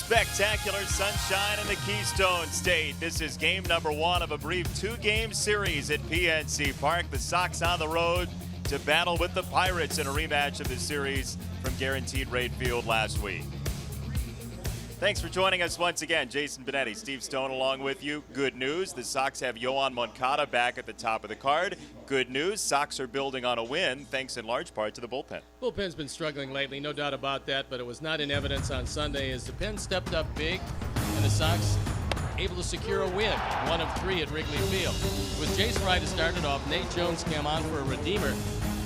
Spectacular sunshine in the Keystone State. This is game number one of a brief two-game series at PNC Park. The Sox on the road to battle with the Pirates in a rematch of the series from Guaranteed Rate Field last week. Thanks for joining us once again. Jason Benetti, Steve Stone along with you. Good news, the Sox have Yoan Moncada back at the top of the card. Good news, Sox are building on a win, thanks in large part to the bullpen. Bullpen's been struggling lately, no doubt about that, but it was not in evidence on Sunday as the pen stepped up big and the Sox able to secure a win, 1 of 3 at Wrigley Field. With Jace Fry to start it off, Nate Jones came on for a redeemer,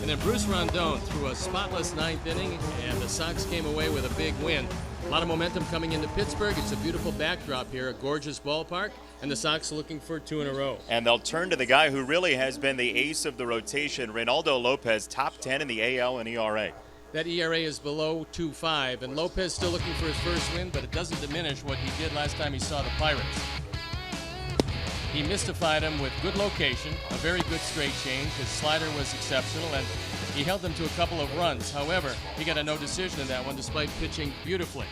and then Bruce Rondon threw a spotless 9th inning, and the Sox came away with a big win. A lot of momentum coming into Pittsburgh. It's a beautiful backdrop here, a gorgeous ballpark, and the Sox looking for 2 in a row. And they'll turn to the guy who really has been the ace of the rotation, Reynaldo Lopez, top 10 in the AL and ERA. That ERA is below 2.5, and Lopez still looking for his first win, but it doesn't diminish what he did last time he saw the Pirates. He mystified him with good location, a very good straight change. His slider was exceptional, and he held them to a couple of runs. However, he got a no decision in that one despite pitching beautifully.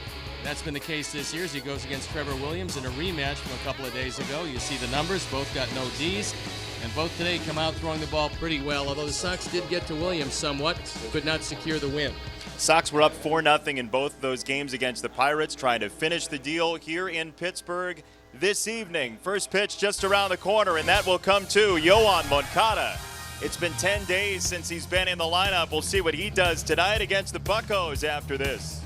That's been the case this year as he goes against Trevor Williams in a rematch from a couple of days ago. You see the numbers, both got no Ds, and both today come out throwing the ball pretty well, although the Sox did get to Williams somewhat, could not secure the win. Sox were up 4-0 in both of those games against the Pirates, trying to finish the deal here in Pittsburgh this evening. First pitch just around the corner, and that will come to Yoan Moncada. It's been 10 days since he's been in the lineup. We'll see what he does tonight against the Buccos after this.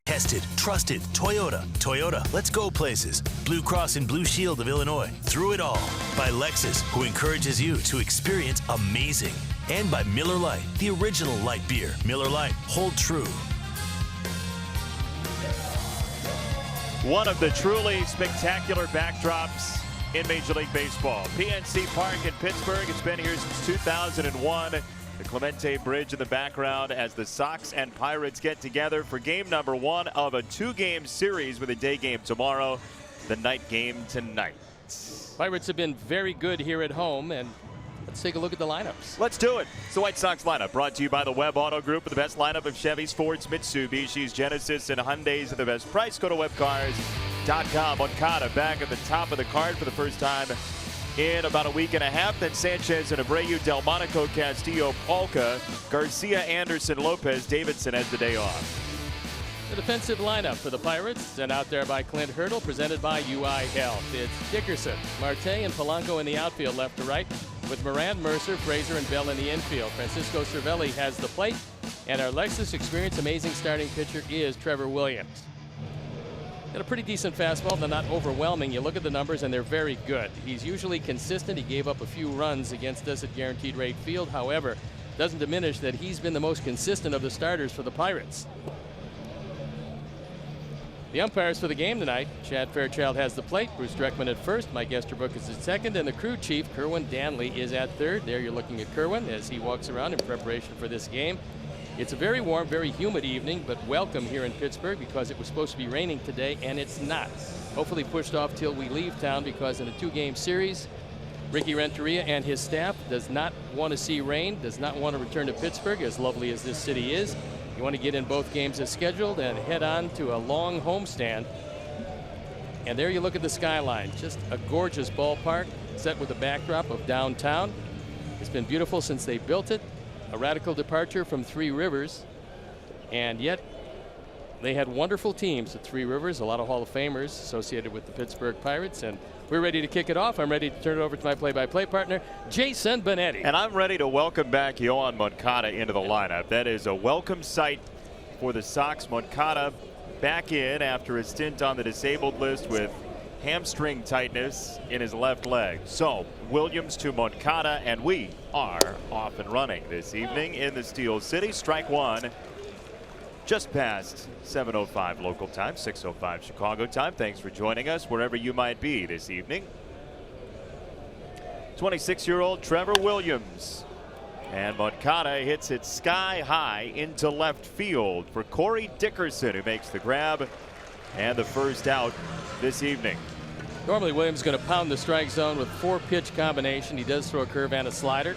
Tested, trusted, Toyota. Toyota, let's go places. Blue Cross and Blue Shield of Illinois. Through it all. By Lexus, who encourages you to experience amazing. And by Miller Lite, the original light beer. Miller Lite, hold true. One of the truly spectacular backdrops in Major League Baseball. PNC Park in Pittsburgh. It's been here since 2001. The Clemente Bridge in the background as the Sox and Pirates get together for game number one of a two-game series with a day game tomorrow, the night game tonight. Pirates have been very good here at home, and let's take a look at the lineups. Let's do it. It's the White Sox lineup brought to you by the Webb Auto Group with the best lineup of Chevys, Fords, Mitsubishis, Genesis, and Hyundais at the best price. Go to webcars.com. Moncada back at the top of the card for the first time in about a week and a half. Then Sanchez and Abreu, Delmonico, Castillo, Polka, Garcia, Anderson, Lopez, Davidson has the day off. The defensive lineup for the Pirates, sent out there by Clint Hurdle, presented by UI Health. It's Dickerson, Marte, and Polanco in the outfield, left to right, with Moran, Mercer, Fraser, and Bell in the infield. Francisco Cervelli has the plate, and our Lexus Experience amazing starting pitcher is Trevor Williams. Got a pretty decent fastball. They're not overwhelming. You look at the numbers, and they're very good. He's usually consistent. He gave up a few runs against us at Guaranteed Rate Field. However, doesn't diminish that he's been the most consistent of the starters for the Pirates. The umpires for the game tonight: Chad Fairchild has the plate, Bruce Dreckman at first, Mike Esterbrook is at second, and the crew chief, Kerwin Danley, is at third. There you're looking at Kerwin as he walks around in preparation for this game. It's a very warm, very humid evening, but welcome here in Pittsburgh because it was supposed to be raining today, and it's not. Hopefully pushed off till we leave town, because in a two-game series, Ricky Renteria and his staff does not want to see rain, does not want to return to Pittsburgh, as lovely as this city is. You want to get in both games as scheduled and head on to a long homestand. And there you look at the skyline. Just a gorgeous ballpark set with a backdrop of downtown. It's been beautiful since they built it. A radical departure from Three Rivers. And yet they had wonderful teams at Three Rivers, a lot of Hall of Famers associated with the Pittsburgh Pirates. And we're ready to kick it off. I'm ready to turn it over to my play-by-play partner, Jason Benetti. And I'm ready to welcome back Yoan Moncada into the lineup. That is a welcome sight for the Sox. Moncada back in after a stint on the disabled list with hamstring tightness in his left leg. So Williams to Moncada, and we are off and running this evening in the Steel City. Strike one. Just past 7:05 local time, 6:05 Chicago time. Thanks for joining us wherever you might be this evening. 26-year-old Trevor Williams. And Moncada hits it sky high into left field for Corey Dickerson, who makes the grab and the first out this evening. Normally Williams is going to pound the strike zone with 4-pitch combination. He does throw a curve and a slider.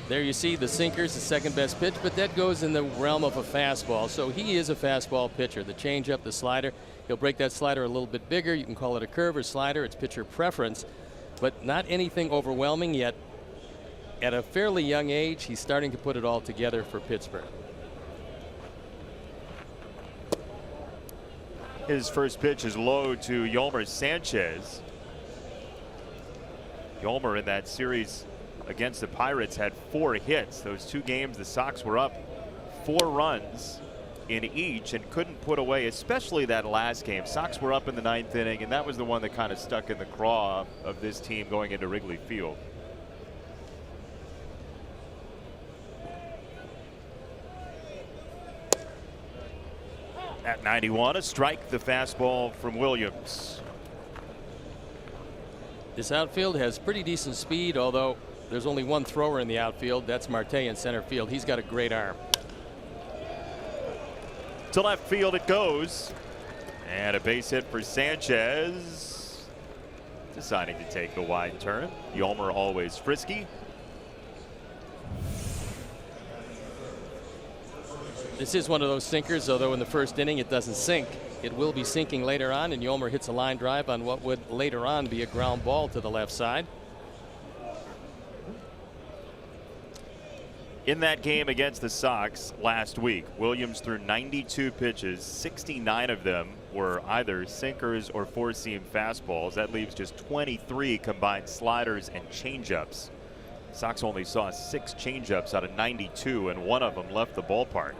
There you see the sinker's the second best pitch, but that goes in the realm of a fastball. So he is a fastball pitcher. The changeup, the slider, he'll break that slider a little bit bigger. You can call it a curve or slider. It's pitcher preference, but not anything overwhelming yet. At a fairly young age, he's starting to put it all together for Pittsburgh. His first pitch is low to Yolmer Sanchez. Yolmer in that series against the Pirates had 4 hits. Those 2 games the Sox were up 4 runs in each and couldn't put away, especially that last game. Sox were up in the 9th inning, and that was the one that kind of stuck in the craw of this team going into Wrigley Field. At 91, a strike, the fastball from Williams. This outfield has pretty decent speed, although there's only one thrower in the outfield. That's Marte in center field. He's got a great arm. To left field it goes. And a base hit for Sanchez. Deciding to take the wide turn. Yolmer always frisky. This is one of those sinkers, although in the first inning it doesn't sink. It will be sinking later on, and Yolmer hits a line drive on what would later on be a ground ball to the left side. In that game against the Sox last week, Williams threw 92 pitches. 69 of them were either sinkers or four-seam fastballs. That leaves just 23 combined sliders and changeups. Sox only saw 6 changeups out of 92, and one of them left the ballpark.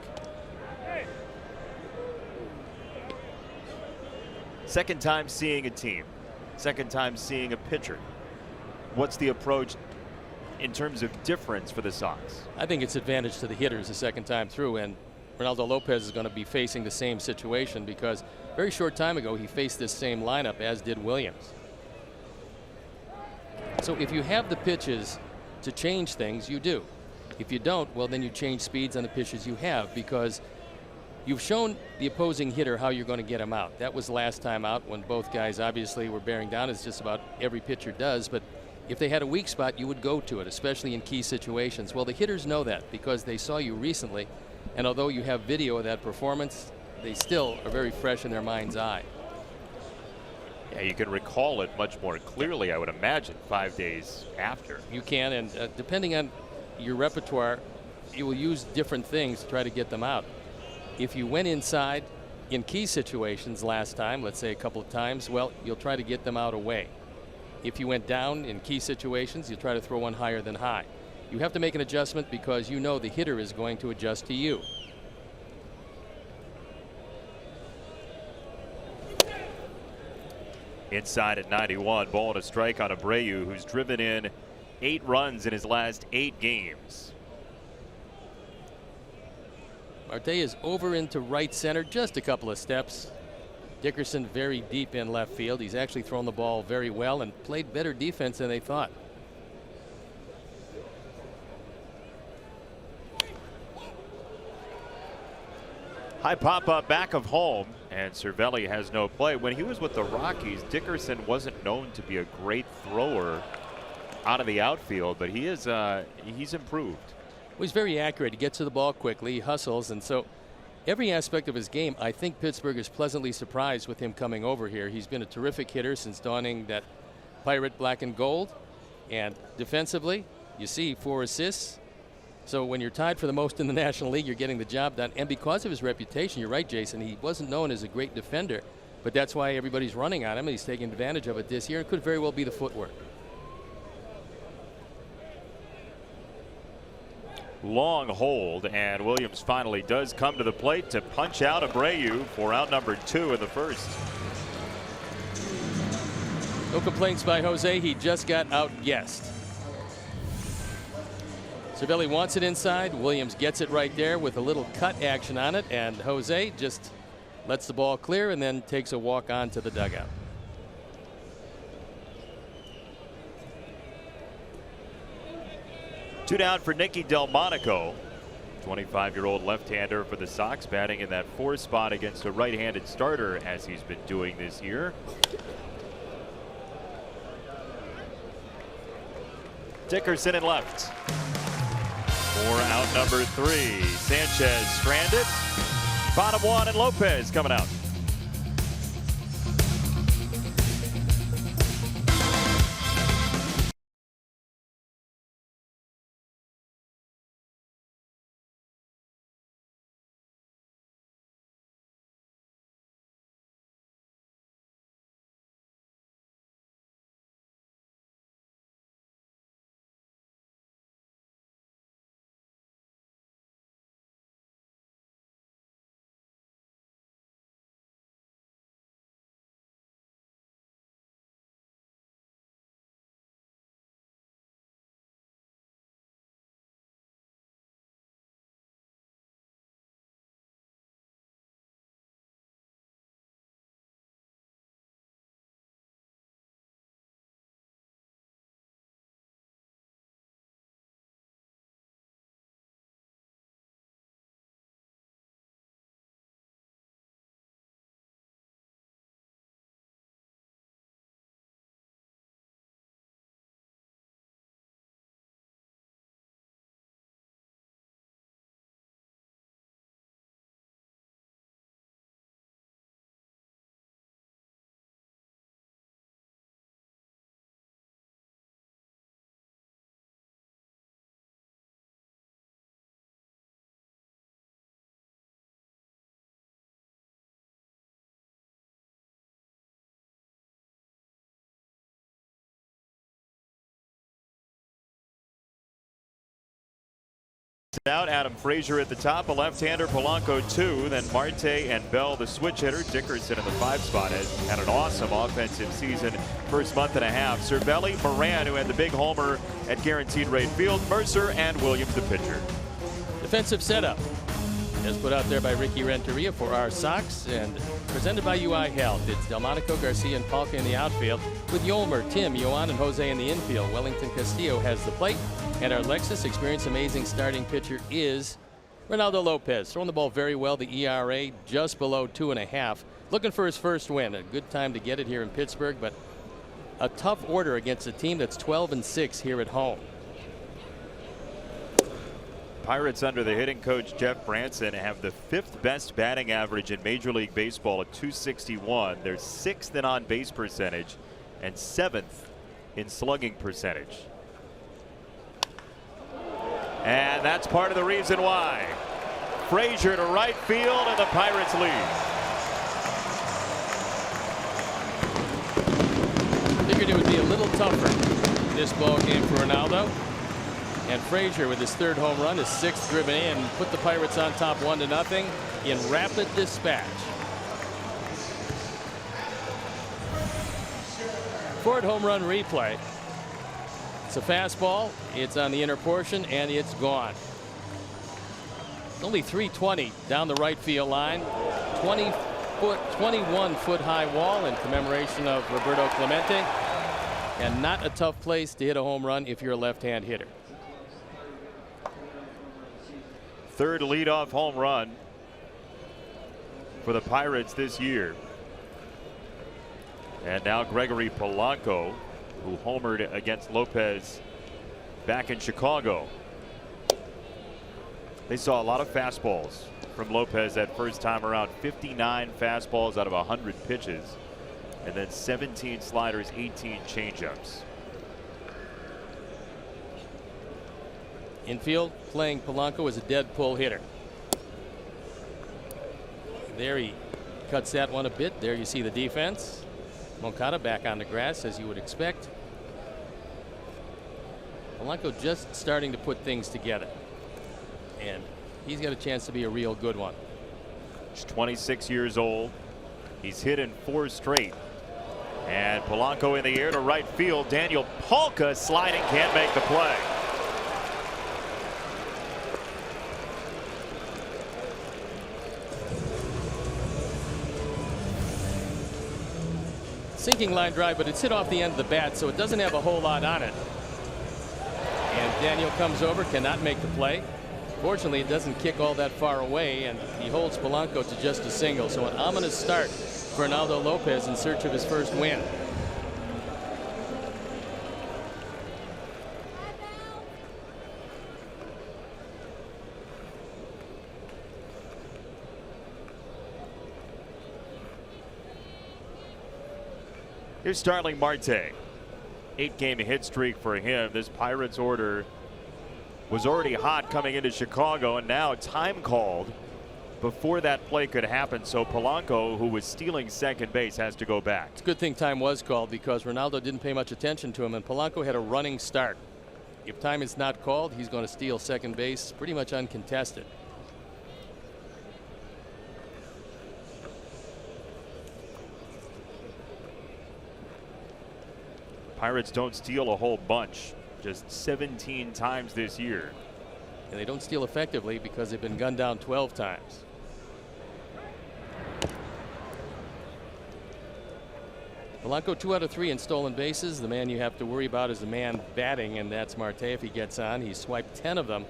Second time seeing a team, second time seeing a pitcher. What's the approach in terms of difference for the Sox? I think it's advantage to the hitters the second time through, and Ronaldo Lopez is going to be facing the same situation because very short time ago he faced this same lineup, as did Williams. So if you have the pitches to change things, you do. If you don't, well, then you change speeds on the pitches you have, because you've shown the opposing hitter how you're going to get him out. That was last time out when both guys obviously were bearing down, as just about every pitcher does. But if they had a weak spot, you would go to it, especially in key situations. Well, the hitters know that because they saw you recently, and although you have video of that performance, they still are very fresh in their mind's eye. Yeah, you can recall it much more clearly, I would imagine, 5 days after. You can, and depending on your repertoire, you will use different things to try to get them out. If you went inside in key situations last time, let's say a couple of times, well, you'll try to get them out away. If you went down in key situations, you'll try to throw one higher than high. You have to make an adjustment because you know the hitter is going to adjust to you. Inside at 91, ball and a strike on Abreu, who's driven in 8 runs in his last 8 games. Marte is over into right center, just a couple of steps. Dickerson very deep in left field. He's actually thrown the ball very well and played better defense than they thought. High pop-up back of home, and Cervelli has no play. When he was with the Rockies, Dickerson wasn't known to be a great thrower out of the outfield, but he's improved. Well, he's very accurate. He gets to the ball quickly, he hustles, and so every aspect of his game, I think Pittsburgh is pleasantly surprised with him coming over here. He's been a terrific hitter since donning that Pirate black and gold, and defensively, you see 4 assists. So when you're tied for the most in the National League, you're getting the job done. And because of his reputation, you're right, Jason, he wasn't known as a great defender, but that's why everybody's running on him. He's taking advantage of it this year. It could very well be the footwork. Long hold, and Williams finally does come to the plate to punch out Abreu for out number 2 in the first. No complaints by Jose. He just got outguessed. Cervelli wants it inside. Williams gets it right there with a little cut action on it, and Jose just lets the ball clear and then takes a walk on to the dugout. Two down for Nicky Delmonico, 25-year-old left-hander for the Sox, batting in that 4 spot against a right-handed starter as he's been doing this year. Dickerson in left. For out number 3. Sanchez stranded. Bottom 1, and Lopez coming out. Out Adam Frazier at the top, a left-hander, Polanco 2, then Marte and Bell the switch hitter. Dickerson in the 5 spot has had an awesome offensive season first month and a half. Cervelli, Moran, who had the big homer at Guaranteed Rate Field, Mercer, and Williams the pitcher. Defensive setup as put out there by Ricky Renteria for our Sox and presented by UI Health. It's Delmonico, Garcia, and Palka in the outfield with Yolmer, Tim, Yohan, and Jose in the infield. Wellington Castillo has the plate, and our Lexus experienced amazing starting pitcher is Ronaldo Lopez. Throwing the ball very well. The ERA just below 2.5. Looking for his first win. A good time to get it here in Pittsburgh, but a tough order against a team that's 12-6 here at home. Pirates under the hitting coach Jeff Branson have the 5th best batting average in Major League Baseball at .261. They're 6th in on-base percentage and 7th in slugging percentage. And that's part of the reason why. Frazier to right field and the Pirates lead. Figured it would be a little tougher this ball game for Ronaldo. And Frazier with his 3rd home run, his 6th driven in, put the Pirates on top 1-0 in rapid dispatch. Ford home run replay. It's a fastball. It's on the inner portion and it's gone. Only 320 down the right field line. 21-foot high wall in commemoration of Roberto Clemente. And not a tough place to hit a home run if you're a left-hand hitter. 3rd leadoff home run for the Pirates this year. And now Gregory Polanco, who homered against Lopez back in Chicago. They saw a lot of fastballs from Lopez that first time around. 59 fastballs out of 100 pitches, and then 17 sliders, 18 changeups. Infield playing Polanco as a dead pull hitter. There he cuts that one a bit. There you see the defense. Moncada back on the grass as you would expect. Polanco just starting to put things together. And he's got a chance to be a real good one. He's 26 years old. He's hit in 4 straight. And Polanco in the air to right field. Daniel Palka sliding, can't make the play. Sinking line drive, but it's hit off the end of the bat, so it doesn't have a whole lot on it. And Daniel comes over, cannot make the play. Fortunately, it doesn't kick all that far away, and he holds Polanco to just a single. So an ominous start for Ronaldo Lopez in search of his first win. Here's Starling Marte. 8-game hit streak for him. This Pirates order was already hot coming into Chicago, and now time called before that play could happen. So Polanco, who was stealing second base, has to go back. It's a good thing time was called because Ronaldo didn't pay much attention to him, and Polanco had a running start. If time is not called, he's going to steal second base pretty much uncontested. Pirates don't steal a whole bunch, just 17 times this year. And they don't steal effectively because they've been gunned down 12 times. Polanco 2 out of 3 in stolen bases. The man you have to worry about is the man batting, and that's Marte if he gets on. He's swiped 10 of them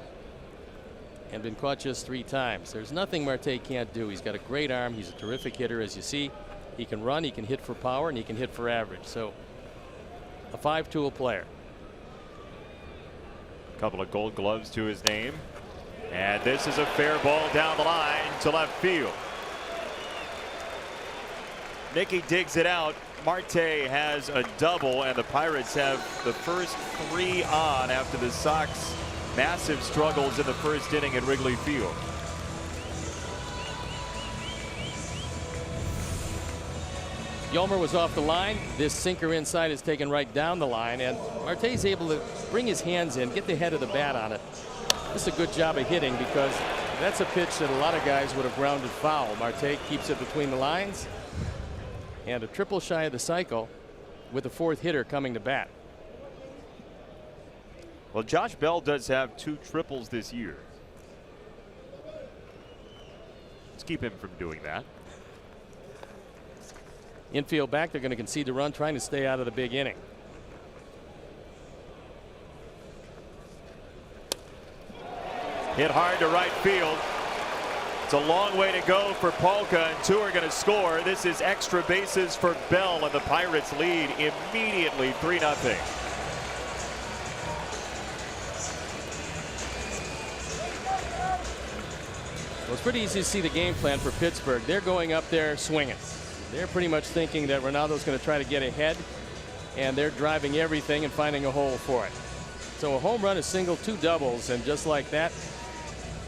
and been caught just 3 times. There's nothing Marte can't do. He's got a great arm. He's a terrific hitter, as you see. He can run, he can hit for power, and he can hit for average. So a 5-tool player. A couple of gold gloves to his name. And this is a fair ball down the line to left field. Nicky digs it out. Marte has a double, and the Pirates have the first 3 on after the Sox massive struggles in the first inning at Wrigley Field. Yolmer was off the line. This sinker inside is taken right down the line, and Marte's able to bring his hands in, get the head of the bat on it. This is a good job of hitting because that's a pitch that a lot of guys would have grounded foul. Marte keeps it between the lines, and a triple shy of the cycle with the 4th hitter coming to bat. Well, Josh Bell does have 2 triples this year. Let's keep him from doing that. Infield back, they're going to concede the run, trying to stay out of the big inning. Hit hard to right field. It's a long way to go for Palka, and 2 are going to score. This is extra bases for Bell, and the Pirates lead immediately 3-0. Well, it's pretty easy to see the game plan for Pittsburgh. They're going up there swinging. They're pretty much thinking that Ronaldo's going to try to get ahead, and they're driving everything and finding a hole for it. So a home run, a single, 2 doubles, and just like that,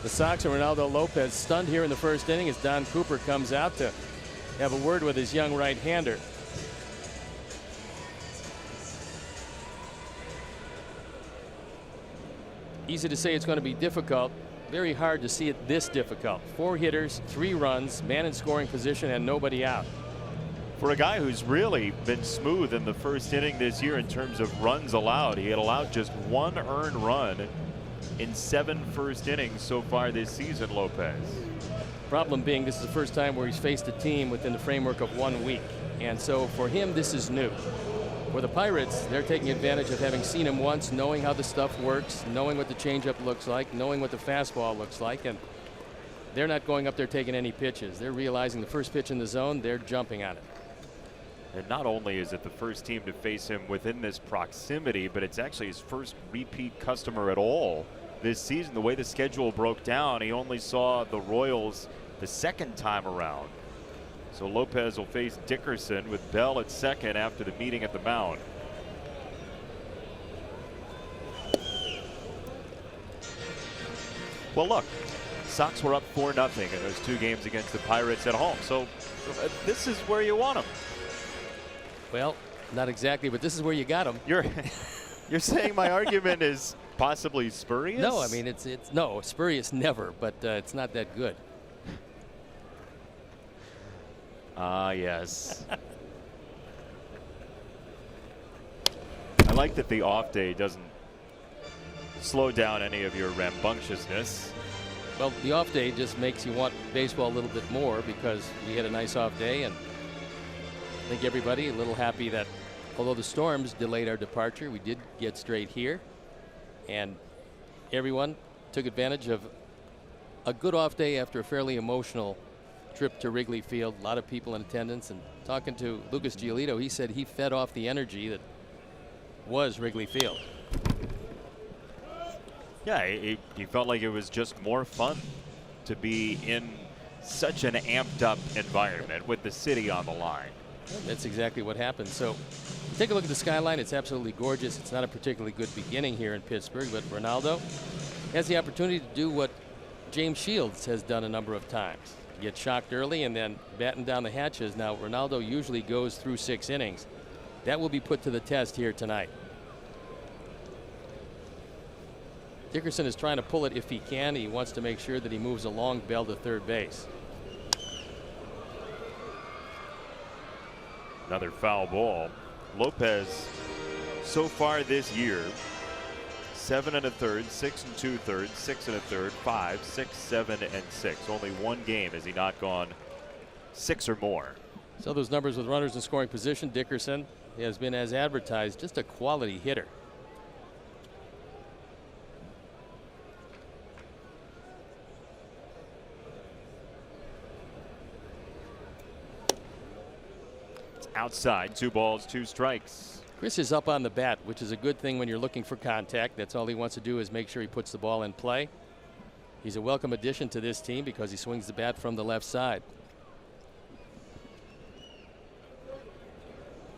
the Sox and Ronaldo Lopez stunned here in the first inning as Don Cooper comes out to have a word with his young right-hander. Easy to say it's going to be difficult. Very hard to see it this difficult. 4 hitters, 3 runs, man in scoring position, and nobody out. For a guy who's really been smooth in the first inning this year in terms of runs allowed, he had allowed just 1 earned run in 7 first innings so far this season, Lopez. Problem being, this is the first time where he's faced a team within the framework of 1 week. And so for him, this is new. For the Pirates, they're taking advantage of having seen him once, knowing how the stuff works, knowing what the changeup looks like, knowing what the fastball looks like, and they're not going up there taking any pitches. They're realizing the first pitch in the zone, they're jumping on it. And not only is it the first team to face him within this proximity, but it's actually his first repeat customer at all this season. The way the schedule broke down, he only saw the Royals the second time around. So Lopez will face Dickerson with Bell at second after the meeting at the mound. Well, look, Sox were up 4-0 in those 2 games against the Pirates at home. So this is where you want them. Well, not exactly, but this is where you got them. You're saying my argument is possibly spurious? No, I mean it's no spurious never, but it's not that good. Ah, yes. I like that the off day doesn't slow down any of your rambunctiousness. Well, the off day just makes you want baseball a little bit more because we had a nice off day, and I think everybody a little happy that although the storms delayed our departure, we did get straight here, and everyone took advantage of a good off day after a fairly emotional trip to Wrigley Field. A lot of people in attendance, and talking to Lucas Giolito, he said he fed off the energy that was Wrigley Field. Yeah, he felt like it was just more fun to be in such an amped up environment with the city on the line. That's exactly what happened. So take a look at the skyline. It's absolutely gorgeous. It's not a particularly good beginning here in Pittsburgh, but Ronaldo has the opportunity to do what James Shields has done a number of times. Get shocked early and then batten down the hatches. Now, Ronaldo usually goes through 6 innings. That will be put to the test here tonight. Dickerson is trying to pull it if he can. He wants to make sure that he moves a long bell to third base. Another foul ball. Lopez, so far this year, 7 1/3, 6 2/3, 6 1/3, 5, 6, 7, and 6. Only 1 game has he not gone 6 or more. So those numbers with runners in scoring position, Dickerson has been, as advertised, just a quality hitter. Outside, 2 balls, 2 strikes. Chris is up on the bat, which is a good thing when you're looking for contact. That's all he wants to do is make sure he puts the ball in play. He's a welcome addition to this team because he swings the bat from the left side.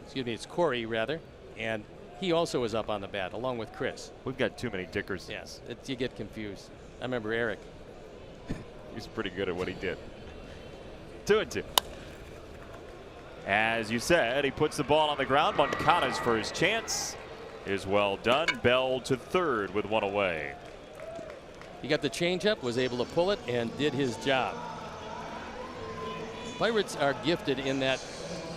Excuse me, it's Corey rather, and he also is up on the bat along with Chris. We've got too many Dickersons. Yes, you get confused. I remember Eric. He's pretty good at what he did. 2-2. As you said, he puts the ball on the ground. Moncada's first chance is well done. Bell to third with 1 away. He got the changeup, was able to pull it, and did his job. Pirates are gifted in that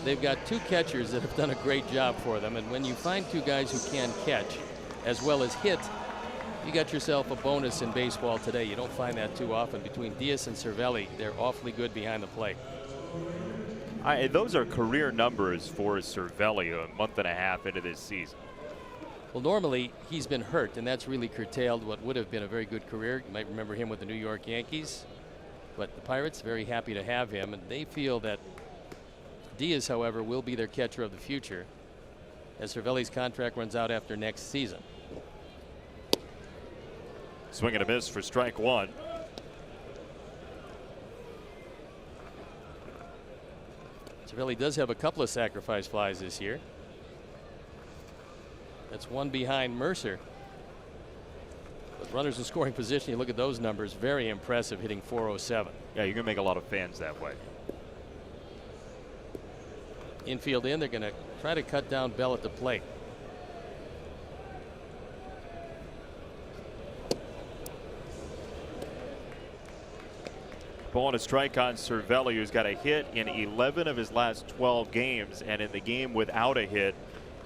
they've got 2 catchers that have done a great job for them. And when you find 2 guys who can catch as well as hit, you got yourself a bonus in baseball today. You don't find that too often. Between Diaz and Cervelli, they're awfully good behind the plate. Those are career numbers for Cervelli a month and a half into this season. Well, normally he's been hurt, and that's really curtailed what would have been a very good career. You might remember him with the New York Yankees. But the Pirates very happy to have him, and they feel that Diaz, however, will be their catcher of the future as Cervelli's contract runs out after next season. Swing and a miss for strike 1. Well, he does have a couple of sacrifice flies this year. That's one behind Mercer. With runners in scoring position, you look at those numbers, very impressive, hitting .407. Yeah, you're going to make a lot of fans that way. Infield in, they're going to try to cut down Bell at the plate. Ball and a strike on Cervelli, who's got a hit in 11 of his last 12 games, and in the game without a hit,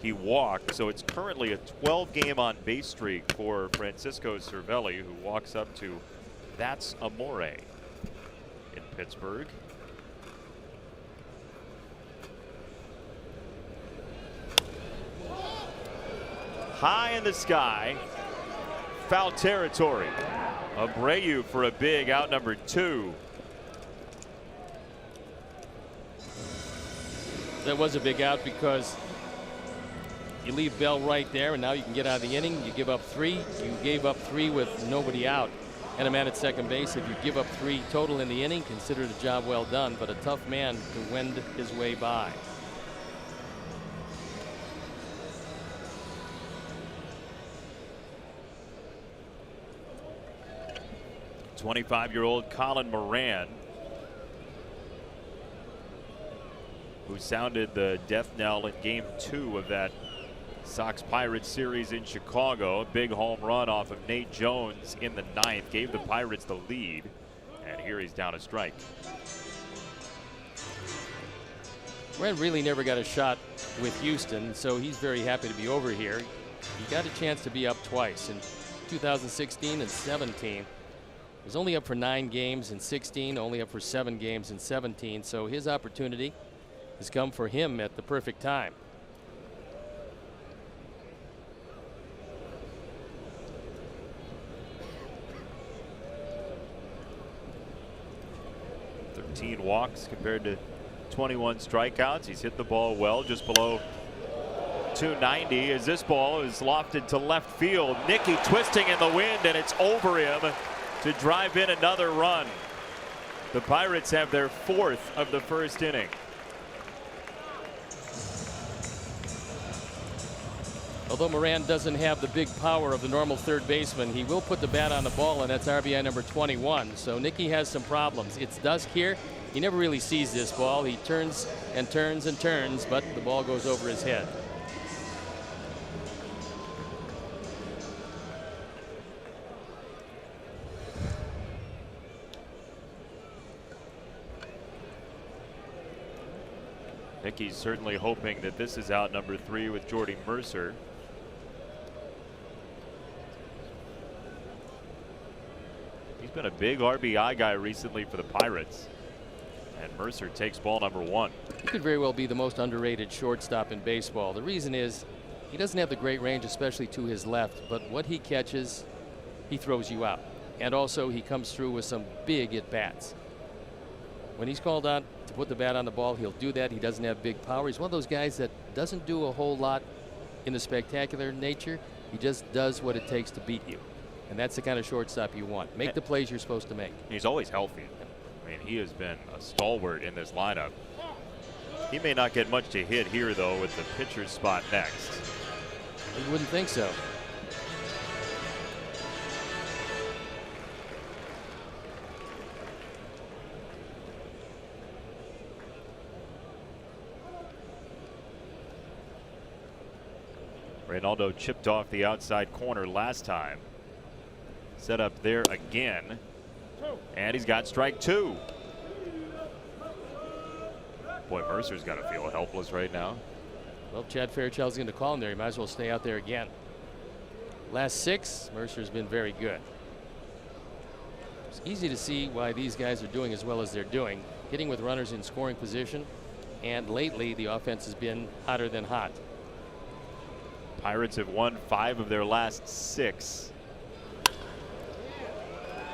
he walked. So it's currently a 12-game on base streak for Francisco Cervelli, who walks up to that's Amore in Pittsburgh. High in the sky, foul territory. Abreu for a big out, number 2. That was a big out because you leave Bell right there, and now you can get out of the inning. You give up 3. You gave up 3 with nobody out and a man at second base. If you give up 3 total in the inning, consider the job well done, but a tough man to wend his way by. '25-year-old Colin Moran, who sounded the death knell in game 2 of that Sox-Pirates series in Chicago. A big home run off of Nate Jones in the 9th gave the Pirates the lead, and here he's down a strike. Moran really never got a shot with Houston, so he's very happy to be over here. He got a chance to be up twice in 2016 and 17. He was only up for 9 games in 16, only up for 7 games in 17, so his opportunity has come for him at the perfect time. Walks compared to 21 strikeouts. He's hit the ball well, just below 290, as this ball is lofted to left field. Nicky twisting in the wind, and it's over him to drive in another run. The Pirates have their 4th of the first inning. Although Moran doesn't have the big power of the normal third baseman, he will put the bat on the ball, and that's RBI number 21. So Nicky has some problems. It's dusk here. He never really sees this ball. He turns and turns and turns, but the ball goes over his head. Nicky's certainly hoping that this is out number 3 with Jordy Mercer. He's been a big RBI guy recently for the Pirates. And Mercer takes ball number 1. He could very well be the most underrated shortstop in baseball. The reason is he doesn't have the great range, especially to his left, but what he catches, he throws you out. And also he comes through with some big at-bats. When he's called on to put the bat on the ball, he'll do that. He doesn't have big power. He's one of those guys that doesn't do a whole lot in the spectacular nature. He just does what it takes to beat you. And that's the kind of shortstop you want. Make the plays you're supposed to make. He's always healthy. I mean, he has been a stalwart in this lineup. He may not get much to hit here, though, with the pitcher's spot next. You wouldn't think so. Reynaldo chipped off the outside corner last time. Set up there again. And he's got strike 2. Boy, Mercer's got to feel helpless right now. Well, Chad Fairchild's going to call him there. He might as well stay out there again. Last 6, Mercer's been very good. It's easy to see why these guys are doing as well as they're doing. Hitting with runners in scoring position. And lately, the offense has been hotter than hot. Pirates have won 5 of their last 6.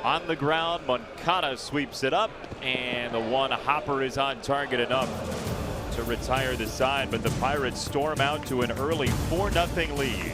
On the ground, Moncada sweeps it up, and the one hopper is on target enough to retire the side, but the Pirates storm out to an early 4-0 lead.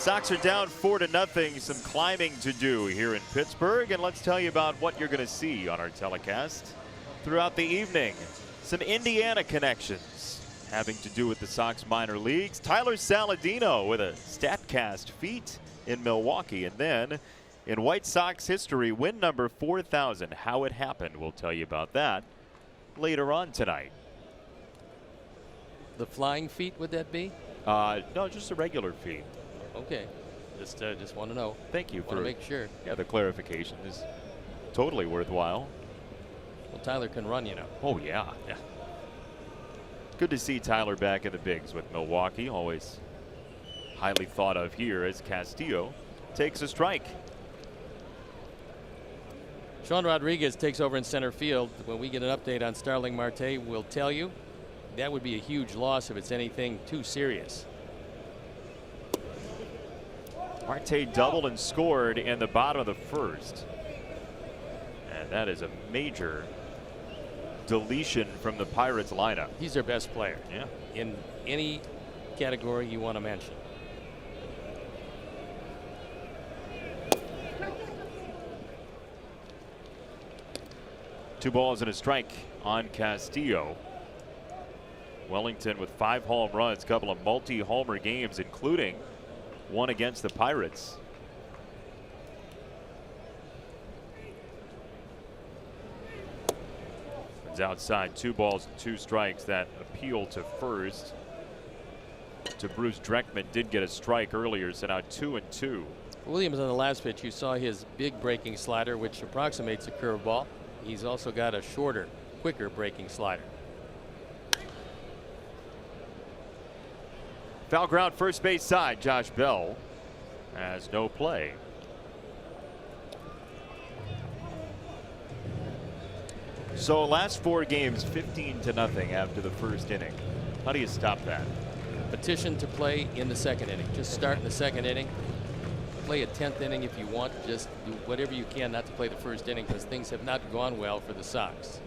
Sox are down 4-0. Some climbing to do here in Pittsburgh, and let's tell you about what you're going to see on our telecast throughout the evening. Some Indiana connections having to do with the Sox minor leagues. Tyler Saladino with a StatCast feat in Milwaukee, and then in White Sox history, win number 4,000. How it happened, we'll tell you about that later on tonight. The flying feet, would that be? No, just a regular feat. Okay, just want to know. Thank you for make sure. Yeah, the clarification is totally worthwhile. Well, Tyler can run, you know. Oh yeah. Good to see Tyler back in the bigs with Milwaukee. Always highly thought of here as Castillo takes a strike. Sean Rodriguez takes over in center field. When we get an update on Starling Marte, we'll tell you. That would be a huge loss if it's anything too serious. Marte doubled and scored in the bottom of the first. And that is a major deletion from the Pirates lineup. He's their best player. Yeah. In any category you want to mention. Two balls and a strike on Castillo. Wellington with 5 home runs, couple of multi-homer games, including one against the Pirates. It's outside, 2 balls and 2 strikes. That appeal to first to Bruce Dreckman did get a strike earlier, so now 2-2. Williams on the last pitch, you saw his big breaking slider, which approximates a curveball. He's also got a shorter, quicker breaking slider. Foul ground first base side. Josh Bell has no play. So last 4 games 15-0 after the first inning. How do you stop that? Petition to play in the second inning. Just start in the second inning. Play a 10th inning if you want. Just do whatever you can not to play the first inning, because things have not gone well for the Sox.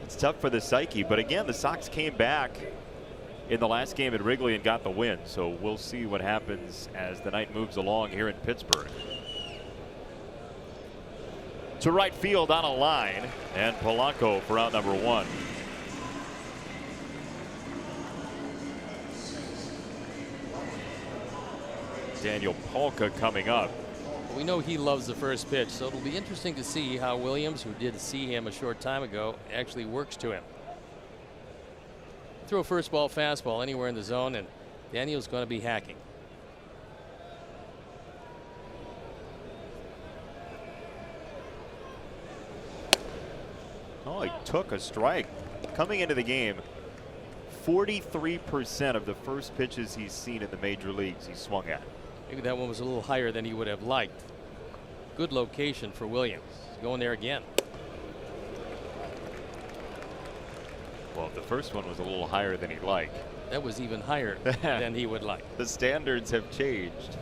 It's tough for the psyche, but again, the Sox came back in the last game at Wrigley and got the win. So we'll see what happens as the night moves along here in Pittsburgh. To right field on a line, and Polanco for out number 1. Daniel Polka coming up. We know he loves the first pitch, so it'll be interesting to see how Williams, who did see him a short time ago, actually works to him. Throw a first ball fastball anywhere in the zone, and Daniel's going to be hacking. Oh, he took a strike. Coming into the game, 43% of the first pitches he's seen in the major leagues he swung at. Maybe that one was a little higher than he would have liked. Good location for Williams. Going there again. Well, the first one was a little higher than he'd like. That was even higher than he would like. The standards have changed.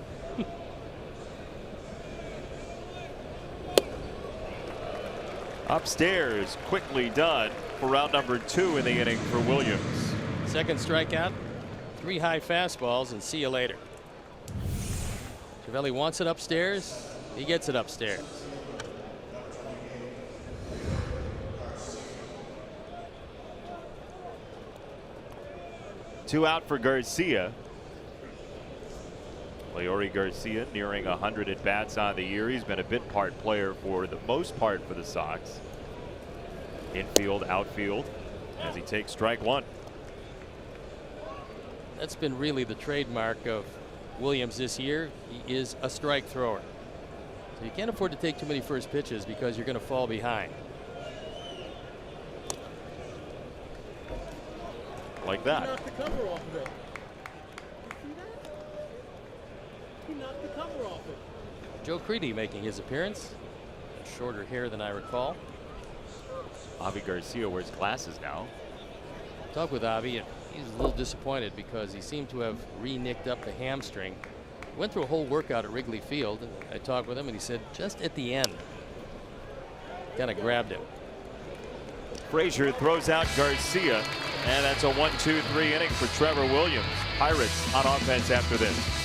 Upstairs, quickly done for round number 2 in the inning for Williams. Second strikeout, 3 high fastballs, and see you later. Cervelli wants it upstairs. He gets it upstairs. Two out for Garcia. Leori Garcia nearing 100 at bats on the year. He's been a bit part player for the most part for the Sox. Infield, outfield, as he takes strike 1. That's been really the trademark of Williams this year. He is a strike thrower. So you can't afford to take too many first pitches because you're going to fall behind. Like that. He knocked the cover off of it. You see that? He knocked the cover off it. Joe Creedy making his appearance. Shorter hair than I recall. Avi Garcia wears glasses now. Talk with Avi, and he's a little disappointed because he seemed to have re-nicked up the hamstring. Went through a whole workout at Wrigley Field, and I talked with him, and he said just at the end, kind of grabbed him. Frazier throws out Garcia, and that's a 1-2-3 inning for Trevor Williams. Pirates on offense after this.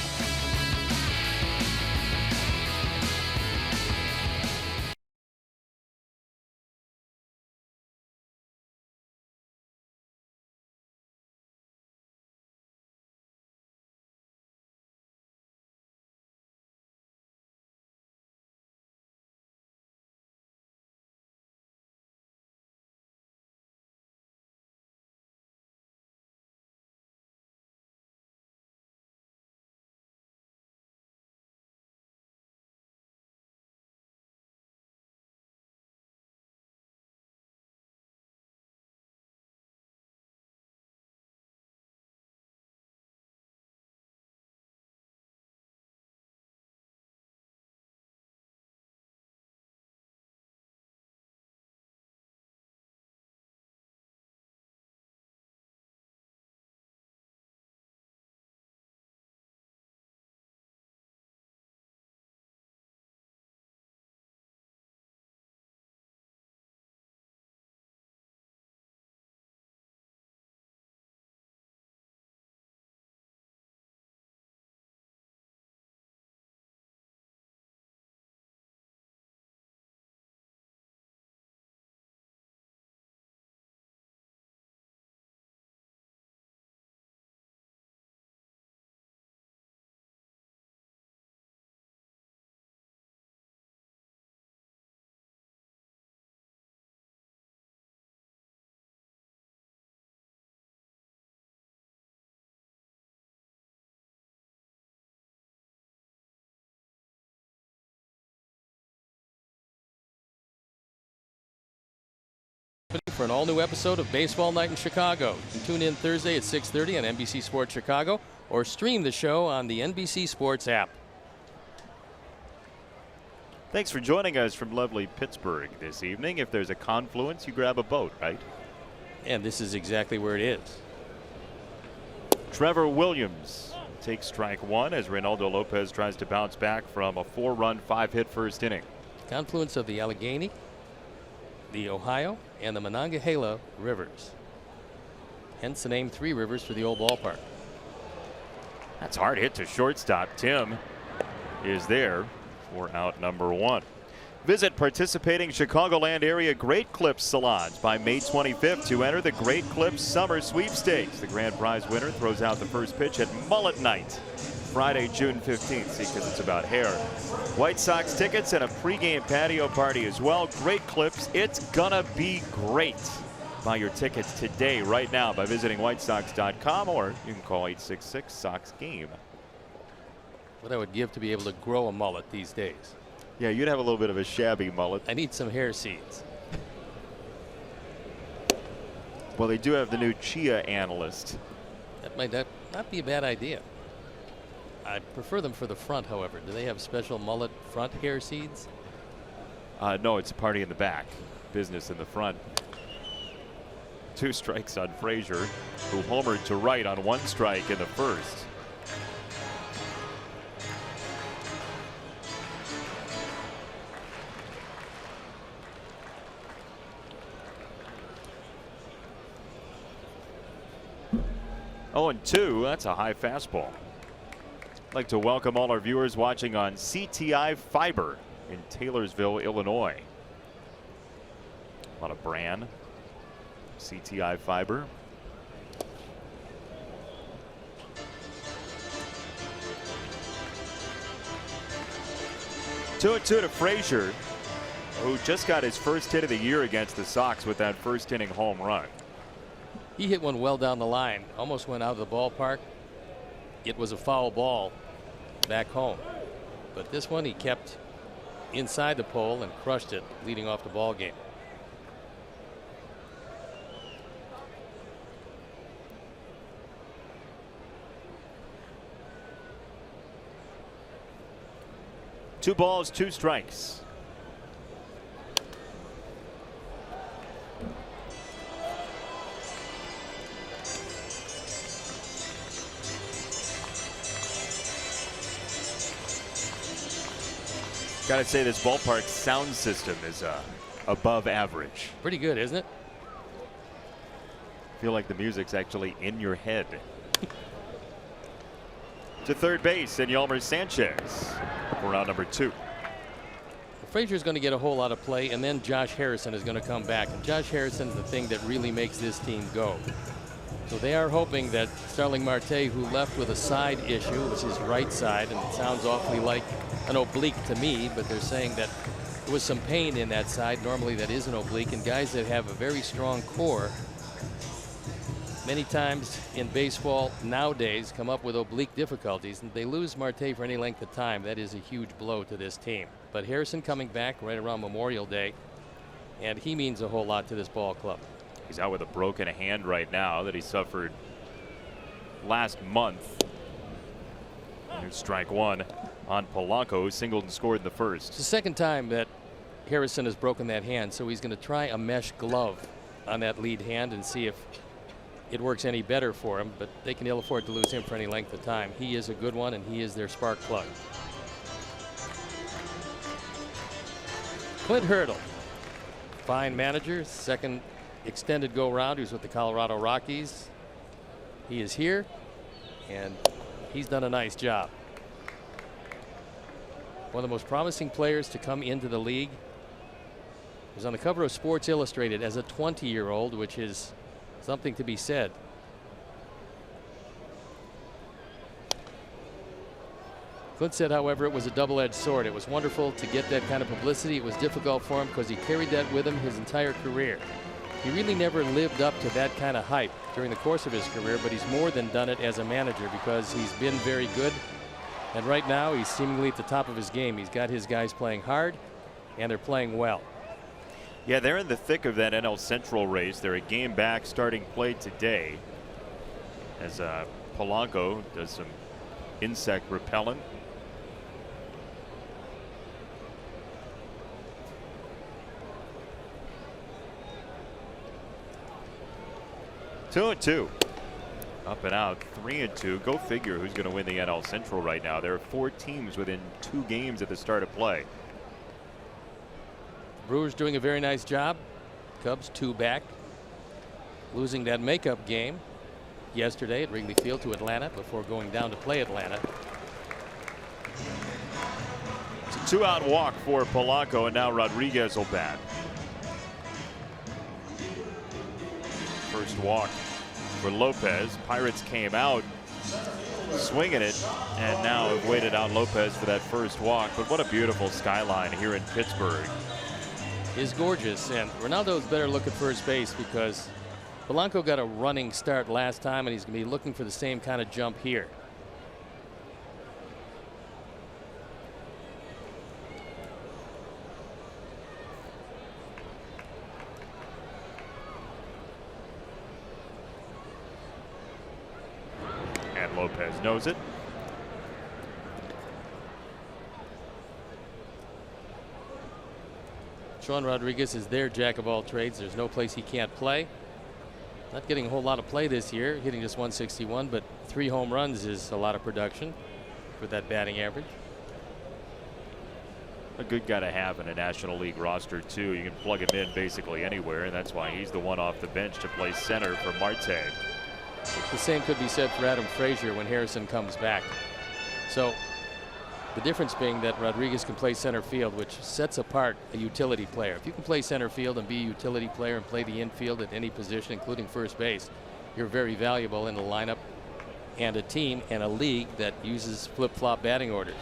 For an all-new episode of Baseball Night in Chicago. Tune in Thursday at 6:30 on NBC Sports Chicago or stream the show on the NBC Sports app. Thanks for joining us from lovely Pittsburgh this evening. If there's a confluence, you grab a boat, right? And this is exactly where it is. Trevor Williams takes strike one as Reynaldo Lopez tries to bounce back from a 4-run, 5-hit first inning. Confluence of the Allegheny, the Ohio, and the Monongahela rivers. Hence the name Three Rivers for the old ballpark. That's hard hit to shortstop. Tim is there for out number one. Visit participating Chicagoland area Great Clips salons by May 25th to enter the Great Clips Summer Sweepstakes. The grand prize winner throws out the first pitch at Mullet Night, Friday, June 15th. See, because it's about hair. White Sox tickets and a pregame patio party as well. Great Clips, it's gonna be great. Buy your tickets today, right now, by visiting whitesox.com, or you can call 866-SOX-GAME. What I would give to be able to grow a mullet these days. Yeah, you'd have a little bit of a shabby mullet. I need some hair seeds. Well, they do have the new Chia Analyst. That might not be a bad idea. I prefer them for the front, however. Do they have special mullet front hair seeds? No, it's a party in the back. Business in the front. 2 strikes on Frazier, who homered to right on 1 strike in the first. Oh, and 2, that's a high fastball. I'd like to welcome all our viewers watching on CTI Fiber in Taylorsville, Illinois. A lot of bran. CTI Fiber. Two to Frazier, who just got his first hit of the year against the Sox with that first inning home run. He hit one well down the line, almost went out of the ballpark. It was a foul ball back home, but this one he kept inside the pole and crushed it, leading off the ball game. Two balls, 2 strikes. Gotta say, this ballpark's sound system is above average. Pretty good, isn't it? Feel like the music's actually in your head. To third base, and Yolmer Sanchez for round number 2. Frazier's going to get a whole lot of play, and then Josh Harrison is going to come back. And Josh Harrison's the thing that really makes this team go. So they are hoping that Starling Marte, who left with a side issue, it was his right side, and it sounds awfully like an oblique to me, but they're saying that there was some pain in that side. Normally that is an oblique, and guys that have a very strong core many times in baseball nowadays come up with oblique difficulties, and they lose Marte for any length of time. That is a huge blow to this team. But Harrison coming back right around Memorial Day, and he means a whole lot to this ball club. He's out with a broken hand right now that he suffered last month. Here's strike 1 on Polanco, who singled and scored in the first. It's the second time that Harrison has broken that hand, so he's going to try a mesh glove on that lead hand and see if it works any better for him, but they can ill afford to lose him for any length of time. He is a good one, and he is their spark plug. Clint Hurdle, fine manager, second extended go round. He was with the Colorado Rockies. He is here, and he's done a nice job. One of the most promising players to come into the league. He was on the cover of Sports Illustrated as a 20-year-old, which is something to be said. Clint said, however, it was a double-edged sword. It was wonderful to get that kind of publicity. It was difficult for him because he carried that with him his entire career. He really never lived up to that kind of hype during the course of his career, but he's more than done it as a manager because he's been very good. And right now he's seemingly at the top of his game. He's got his guys playing hard, and they're playing well. Yeah, they're in the thick of that NL Central race. They're a game back starting play today as Polanco does some insect repellent. Two and two. Up and out, 3-2. Go figure who's going to win the NL Central right now. There are 4 teams within 2 games at the start of play. Brewers doing a very nice job. Cubs 2 back. Losing that makeup game yesterday at Wrigley Field to Atlanta before going down to play Atlanta. It's a 2-out walk for Polanco, and now Rodriguez will bat. First walk for Lopez. Pirates came out swinging it and now have waited out Lopez for that first walk. But what a beautiful skyline here in Pittsburgh. Is gorgeous, and Ronaldo's better look at first base because Polanco got a running start last time, and he's going to be looking for the same kind of jump here. And Lopez knows it. Sean Rodriguez is their jack of all trades. There's no place he can't play. Not getting a whole lot of play this year, hitting just 161, but 3 home runs is a lot of production for that batting average. A good guy to have in a National League roster too. You can plug him in basically anywhere, and that's why he's the one off the bench to play center for Marte. The same could be said for Adam Frazier when Harrison comes back. So the difference being that Rodriguez can play center field, which sets apart a utility player. If you can play center field and be a utility player and play the infield at any position, including first base, you're very valuable in a lineup and a team and a league that uses flip-flop batting orders.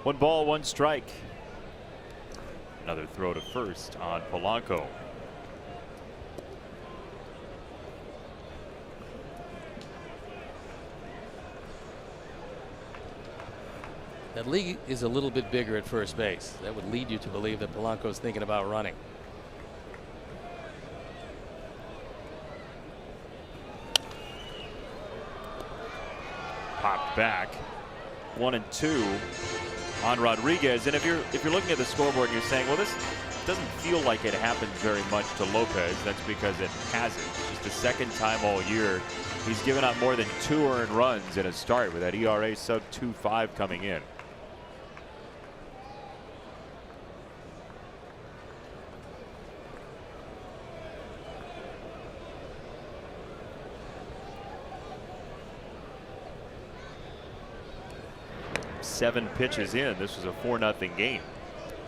One ball, one strike. Another throw to first on Polanco. That league is a little bit bigger at first base. That would lead you to believe that Polanco's thinking about running. Popped back. 1-2 on Rodriguez. And if you're looking at the scoreboard and you're saying, well, this doesn't feel like it happened very much to Lopez, that's because it hasn't. It's just the second time all year he's given up more than 2 earned runs in a start with that ERA sub 2.5 coming in. Seven pitches in. This was a 4-0 game.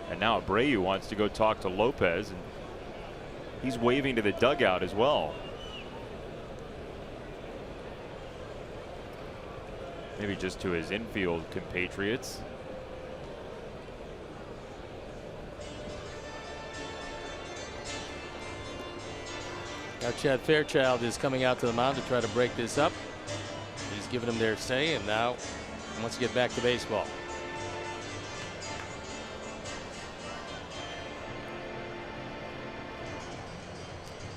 And now Abreu wants to go talk to Lopez, and he's waving to the dugout as well. Maybe just to his infield compatriots. Now Chad Fairchild is coming out to the mound to try to break this up. He's given them their say, and now wants to get back to baseball.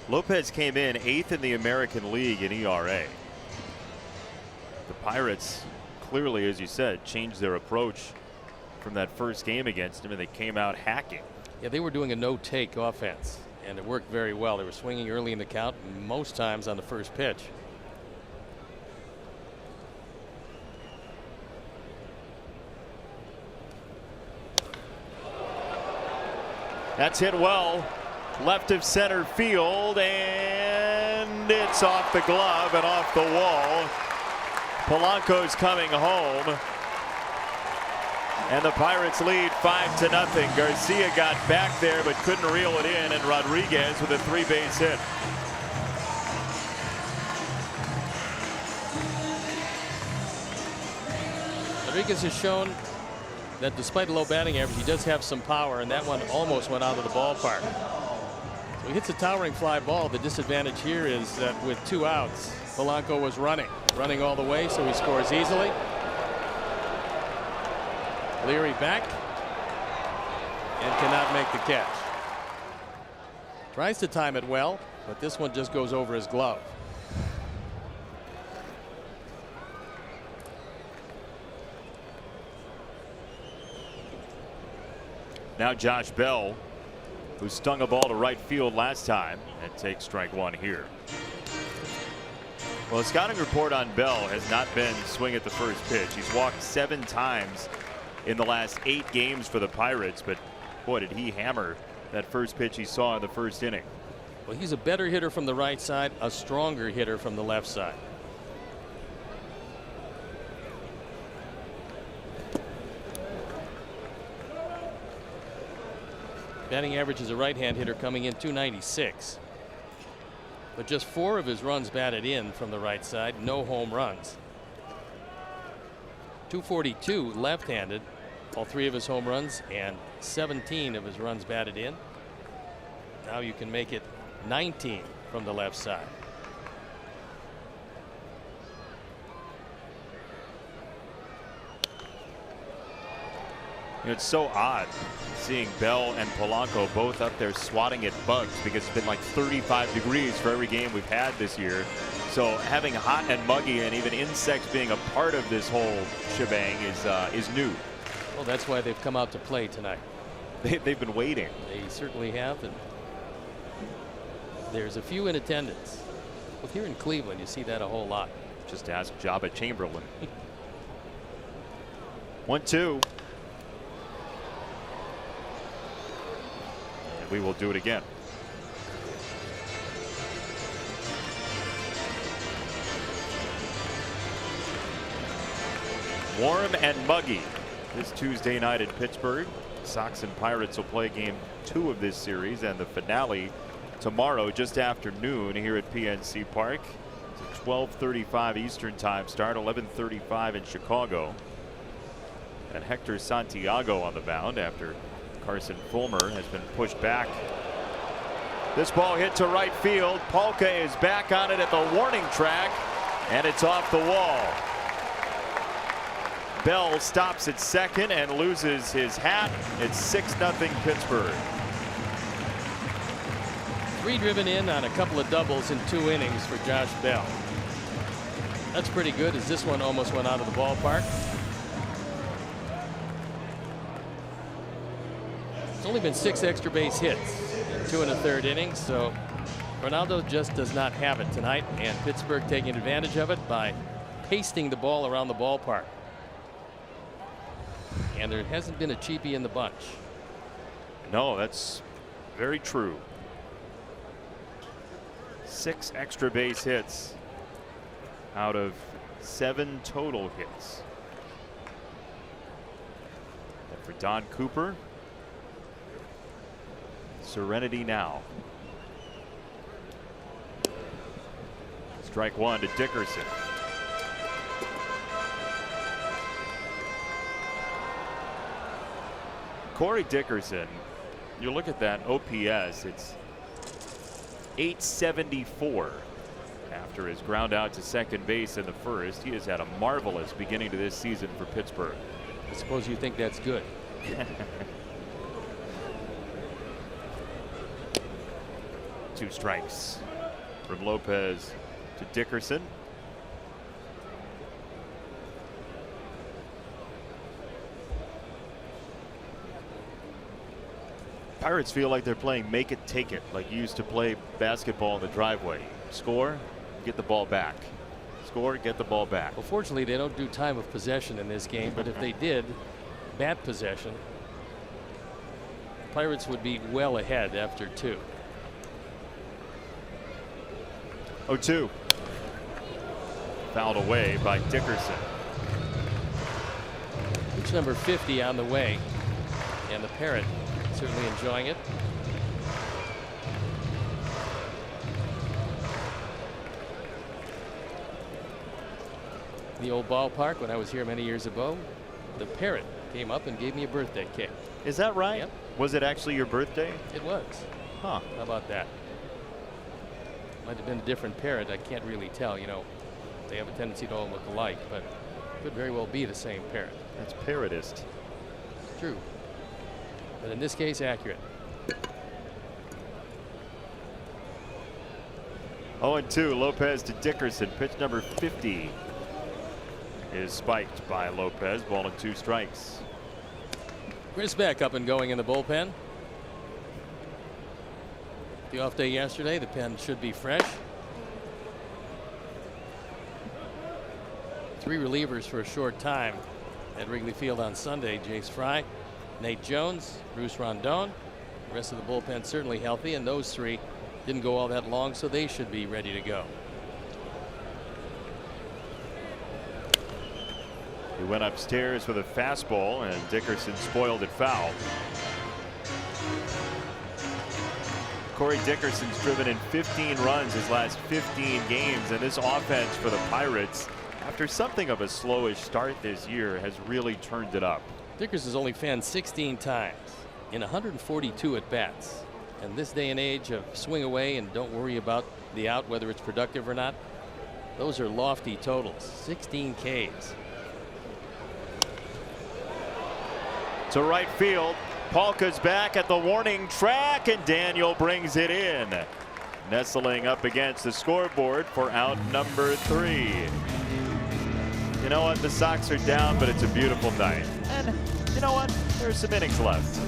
Lopez came in 8th in the American League in ERA. The Pirates clearly, as you said, changed their approach from that first game against him, and they came out hacking. Yeah, they were doing a no-take offense, and it worked very well. They were swinging early in the count, most times on the first pitch. That's hit well, left of center field, and it's off the glove and off the wall. Polanco's coming home, and the Pirates lead 5-0. Garcia got back there but couldn't reel it in, and Rodriguez with a 3-base hit. Rodriguez has shown that despite a low batting average, he does have some power, and that one almost went out of the ballpark. So he hits a towering fly ball. The disadvantage here is that with 2 outs, Polanco was running all the way, so he scores easily. Leary back and cannot make the catch. Tries to time it well, but this one just goes over his glove. Now Josh Bell, who stung a ball to right field last time, and takes strike 1 here. Well, the scouting report on Bell has not been swing at the first pitch. He's walked 7 times in the last 8 games for the Pirates, but boy, did he hammer that first pitch he saw in the first inning. Well, he's a better hitter from the right side, a stronger hitter from the left side. Batting average as a right-hand hitter coming in .296. But just 4 of his runs batted in from the right side, no home runs. .242 left-handed, all 3 of his home runs, and 17 of his runs batted in. Now you can make it 19 from the left side. It's so odd seeing Bell and Polanco both up there swatting at bugs, because it's been like 35 degrees for every game we've had this year. So having hot and muggy and even insects being a part of this whole shebang is new. Well, that's why they've come out to play tonight. They've been waiting. They certainly have, and there's a few in attendance. Well, here in Cleveland, you see that a whole lot. Just ask Jabba Chamberlain. 1-2. We will do it again. Warm and muggy this Tuesday night in Pittsburgh. Sox and Pirates will play game 2 of this series, and the finale tomorrow just after noon here at PNC Park. It's a 12:35 Eastern time start, 11:35 in Chicago. And Hector Santiago on the mound after Carson Fulmer has been pushed back. This ball hit to right field. Polka is back on it at the warning track, and it's off the wall. Bell stops at second and loses his hat. It's 6-0 Pittsburgh. 3 driven in on a couple of doubles in 2 innings for Josh Bell. That's pretty good, as this one almost went out of the ballpark. It's only been 6 extra base hits in 2 1/3 innings, so Ronaldo just does not have it tonight, and Pittsburgh taking advantage of it by pasting the ball around the ballpark. And there hasn't been a cheapie in the bunch. No, that's very true. 6 extra base hits out of 7 total hits. And for Don Cooper, serenity now. Strike 1 to Dickerson. Corey Dickerson, you look at that OPS, it's 874 after his ground out to second base in the first. He has had a marvelous beginning to this season for Pittsburgh. I suppose you think that's good. 2 strikes from Lopez to Dickerson. Pirates feel like they're playing make it take it, like you used to play basketball in the driveway. Score, get the ball back. Score, get the ball back. Well, fortunately, they don't do time of possession in this game, but if they did, bat possession, Pirates would be well ahead after 2. 0-2. Fouled away by Dickerson. Pitch number 50 on the way, and the Parrot certainly enjoying it. The old ballpark when I was here many years ago the parrot came up and gave me a birthday cake. Is that right? Yep. Was it actually your birthday? It was. Huh. How about that? Might have been a different parrot. I can't really tell. You know, they have a tendency to all look alike, but could very well be the same parrot. That's parrotist. True. But in this case, accurate. 0-2, Lopez to Dickerson. Pitch number 50 is spiked by Lopez. Ball and 2 strikes. Chris Beck up and going in the bullpen. The off day yesterday, the pen should be fresh. 3 relievers for a short time at Wrigley Field on Sunday. Jace Fry, Nate Jones, Bruce Rondon. The rest of the bullpen certainly healthy, and those 3 didn't go all that long, so they should be ready to go. He went upstairs with a fastball, and Dickerson spoiled it foul. Corey Dickerson's driven in 15 runs his last 15 games, and this offense for the Pirates, after something of a slowish start this year, has really turned it up. Dickerson's only fanned 16 times in 142 at bats. And this day and age of swing away and don't worry about the out, whether it's productive or not, those are lofty totals. 16 Ks. To right field, Palka's back at the warning track, and Daniel brings it in, nestling up against the scoreboard for out number 3. You know what? The Sox are down, but it's a beautiful night. And you know what? There's some innings left.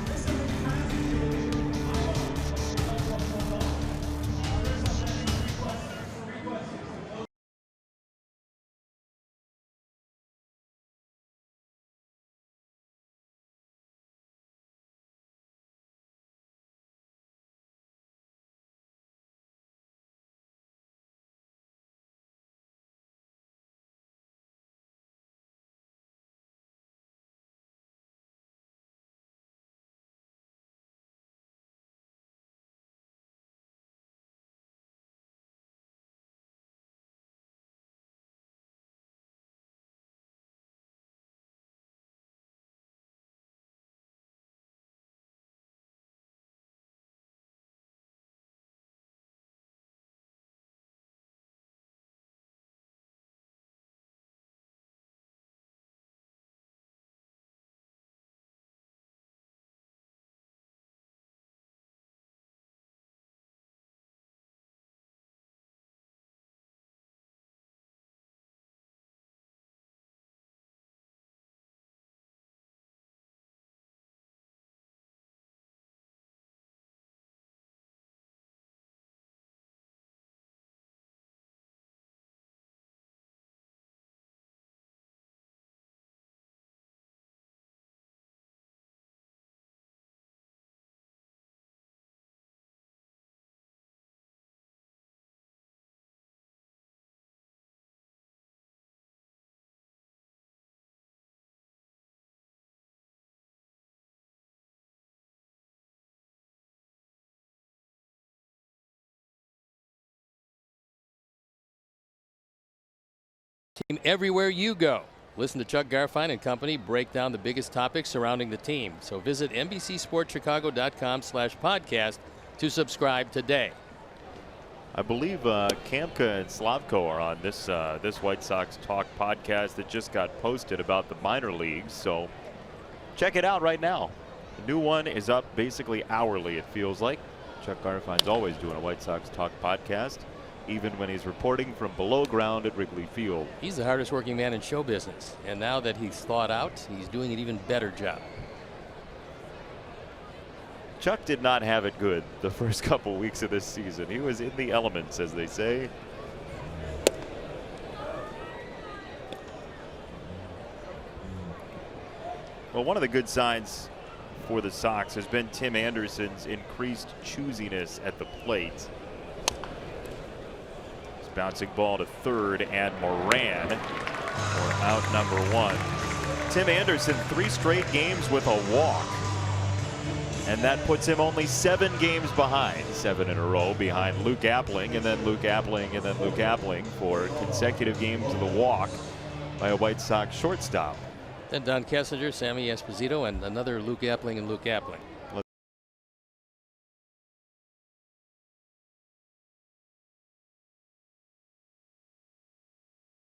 Team everywhere you go. Listen to Chuck Garfien and company break down the biggest topics surrounding the team. So visit NBCSportsChicago.com/podcast to subscribe today. I believe Kamka and Slavko are on this White Sox Talk podcast that just got posted about the minor leagues. So check it out right now. The new one is up basically hourly, it feels like. Chuck Garfien's always doing a White Sox Talk podcast, even when he's reporting from below ground at Wrigley Field. He's the hardest working man in show business, and now that he's thawed out, he's doing an even better job. Chuck did not have it good the first couple weeks of this season. He was in the elements, as they say. Well, one of the good signs for the Sox has been Tim Anderson's increased choosiness at the plate. Bouncing ball to third, and Moran for out number 1. Tim Anderson 3 straight games with a walk, and that puts him only 7 games behind, 7 in a row behind Luke Appling, and then Luke Appling, and then Luke Appling for consecutive games of the walk by a White Sox shortstop. Then Don Kessinger, Sammy Esposito, and another Luke Appling and Luke Appling.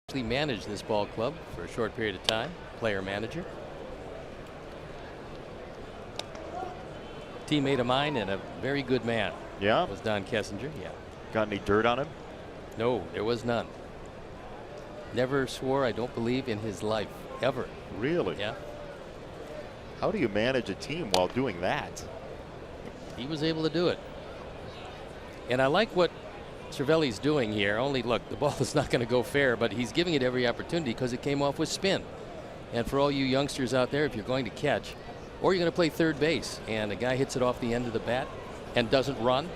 Actually managed this ball club for a short period of time, player manager. Teammate of mine and a very good man. Yeah. Was Don Kessinger. Yeah. Got any dirt on him? No, there was none. Never swore, I don't believe, in his life, ever. Really? Yeah. How do you manage a team while doing that? He was able to do it. And I like what Cervelli's doing here. Only look, the ball is not going to go fair, but he's giving it every opportunity because it came off with spin. And for all you youngsters out there, if you're going to catch, or you're going to play third base, and the guy hits it off the end of the bat and doesn't run,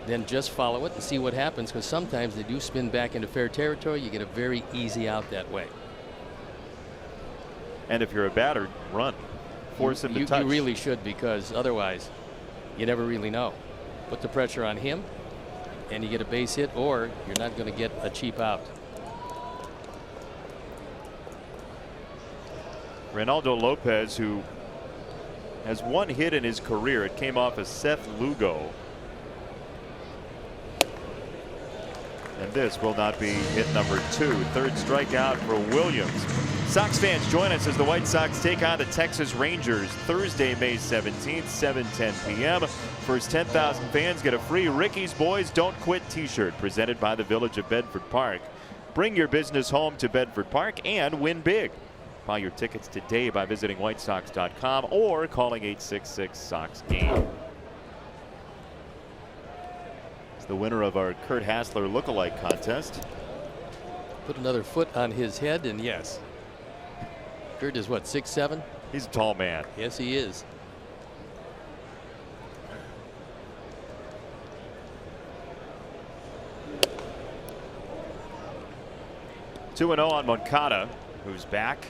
then just follow it and see what happens, because sometimes they do spin back into fair territory. You get a very easy out that way. And if you're a batter, run. Force him to touch. You really should, because otherwise you never really know. Put the pressure on him and you get a base hit, or you're not going to get a cheap out. Reynaldo Lopez, who has one hit in his career. It came off of Seth Lugo. And this will not be hit number 2. Third strikeout for Williams. Sox fans, join us as the White Sox take on the Texas Rangers Thursday, May 17th, 7:10 p.m. First 10,000 fans get a free Ricky's Boys Don't Quit t-shirt presented by the Village of Bedford Park. Bring your business home to Bedford Park and win big. Buy your tickets today by visiting whitesox.com or calling 866-SOX-GAME. It's the winner of our Kurt Hassler lookalike contest. Put another foot on his head, and yes. Kurt is what, 6'7"? He's a tall man. Yes, he is. Two 2-0 on Moncada, who's back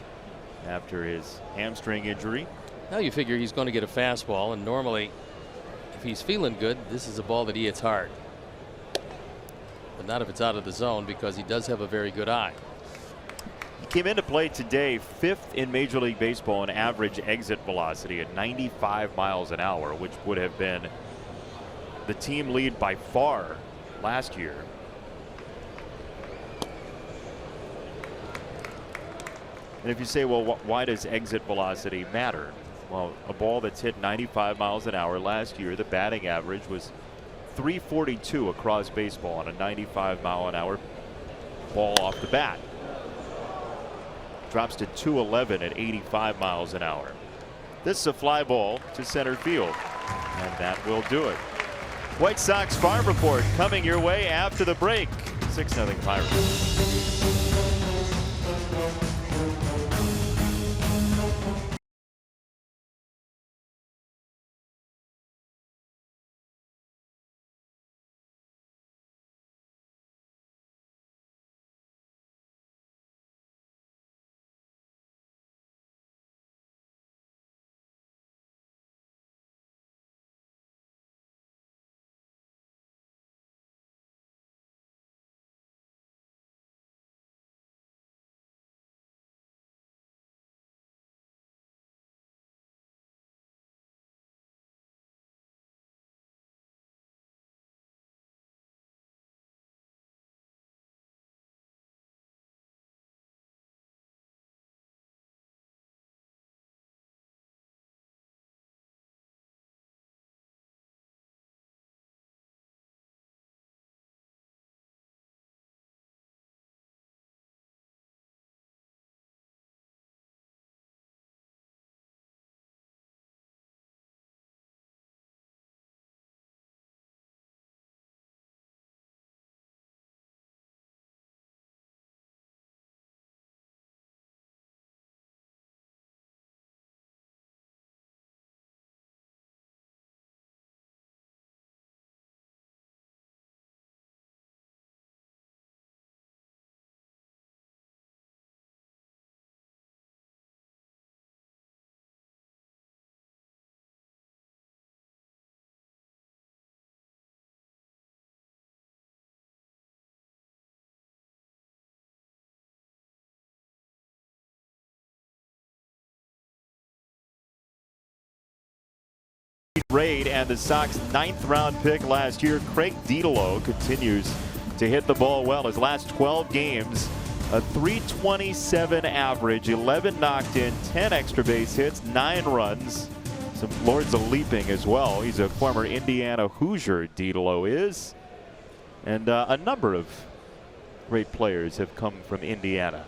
after his hamstring injury. Now you figure he's going to get a fastball, and normally if he's feeling good, this is a ball that he hits hard. But not if it's out of the zone, because he does have a very good eye. He came into play today 5th in Major League Baseball in average exit velocity at 95 miles an hour, which would have been the team lead by far last year. And if you say, well, why does exit velocity matter? Well, a ball that's hit 95 miles an hour last year, the batting average was 342 across baseball on a 95 mile an hour ball off the bat. Drops to 211 at 85 miles an hour. This is a fly ball to center field, and that will do it. White Sox Farm Report coming your way after the break. 6-0 Pirates. Raid and the Sox 9th round pick last year. Craig Dedelo continues to hit the ball well. His last 12 games, a .327 average, 11 knocked in, 10 extra base hits, 9 runs. Some lords of leaping as well. He's a former Indiana Hoosier, Dedelo is. And a number of great players have come from Indiana.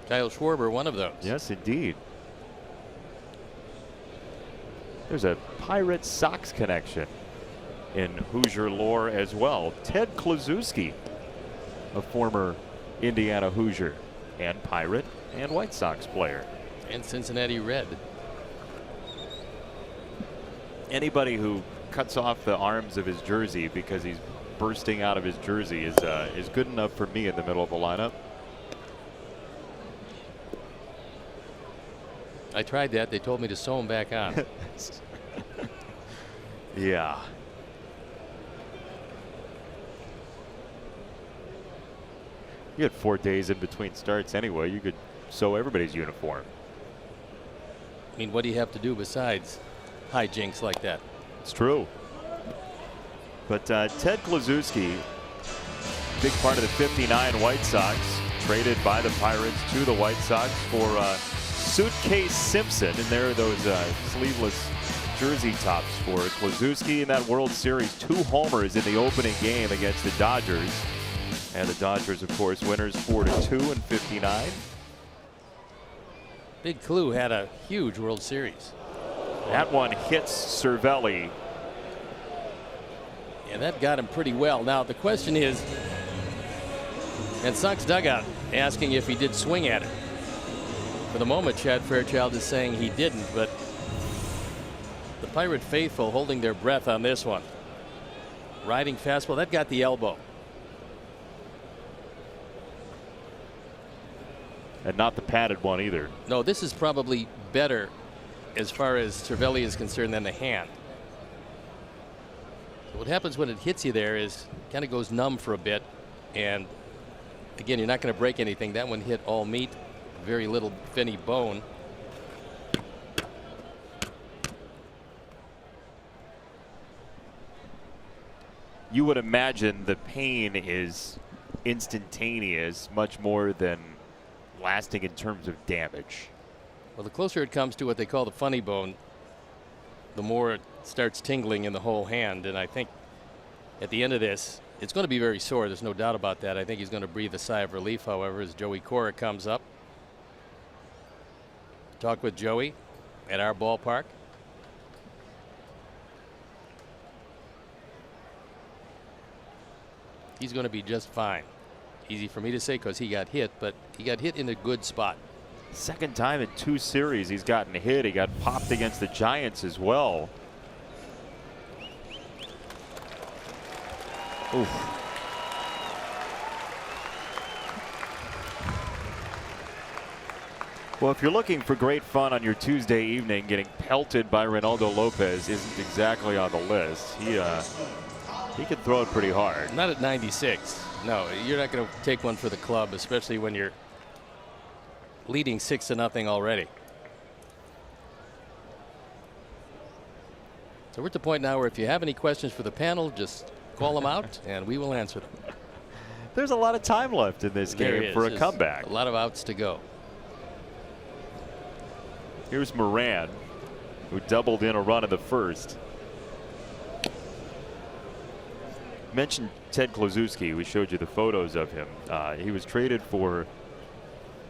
Kyle Schwarber, one of those. Yes, indeed. There's a Pirate-Sox connection in Hoosier lore as well. Ted Kluszewski, a former Indiana Hoosier and Pirate and White Sox player. And Cincinnati Red. Anybody who cuts off the arms of his jersey because he's bursting out of his jersey is good enough for me in the middle of the lineup. I tried that. They told me to sew them back on. Yeah. You had 4 days in between starts anyway. You could sew everybody's uniform. I mean, what do you have to do besides hijinks like that? It's true. But Ted Kluszewski, big part of the '59 White Sox, traded by the Pirates to the White Sox for Suitcase Simpson, and there are those sleeveless jersey tops for Kluszewski in that World Series. 2 homers in the opening game against the Dodgers, and the Dodgers, of course, winners 4-2 in '59. Big Clue had a huge World Series. That one hits Cervelli. And that got him pretty well. Now the question is, and Sox dugout asking if he did swing at it. For the moment, Chad Fairchild is saying he didn't, but the Pirate faithful holding their breath on this one. Riding fastball, that got the elbow. And not the padded one either. No, this is probably better as far as Cervelli is concerned than the hand. So what happens when it hits you there is kind of goes numb for a bit, and again, you're not going to break anything. That one hit all meat, very little finny bone. You would imagine the pain is instantaneous, much more than lasting in terms of damage. Well, the closer it comes to what they call the funny bone, the more it starts tingling in the whole hand. And I think at the end of this, it's going to be very sore. There's no doubt about that. I think he's going to breathe a sigh of relief, however, as Joey Cora comes up. Talk with Joey at our ballpark. He's going to be just fine. Easy for me to say because he got hit, but he got hit in a good spot. Second time in 2 series he's gotten hit. He got popped against the Giants as well. Oof. Well, if you're looking for great fun on your Tuesday evening, getting pelted by Reynaldo Lopez isn't exactly on the list. He can throw it pretty hard. Not at 96. No, you're not going to take one for the club, especially when you're leading 6-0 already. So we're at the point now where if you have any questions for the panel, just call them out and we will answer them. There's a lot of time left in this game for a comeback. A lot of outs to go. Here's Moran, who doubled in a run in the first. Mentioned Ted Kluszewski. We showed you the photos of him. He was traded for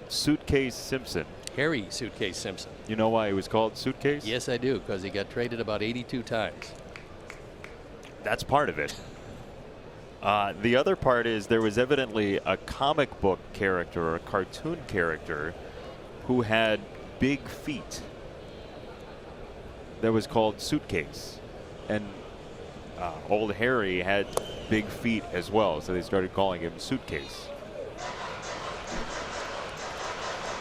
Suitcase Simpson. Harry Suitcase Simpson. You know why he was called Suitcase? Yes, I do, because he got traded about 82 times. That's part of it. The other part is there was evidently a comic book character or a cartoon character who had big feet that was called Suitcase. And old Harry had big feet as well, so they started calling him Suitcase.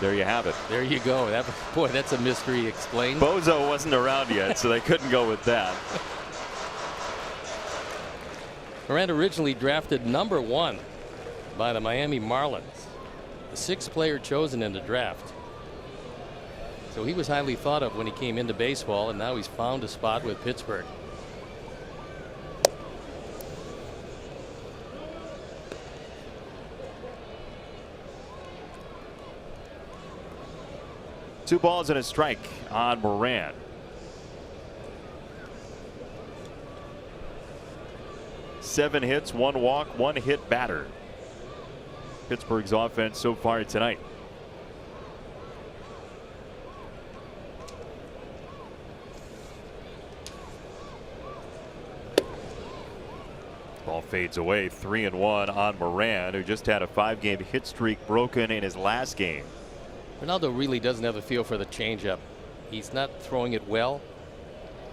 There you have it. There you go. Boy, that's a mystery explained. Bozo wasn't around yet, so they couldn't go with that. Moran originally drafted #1 by the Miami Marlins, the 6th player chosen in the draft. So he was highly thought of when he came into baseball, and now he's found a spot with Pittsburgh. 2 balls and a strike on Moran. Seven hits, 1 walk, 1 hit batter. Pittsburgh's offense so far tonight. Ball fades away. 3-1 on Moran, who just had a 5-game hit streak broken in his last game. Ronaldo really doesn't have a feel for the changeup. He's not throwing it well,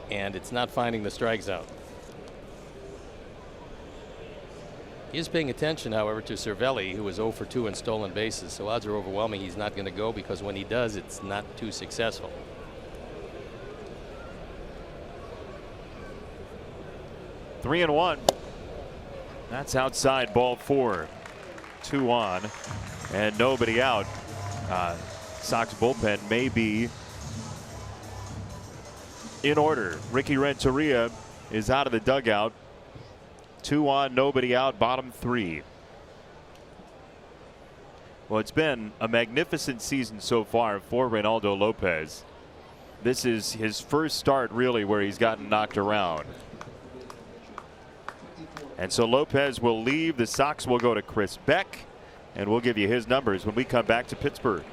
and it's not finding the strike zone. He is paying attention, however, to Cervelli, who is 0 for 2 in stolen bases. So odds are overwhelming he's not going to go, because when he does, it's not too successful. 3-1. That's outside, ball 4. 2 on and nobody out. Sox bullpen may be in order. Ricky Renteria is out of the dugout. 2 on, nobody out, bottom 3. Well, it's been a magnificent season so far for Reynaldo Lopez. This is his first start, really, where he's gotten knocked around. And so Lopez will leave. The Sox will go to Chris Beck, and we'll give you his numbers when we come back to Pittsburgh.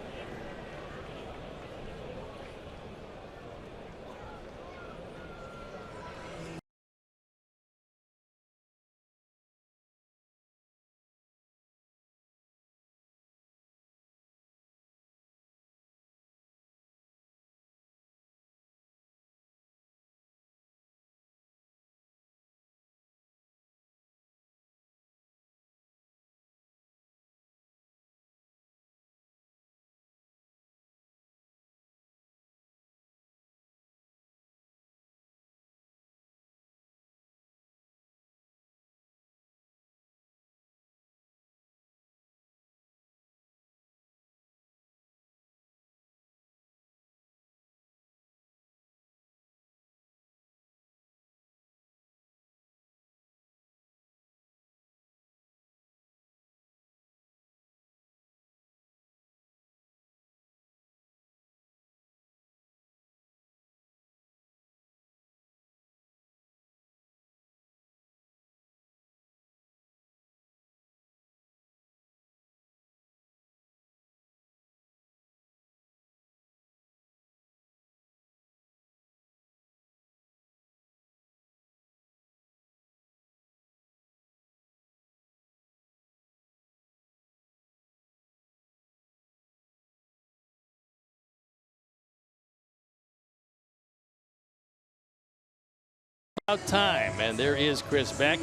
Time, and there is Chris Beck.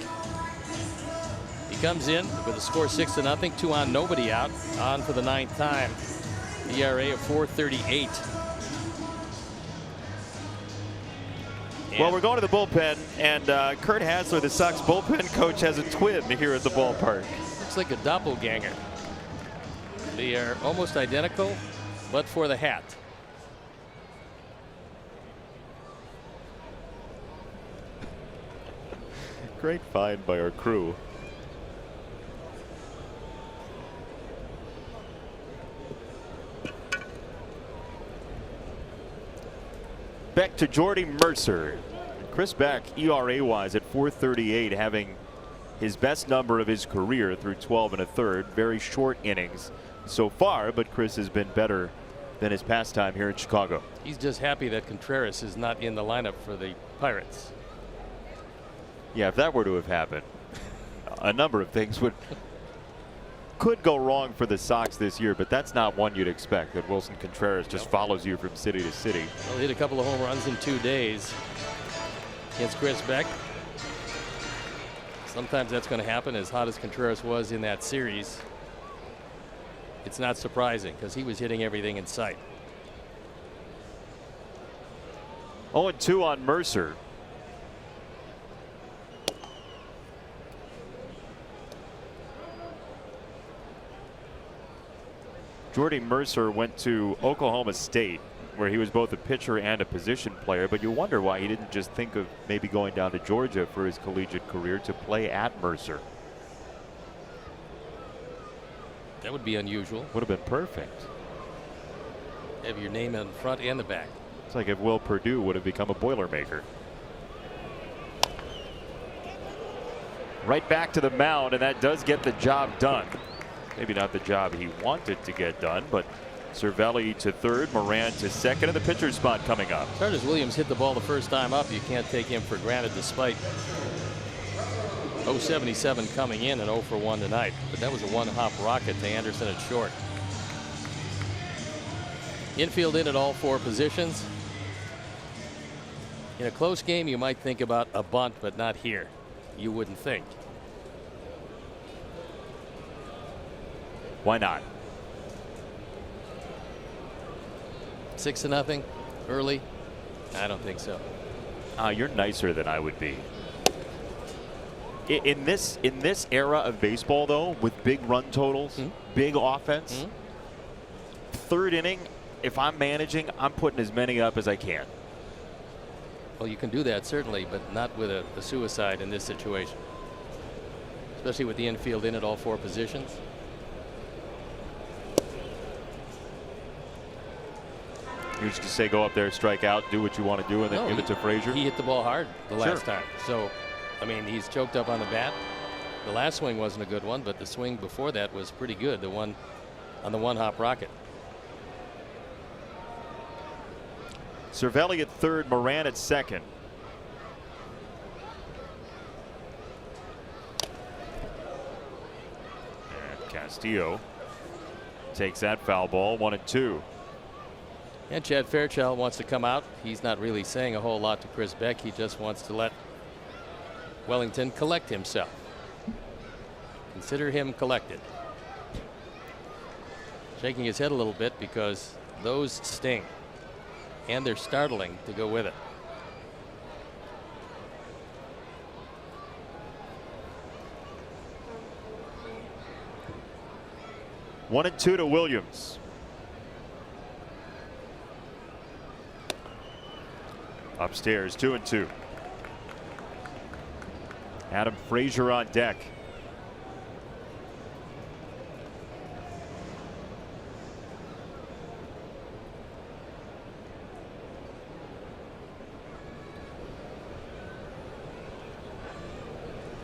He comes in with a score 6-0, 2 on, nobody out, on for the 9th time. ERA of 4.38. Well, we're going to the bullpen, and Kurt Hassler, the Sox bullpen coach, has a twin here at the ballpark. Looks like a doppelganger. They are almost identical, but for the hat. Great find by our crew. Beck to Jordy Mercer. Chris Beck, ERA-wise at 4.38, having his best number of his career through 12 1/3. Very short innings so far, but Chris has been better than his pastime here in Chicago. He's just happy that Contreras is not in the lineup for the Pirates. Yeah, if that were to have happened, a number of things could go wrong for the Sox this year, but that's not one you'd expect, that Wilson Contreras just follows you from city to city. Well, he hit a couple of home runs in 2 days against Chris Beck. Sometimes that's going to happen. As hot as Contreras was in that series, it's not surprising because he was hitting everything in sight. 0-2 on Mercer. Jordy Mercer went to Oklahoma State, where he was both a pitcher and a position player, but you wonder why he didn't just think of maybe going down to Georgia for his collegiate career to play at Mercer. That would be unusual. Would have been perfect. have your name in the front and the back. It's like if Will Perdue would have become a Boilermaker. Right back to the mound, and that does get the job done. Maybe not the job he wanted to get done, but Cervelli to third, Moran to second, and the pitcher's spot coming up. As hard as Williams hit the ball the first time up, you can't take him for granted despite 0-77 coming in and 0 for 1 tonight. But that was a one-hop rocket to Anderson at short. Infield in at all 4 positions. In a close game, you might think about a bunt, but not here. You wouldn't think. Why not? 6-0 early? I don't think so. You're nicer than I would be. In this era of baseball, though, with big run totals, big offense, third inning, if I'm managing, I'm putting as many up as I can. Well, you can do that certainly, but not with a suicide in this situation, especially with the infield in at all 4 positions. You just say go up there, strike out, do what you want to do, and then give it to Frazier. He hit the ball hard the last time. So, I mean, he's choked up on the bat. The last swing wasn't a good one, but the swing before that was pretty good. The one on the one-hop rocket. Cervelli at third, Moran at second. And Castillo takes that foul ball, 1-2. And Chad Fairchild wants to come out. He's not really saying a whole lot to Chris Beck. He just wants to let Wellington collect himself. Consider him collected. Shaking his head a little bit because those sting. And they're startling to go with it. One and two to Williams. Upstairs, 2-2. Adam Frazier on deck.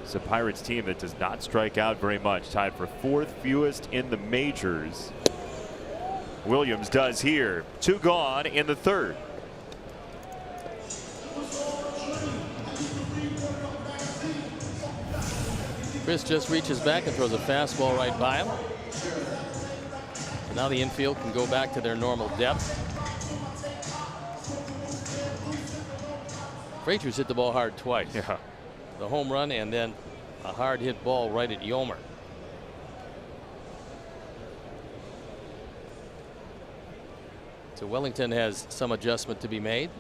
It's a Pirates team that does not strike out very much, tied for 4th fewest in the majors. Williams does here. 2 gone in the 3rd. Chris just reaches back and throws a fastball right by him. And now the infield can go back to their normal depth. Frazier's hit the ball hard twice. Yeah. The home run and then a hard hit ball right at Yomer. So Wellington has some adjustment to be made.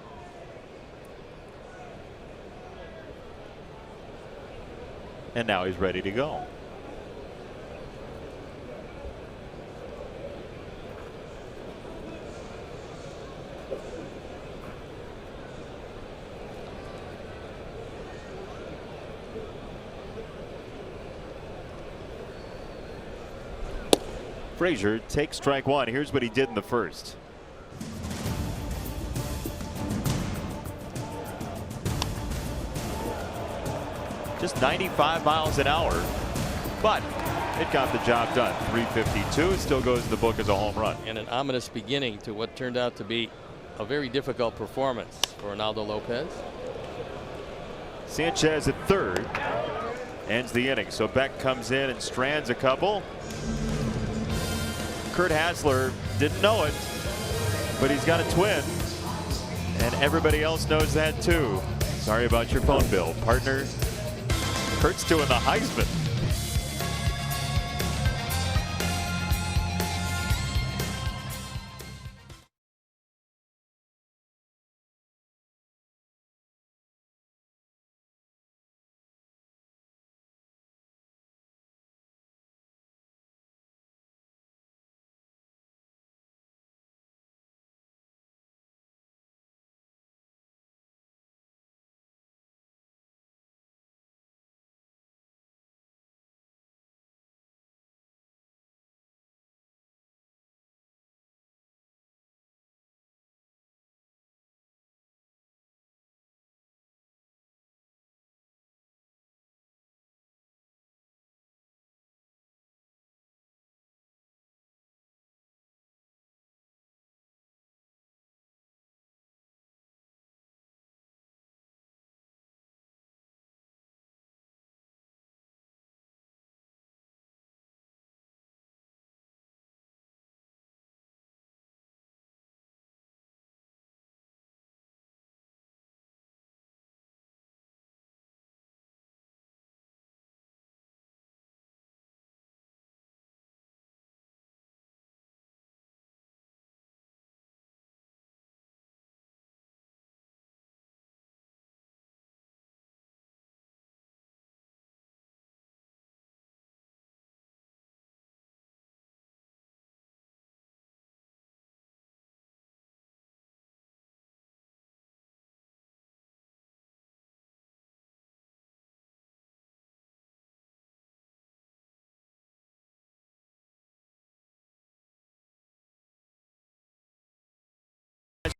And now he's ready to go. Frazier takes strike 1. Here's what he did in the 1st. Just 95 miles an hour, but it got the job done. 352. It still goes in the book as a home run. And an ominous beginning to what turned out to be a very difficult performance for Ronaldo Lopez. Sanchez at third ends the inning. So Beck comes in and strands a couple. Kurt Hassler didn't know it, but he's got a twin, and everybody else knows that too. Sorry about your phone bill, partner. Kurt's doing the Heisman.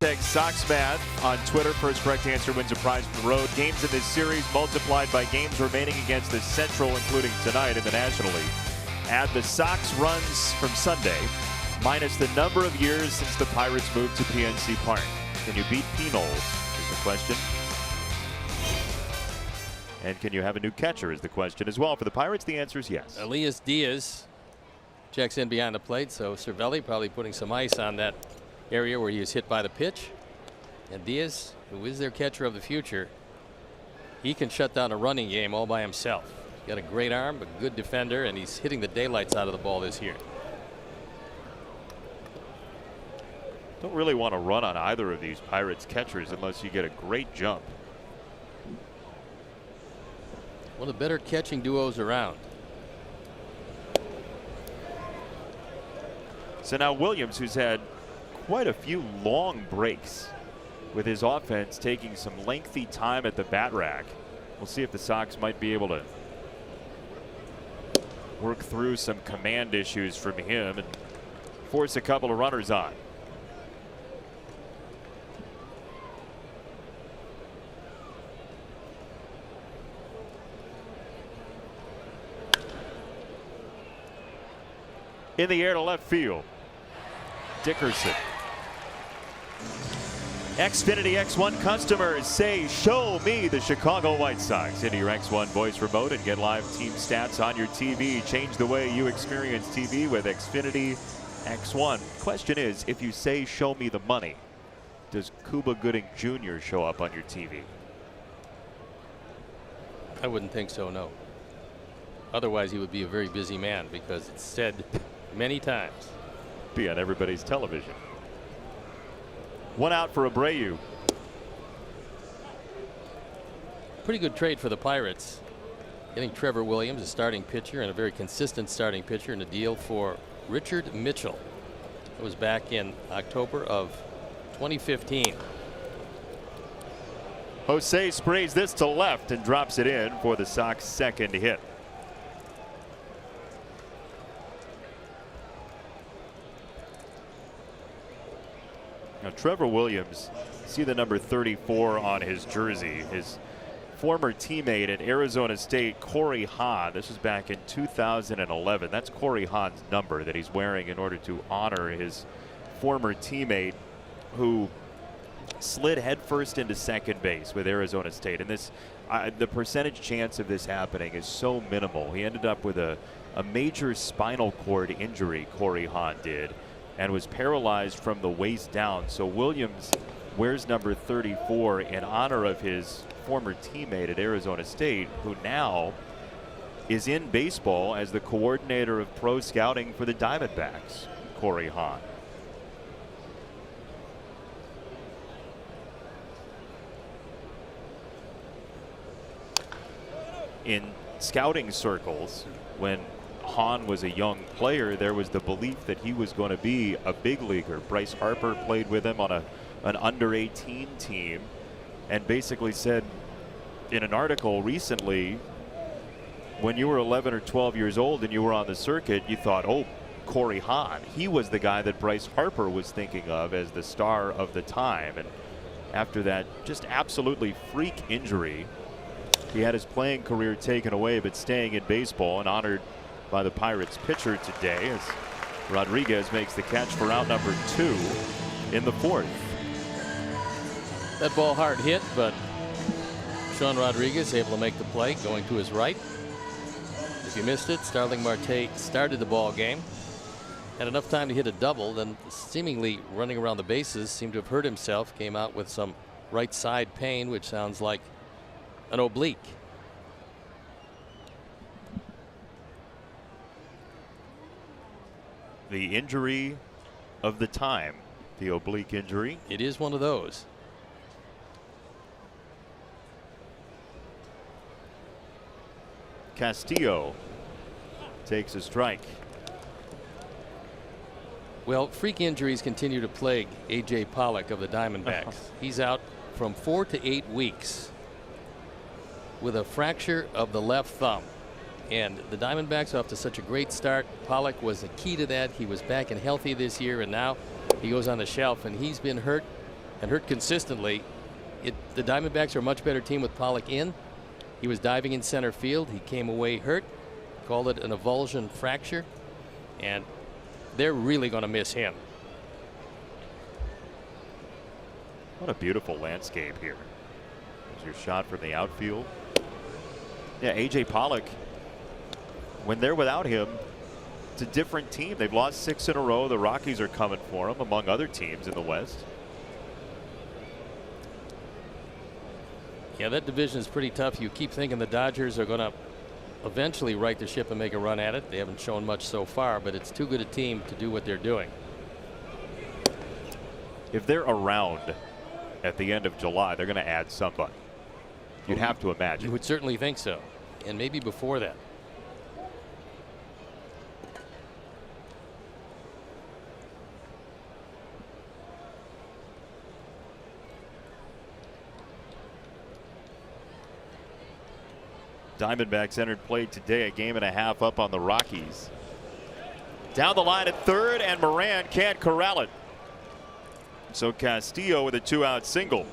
Sox Math on Twitter. First correct answer wins a prize from the road. Games in this series multiplied by games remaining against the Central, including tonight in the National League. Add the Sox runs from Sunday minus the number of years since the Pirates moved to PNC Park. Can you beat Penal is the question. And can you have a new catcher is the question as well. For the Pirates, the answer is yes. Elias Diaz checks in behind the plate, so Cervelli probably putting some ice on that area where he was hit by the pitch. And Diaz, who is their catcher of the future, he can shut down a running game all by himself. He's got a great arm, a good defender, and he's hitting the daylights out of the ball this year. Don't really want to run on either of these Pirates catchers unless you get a great jump. One of the better catching duos around. So now Williams, who's had quite a few long breaks with his offense taking some lengthy time at the bat rack. We'll see if the Sox might be able to work through some command issues from him and force a couple of runners on. In the air to left field, Dickerson. Xfinity X1 customers say, show me the Chicago White Sox. Into your X1 voice remote and get live team stats on your TV. Change the way you experience TV with Xfinity X1. Question is, if you say, show me the money, does Cuba Gooding Jr. show up on your TV? I wouldn't think so, no. Otherwise, he would be a very busy man because it's said many times. Be on everybody's television. One out for Abreu. Pretty good trade for the Pirates. Getting Trevor Williams, a starting pitcher and a very consistent starting pitcher, in a deal for Richard Mitchell. It was back in October of 2015. Jose sprays this to left and drops it in for the Sox' second hit. Now Trevor Williams, see the number 34 on his jersey. His former teammate at Arizona State, Corey Hahn. This was back in 2011. That's Corey Hahn's number that he's wearing in order to honor his former teammate who slid headfirst into second base with Arizona State. And this, the percentage chance of this happening is so minimal. He ended up with a major spinal cord injury, Corey Hahn did, and was paralyzed from the waist down. So Williams wears number 34 in honor of his former teammate at Arizona State, who now is in baseball as the coordinator of pro scouting for the Diamondbacks, Corey Hahn. In scouting circles, when Hahn was a young player, there was the belief that he was going to be a big leaguer. Bryce Harper played with him on an under 18 team and basically said in an article recently, when you were 11 or 12 years old and you were on the circuit, you thought, oh, Corey Hahn, he was the guy that Bryce Harper was thinking of as the star of the time. And after that just absolutely freak injury, he had his playing career taken away, but staying in baseball, and honored by the Pirates pitcher today as Rodriguez makes the catch for out number 2 in the 4th. That ball hard hit, but Sean Rodriguez able to make the play, going to his right. If you missed it, Starling Marte started the ball game. Had enough time to hit a double, then seemingly running around the bases, seemed to have hurt himself, came out with some right side pain, which sounds like an oblique. The injury of the time, the oblique injury. It is one of those. Castillo takes a strike. Well, freak injuries continue to plague A.J. Pollock of the Diamondbacks. He's out from 4 to 8 weeks with a fracture of the left thumb. And the Diamondbacks are off to such a great start. Pollock was the key to that. He was back and healthy this year, and now he goes on the shelf, and he's been hurt and hurt consistently. The Diamondbacks are a much better team with Pollock in. He was diving in center field. He came away hurt, called it an avulsion fracture, and they're really going to miss him. What a beautiful landscape here. There's your shot from the outfield. Yeah, A.J. Pollock, when they're without him, it's a different team. They've lost 6 in a row. The Rockies are coming for him, among other teams in the West. Yeah, that division is pretty tough. You keep thinking the Dodgers are going to eventually right the ship and make a run at it. They haven't shown much so far, but it's too good a team to do what they're doing. If they're around at the end of July, they're going to add somebody. You'd have to imagine. You would certainly think so, and maybe before that. Diamondbacks entered play today, a game and a half up on the Rockies. Down the line at third, and Moran can't corral it. So Castillo with a 2-out single.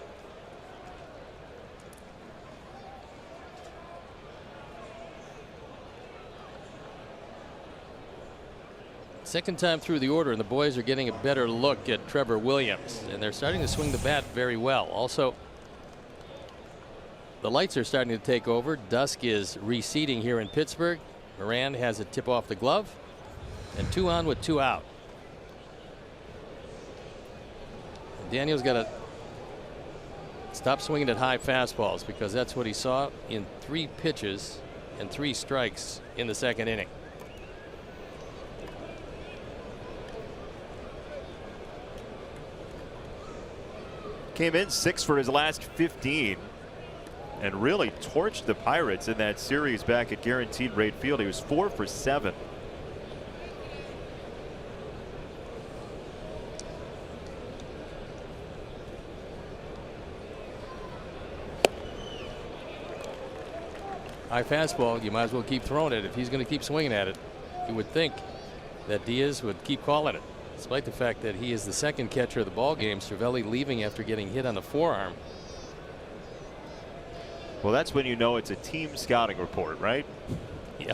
Second time through the order, and the boys are getting a better look at Trevor Williams, and they're starting to swing the bat very well. Also, the lights are starting to take over. Dusk is receding here in Pittsburgh. Moran has a tip off the glove, and 2 on with 2 out. Daniel's got to stop swinging at high fastballs, because that's what he saw in 3 pitches and 3 strikes in the second inning. Came in 6 for his last 15 and really torched the Pirates in that series back at Guaranteed Rate Field. He was 4 for 7. High fastball, you might as well keep throwing it. If he's going to keep swinging at it, you would think that Diaz would keep calling it, despite the fact that he is the second catcher of the ball game. Cervelli leaving after getting hit on the forearm. Well, that's when you know it's a team scouting report, right? Yeah.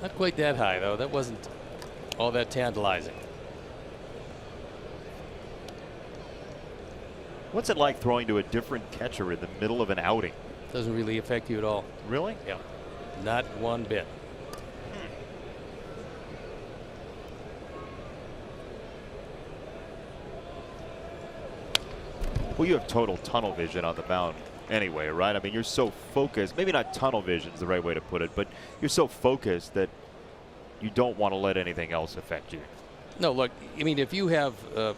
Not quite that high, though. That wasn't all that tantalizing. What's it like throwing to a different catcher in the middle of an outing? Doesn't really affect you at all. Really? Yeah. Not one bit. Well, you have total tunnel vision on the mound anyway, right? I mean, you're so focused. Maybe not tunnel vision is the right way to put it, but you're so focused that you don't want to let anything else affect you. No, look, I mean, if you have a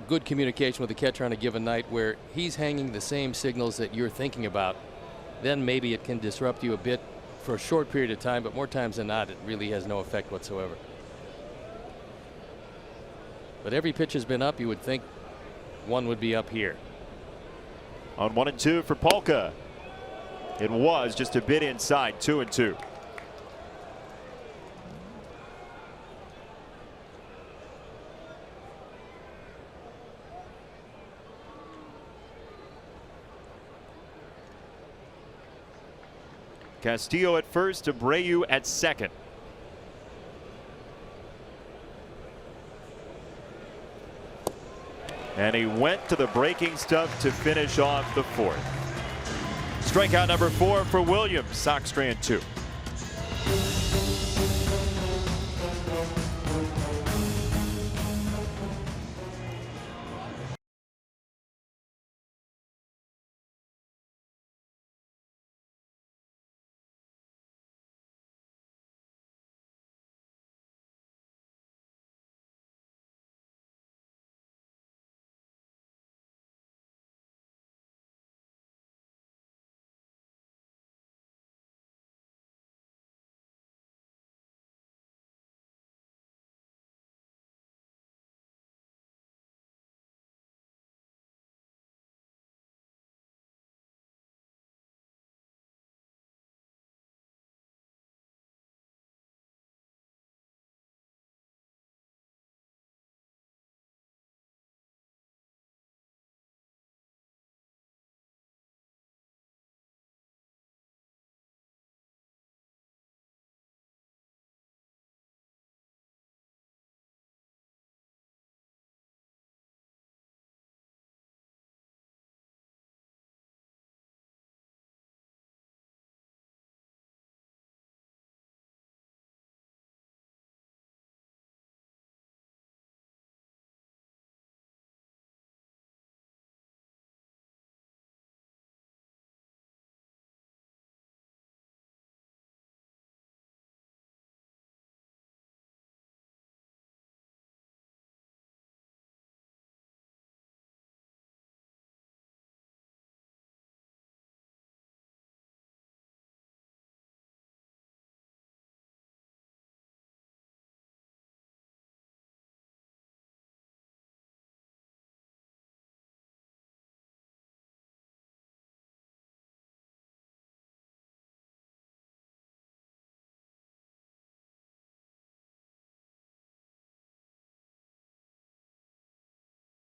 good communication with the catcher on a given night where he's hanging the same signals that you're thinking about, then maybe it can disrupt you a bit for a short period of time, but more times than not, it really has no effect whatsoever. But every pitch has been up. You would think one would be up here. On 1-2 for Polka. It was just a bit inside, 2-2. Castillo at first, Abreu at second. And he went to the breaking stuff to finish off the 4th. Strikeout number 4 for Williams. Sox strand 2.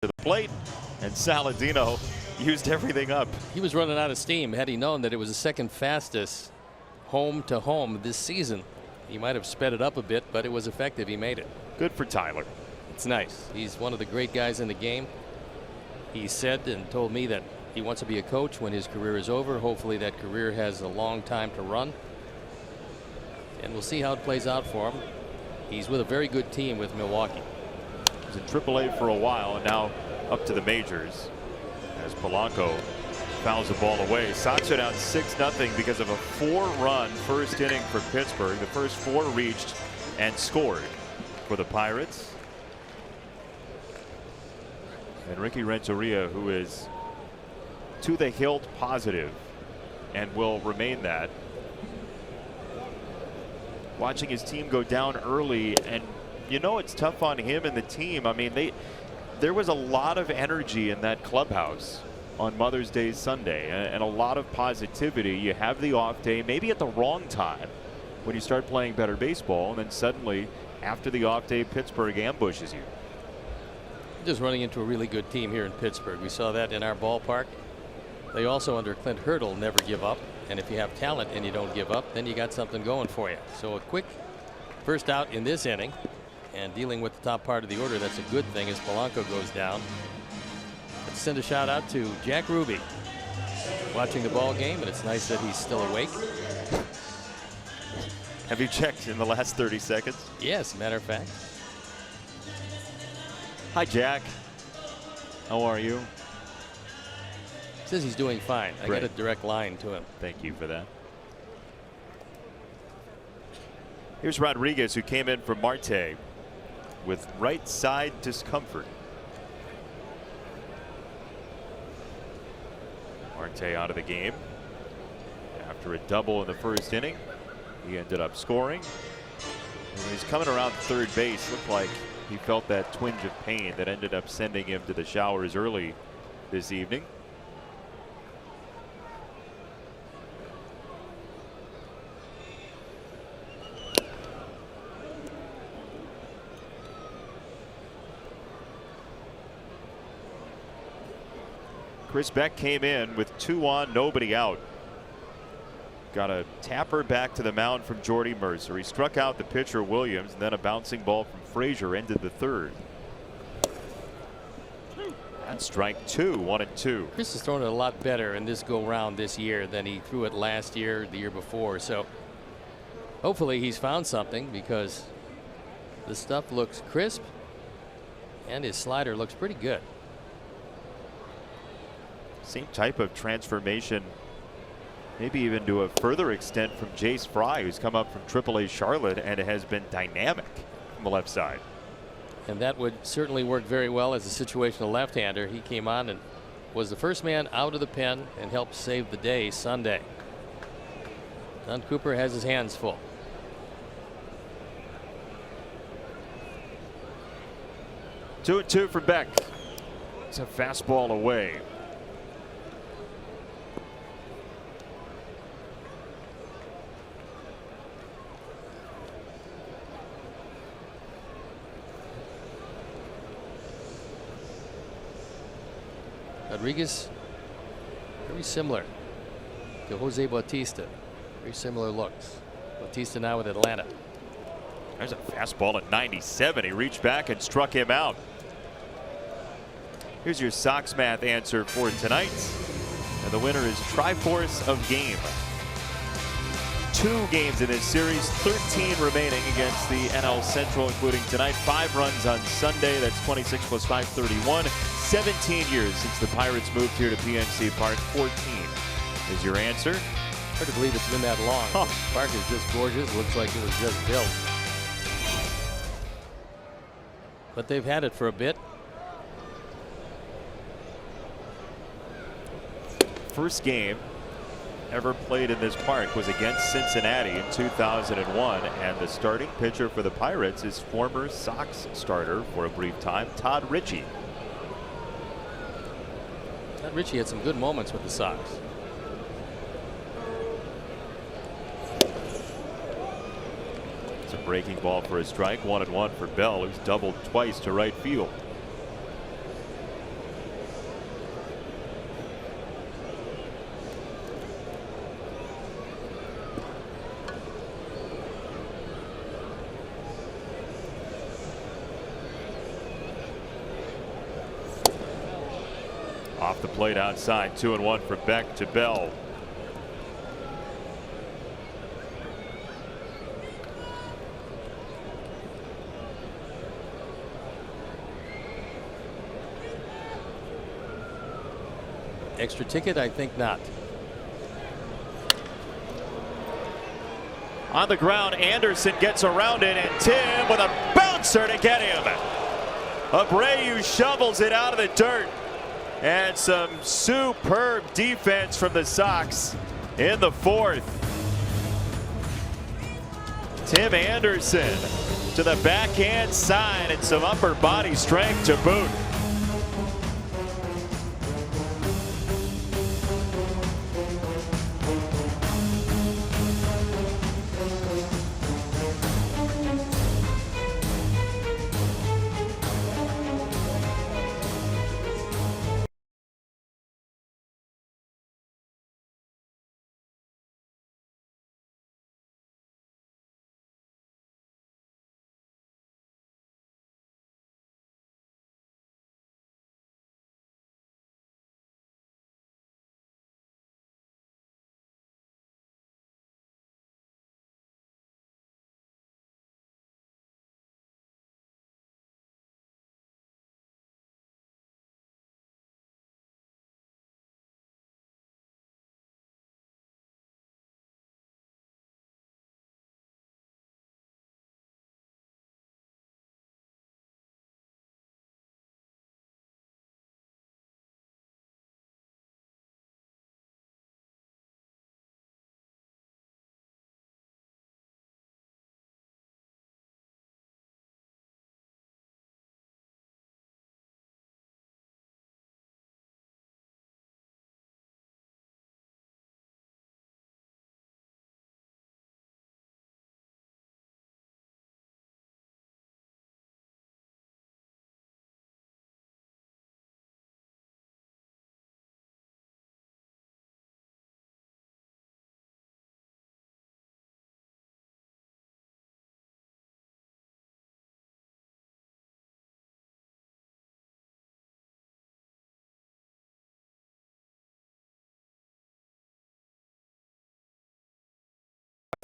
to the plate, and Saladino used everything up. He was running out of steam. Had he known that it was the second fastest home to home this season, he might have sped it up a bit, but it was effective. He made it. Good for Tyler. It's nice. He's one of the great guys in the game. He said and told me that he wants to be a coach when his career is over. Hopefully that career has a long time to run. And we'll see how it plays out for him. He's with a very good team with Milwaukee. He was in AAA for a while and now up to the majors. As Polanco fouls the ball away. Sox are down 6-0 because of a 4-run first inning for Pittsburgh. The first 4 reached and scored for the Pirates. And Ricky Renteria, who is to the hilt positive and will remain that. Watching his team go down early, and you know it's tough on him and the team. I mean, there was a lot of energy in that clubhouse on Mother's Day Sunday, and a lot of positivity. You have the off day, maybe at the wrong time when you start playing better baseball, and then suddenly after the off day Pittsburgh ambushes you. Just running into a really good team here in Pittsburgh. We saw that in our ballpark. They also, under Clint Hurdle, never give up. And if you have talent and you don't give up, then you got something going for you. So a quick first out in this inning, and dealing with the top part of the order, that's a good thing as Polanco goes down. Let's send a shout out to Jack Ruby, watching the ball game, and it's nice that he's still awake. Have you checked in the last 30 seconds? Yes, matter of fact. Hi, Jack. How are you? Says he's doing fine. I Great. got a direct line to him. Thank you for that. Here's Rodriguez, who came in from Marte with right side discomfort. Marte out of the game after a double in the first inning. He ended up scoring. And when he's coming around third base, looked like he felt that twinge of pain that ended up sending him to the showers early this evening. Chris Beck came in with 2 on, nobody out. Got a tapper back to the mound from Jordy Mercer. He struck out the pitcher Williams, and then a bouncing ball from Frazier ended the third. That's strike 2, 1-2. Chris has thrown it a lot better in this go round this year than he threw it last year, the year before. So hopefully he's found something, because the stuff looks crisp and his slider looks pretty good. Same type of transformation, maybe even to a further extent, from Jace Fry, who's come up from AAA Charlotte and has been dynamic from the left side. And that would certainly work very well as a situational left-hander. He came on and was the first man out of the pen and helped save the day Sunday. Don Cooper has his hands full. Two and two for Beck. It's a fastball away. Rodriguez, very similar to Jose Bautista. Very similar looks. Bautista now with Atlanta. There's a fastball at 97. He reached back and struck him out. Here's your Sox math answer for tonight. And the winner is Triforce of Game. 2 games in this series, 13 remaining against the NL Central, including tonight. 5 runs on Sunday. That's 26 plus 5, 31. 17 years since the Pirates moved here to PNC Park. 14 is your answer. Hard to believe it's been that long. Huh. This park is just gorgeous. Looks like it was just built. But they've had it for a bit. First game ever played in this park was against Cincinnati in 2001, and the starting pitcher for the Pirates is former Sox starter for a brief time, Todd Ritchie. Todd Ritchie had some good moments with the Sox. It's a breaking ball for a strike. 1-1 for Bell, who's doubled twice to right field. off the plate outside. 2-1 for Beck to Bell. Extra ticket? I think not. On the ground, Anderson gets around it, and Tim with a bouncer to get him. Abreu shovels it out of the dirt. And some superb defense from the Sox in the fourth. Tim Anderson to the backhand side and some upper body strength to boot.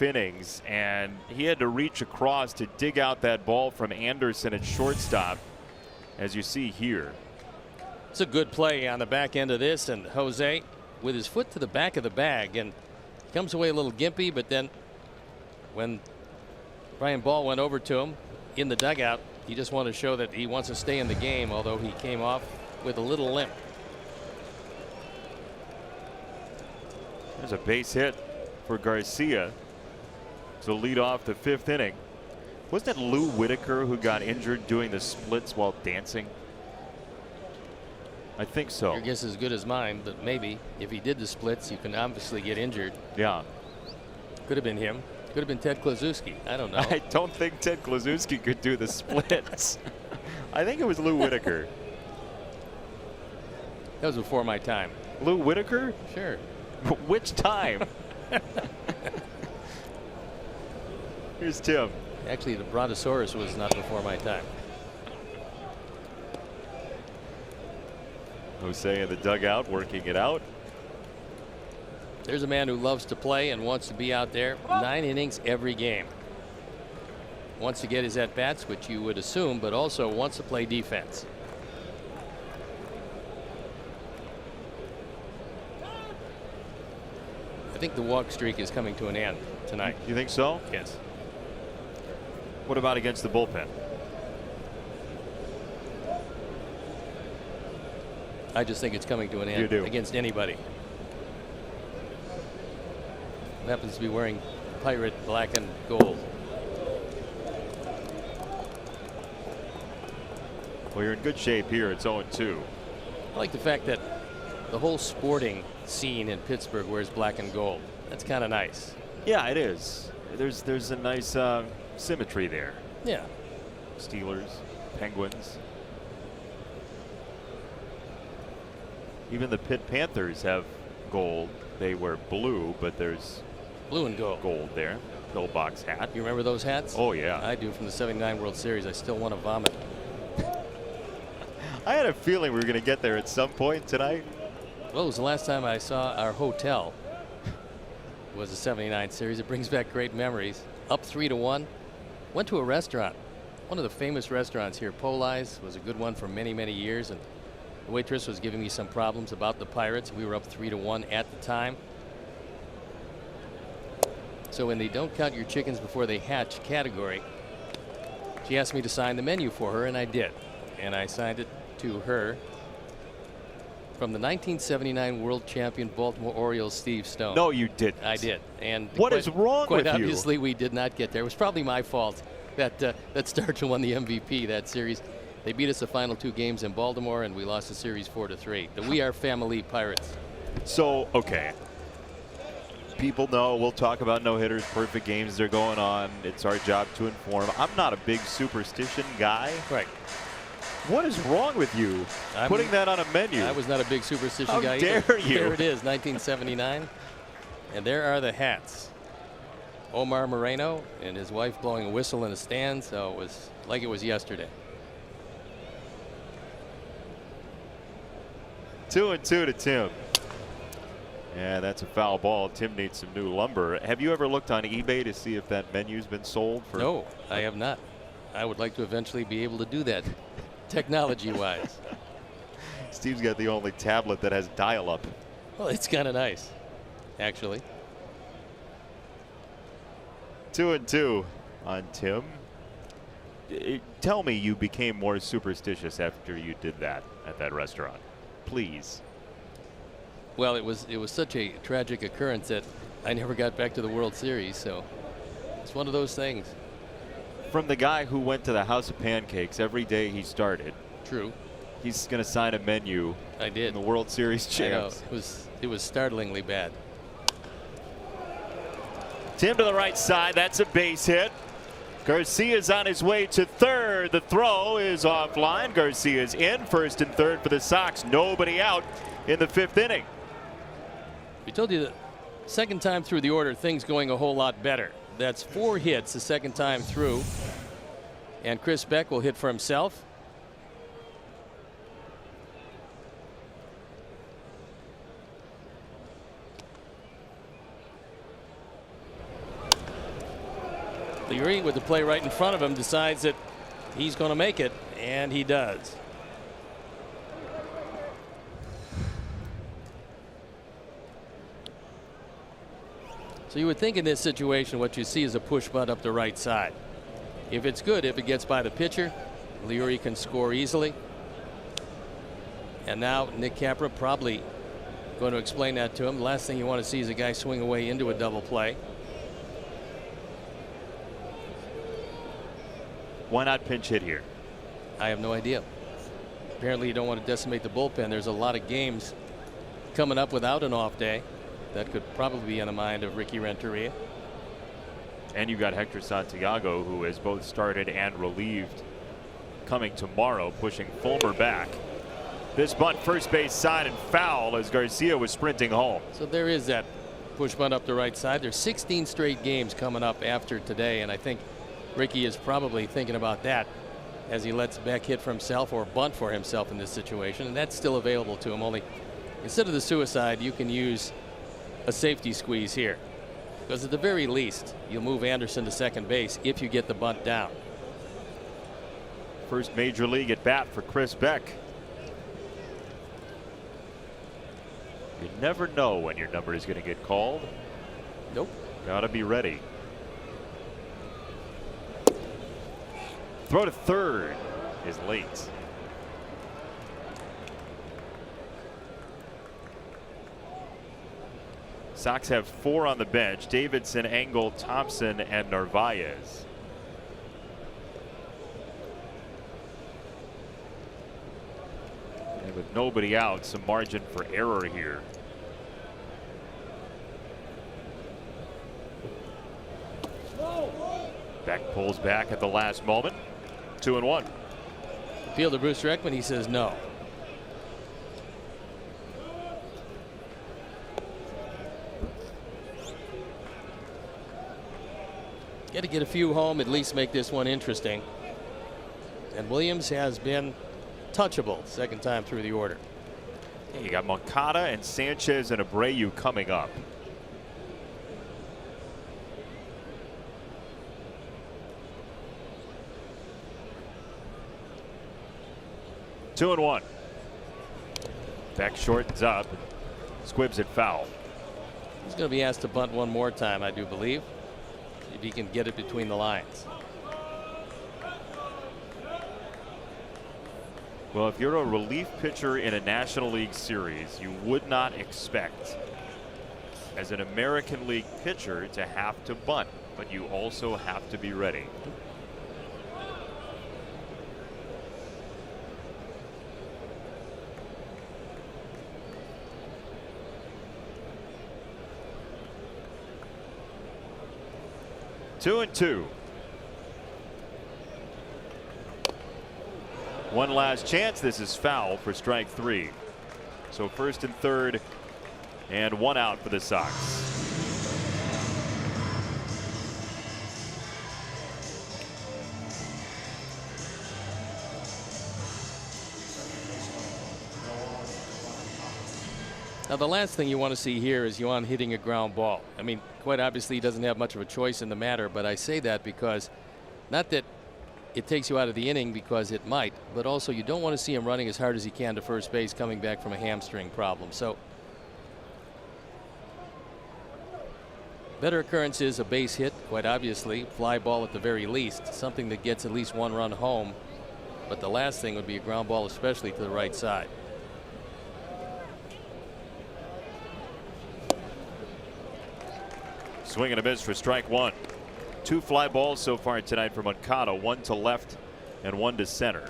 Innings, and he had to reach across to dig out that ball from Anderson at shortstop, as you see here. It's a good play on the back end of this, and Jose with his foot to the back of the bag and comes away a little gimpy, but then when Brian Ball went over to him in the dugout, he just wanted to show that he wants to stay in the game, although he came off with a little limp. There's a base hit for Garcia to lead off the fifth inning. Wasn't it Lou Whitaker who got injured doing the splits while dancing? I think so. Your guess is as good as mine, but maybe if he did the splits, you can obviously get injured. Yeah. Could have been him. Could have been Ted Kluszewski. I don't know. I don't think Ted Kluszewski could do the splits. I think it was Lou Whitaker. That was before my time. Lou Whitaker? Sure. Which time? Here's Tim. Actually, the Brontosaurus was not before my time. Jose in the dugout working it out. There's a man who loves to play and wants to be out there 9 innings every game. Wants to get his at-bats, which you would assume, but also wants to play defense. I think the walk streak is coming to an end tonight. You think so? Yes. What about against the bullpen? I just think it's coming to an end. You do. Against anybody. Who happens to be wearing pirate black and gold. Well, you're in good shape here. It's 0-2. I like the fact that the whole sporting scene in Pittsburgh wears black and gold. That's kind of nice. Yeah, it is. There's a nice symmetry there. Yeah. Steelers, Penguins. Even the Pitt Panthers have gold. They wear blue, but there's blue and gold there. Pillbox hat. You remember those hats? Oh yeah, I do, from the '79 World Series. I still want to vomit. I had a feeling we were going to get there at some point tonight. Well, it was the last time I saw our hotel. It was a '79 series. It brings back great memories. Up 3-1. Went to a restaurant. One of the famous restaurants here, Poli's, was a good one for many, many years. And the waitress was giving me some problems about the Pirates. We were up 3-1 at the time. So in the don't count your chickens before they hatch category, she asked me to sign the menu for her, and I did. And I signed it to her from the 1979 World Champion Baltimore Orioles, Steve Stone. No, you didn't. I did. And what is wrong with you? Quite obviously, we did not get there. It was probably my fault that that Starcher won the MVP that series. They beat us the final 2 games in Baltimore, and we lost the series 4-3. The We Are Family Pirates. So, okay. People know we'll talk about no-hitters, perfect games they're going on. It's our job to inform. I'm not a big superstition guy. Right. What is wrong with you putting that on a menu? I was not a big superstition guy either. How dare you? There it is, 1979. And there are the hats. Omar Moreno and his wife blowing a whistle in the stands. So it was like it was yesterday. 2-2 to Tim. Yeah, that's a foul ball. Tim needs some new lumber. Have you ever looked on eBay to see if that menu's been sold? No, I have not. I would like to eventually be able to do that, technology-wise. Steve's got the only tablet that has dial-up. Well, it's kind of nice, actually. 2-2 on Tim. Tell me you became more superstitious after you did that at that restaurant, please. Well, it was such a tragic occurrence that I never got back to the World Series, so it's one of those things. From the guy who went to the House of Pancakes every day he started. True. He's going to sign a menu. I did. In the World Series champs. It was startlingly bad. Tim to the right side. That's a base hit. Garcia's on his way to third. The throw is offline. Garcia's in. First and third for the Sox. Nobody out in the 5th inning. We told you the second time through the order, things going a whole lot better. That's 4 hits the second time through. And Chris Beck will hit for himself. Leary, with the play right in front of him, decides that he's going to make it, and he does. So you would think in this situation what you see is a push bunt up the right side. If it's good, if it gets by the pitcher, Leary can score easily. And now Nick Capra probably going to explain that to him. The last thing you want to see is a guy swing away into a double play. Why not pinch hit here? I have no idea. Apparently you don't want to decimate the bullpen. There's a lot of games coming up without an off day. That could probably be on the mind of Ricky Renteria. And you've got Hector Santiago, who has both started and relieved, coming tomorrow, pushing Fulmer back. This bunt first base side and foul as Garcia was sprinting home. So there is that push bunt up the right side. There's 16 straight games coming up after today, and I think Ricky is probably thinking about that as he lets Beck hit for himself or bunt for himself in this situation, and that's still available to him. Only instead of the suicide, you can use a safety squeeze here, because at the very least you'll move Anderson to second base if you get the bunt down. First major league at bat for Chris Beck. You never know when your number is going to get called. Nope. Gotta be ready. Throw to third is late. Sox have 4 on the bench: Davidson, Engel, Thompson, and Narvaez. And with nobody out, some margin for error here. Beck pulls back at the last moment. 2-1. Fielder Bruce Reckman, he says no. Got to get a few home, at least make this one interesting. And Williams has been touchable second time through the order. You got Moncada and Sanchez and Abreu coming up. Two and one. Beck shortens up and squibs it foul. He's going to be asked to bunt one more time, I do believe, if he can get it between the lines. Well, if you're a relief pitcher in a National League series, you would not expect, as an American League pitcher, to have to bunt, but you also have to be ready. Two and two. One last chance. This is foul for strike three. So first and third, and one out for the Sox. Now, the last thing you want to see here is Yuan hitting a ground ball. I mean, quite obviously, he doesn't have much of a choice in the matter, but I say that because, not that it takes you out of the inning, because it might, but also you don't want to see him running as hard as he can to first base coming back from a hamstring problem. So, better occurrence is a base hit, quite obviously, fly ball at the very least, something that gets at least one run home. But the last thing would be a ground ball, especially to the right side. Swing and a miss for strike one. Two fly balls so far tonight for Moncada, one to left and one to center.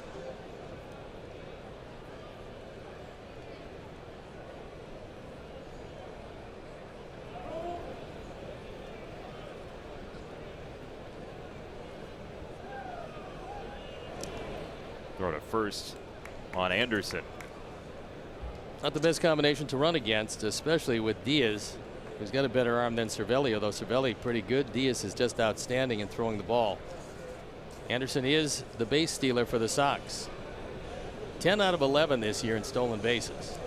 Throw to first on Anderson. Not the best combination to run against, especially with Diaz, who's got a better arm than Cervelli, although Cervelli pretty good. Diaz is just outstanding in throwing the ball. Anderson is the base stealer for the Sox. 10 out of 11 this year in stolen bases.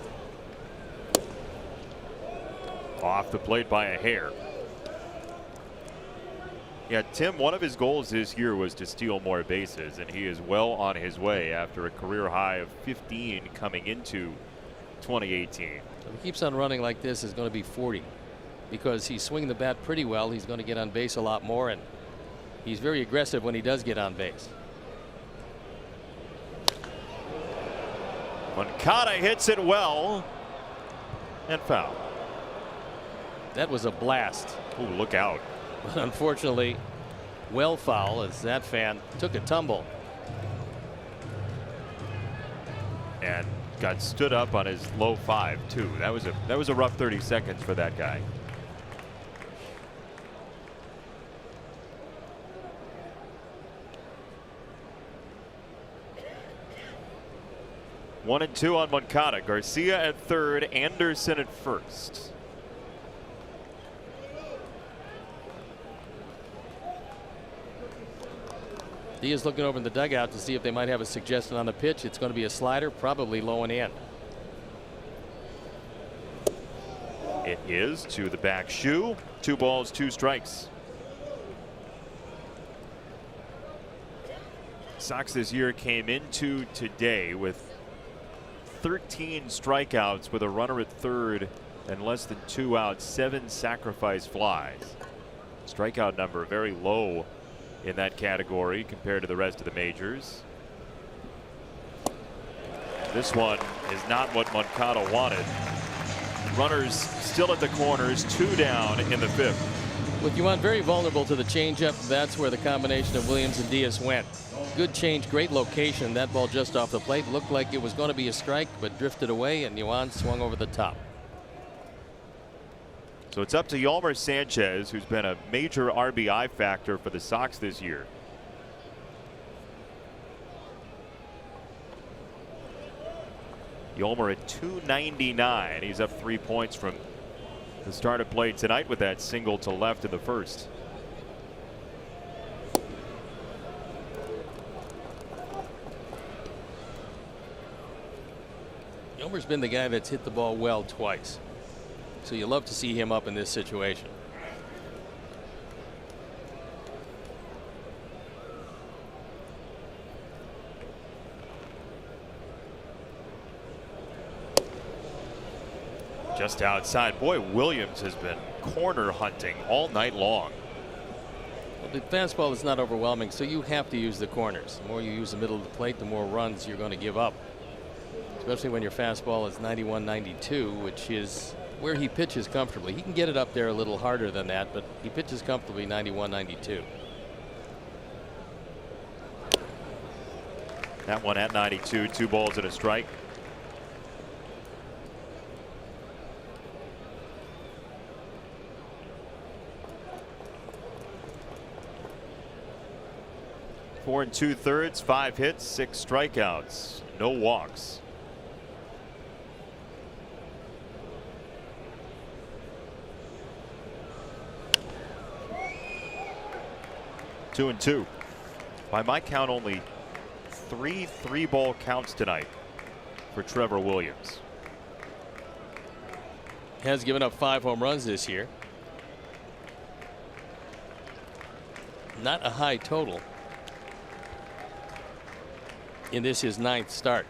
Off the plate by a hair. Yeah, Tim, one of his goals this year was to steal more bases, and he is well on his way after a career high of 15 coming into 2018. If he keeps on running like this, it's going to be 40. Because he's swinging the bat pretty well, he's going to get on base a lot more, and he's very aggressive when he does get on base. Moncada hits it well and foul. That was a blast. Ooh, look out. But unfortunately, well foul, as that fan took a tumble. And got stood up on his low five too. That was a rough 30 seconds for that guy. One and two on Moncada. Garcia at third, Anderson at first. Diaz looking over in the dugout to see if they might have a suggestion on the pitch. It's going to be a slider, probably low and in. It is to the back shoe. 2 balls, 2 strikes. Sox this year came into today with 13 strikeouts with a runner at third and less than 2 outs, 7 sacrifice flies. Strikeout number very low in that category compared to the rest of the majors. This one is not what Moncada wanted. Runners still at the corners, 2 down in the 5th. With Yuan very vulnerable to the changeup, that's where the combination of Williams and Diaz went. Good change, great location. That ball just off the plate looked like it was going to be a strike, but drifted away, and Yuan swung over the top. So it's up to Yolmer Sanchez, who's been a major RBI factor for the Sox this year. Yolmer at 299. He's up 3 points from the start of play tonight with that single to left in the first. Yolmer Homer's been the guy that's hit the ball well twice. So you love to see him up in this situation. Just outside. Boy, Williams has been corner hunting all night long. Well, the fastball is not overwhelming, so you have to use the corners. The more you use the middle of the plate, the more runs you're going to give up. Especially when your fastball is 91-92, which is where he pitches comfortably. He can get it up there a little harder than that, but he pitches comfortably 91-92. That one at 92, 2 balls and a strike. Four and 2/3, 5 hits, 6 strikeouts, no walks. Two and 2. By my count, only 3 3-ball counts tonight for Trevor Williams. Has given up 5 home runs this year. Not a high total in this his 9th start.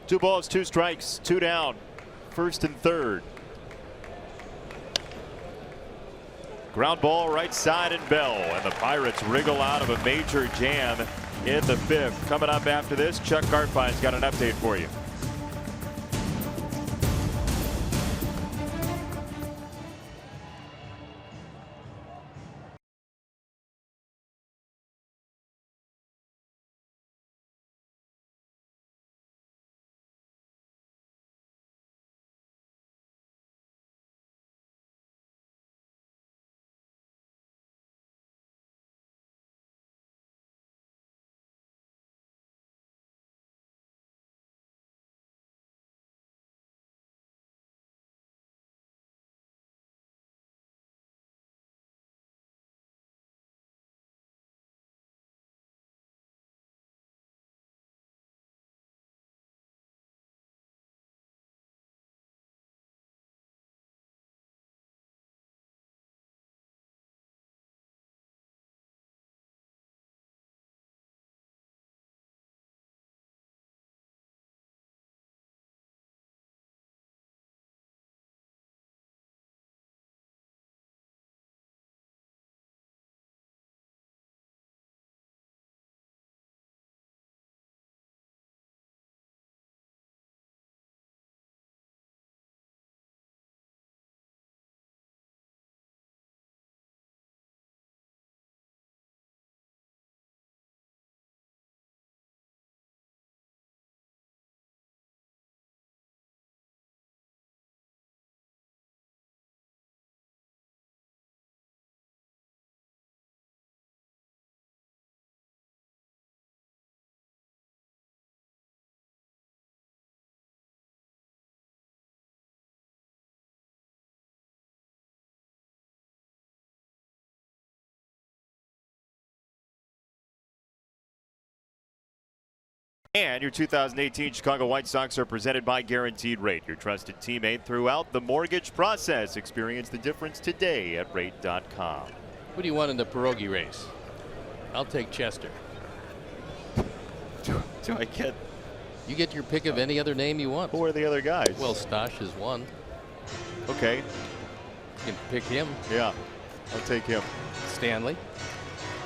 Two balls, 2 strikes, 2 down, 1st and 3rd. Ground ball right side and Bell, and the Pirates wriggle out of a major jam in the 5th. Coming up after this, Chuck Garfine's got an update for you. And your 2018 Chicago White Sox are presented by Guaranteed Rate, your trusted teammate throughout the mortgage process. Experience the difference today at rate.com. Who do you want in the pierogi race? I'll take Chester. Do I get? You get your pick of any other name you want. Who are the other guys? Well, Stosh is one. Okay. You can pick him. Yeah, I'll take him. Stanley.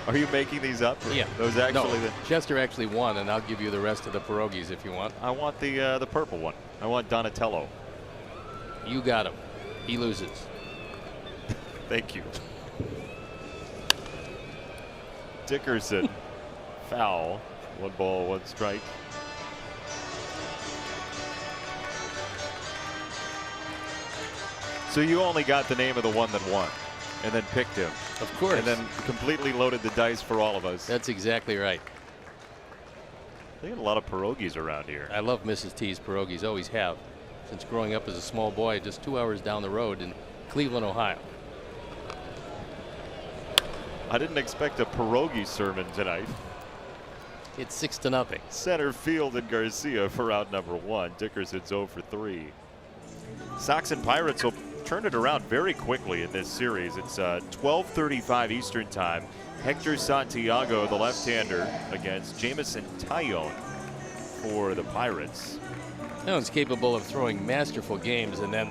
Are you making these up? Yeah. Those actually. No, Chester actually won, and I'll give you the rest of the pierogies if you want. I want the purple one. I want Donatello. You got him. He loses. Thank you. Dickerson. Foul. 1 ball, 1 strike. So you only got the name of the one that won and then picked him. Of course. And then completely loaded the dice for all of us. That's exactly right. They got a lot of pierogies around here. I love Mrs. T's pierogies, always have. Since growing up as a small boy just 2 hours down the road in Cleveland, Ohio. I didn't expect a pierogi sermon tonight. It's 6-0. Center field and Garcia for out number 1. Dickerson's 0 for 3. Sox and Pirates will turn it around very quickly in this series. It's 12:35 Eastern time. Hector Santiago, the left-hander, against Jamison Tyone for the Pirates. No one's capable of throwing masterful games, and then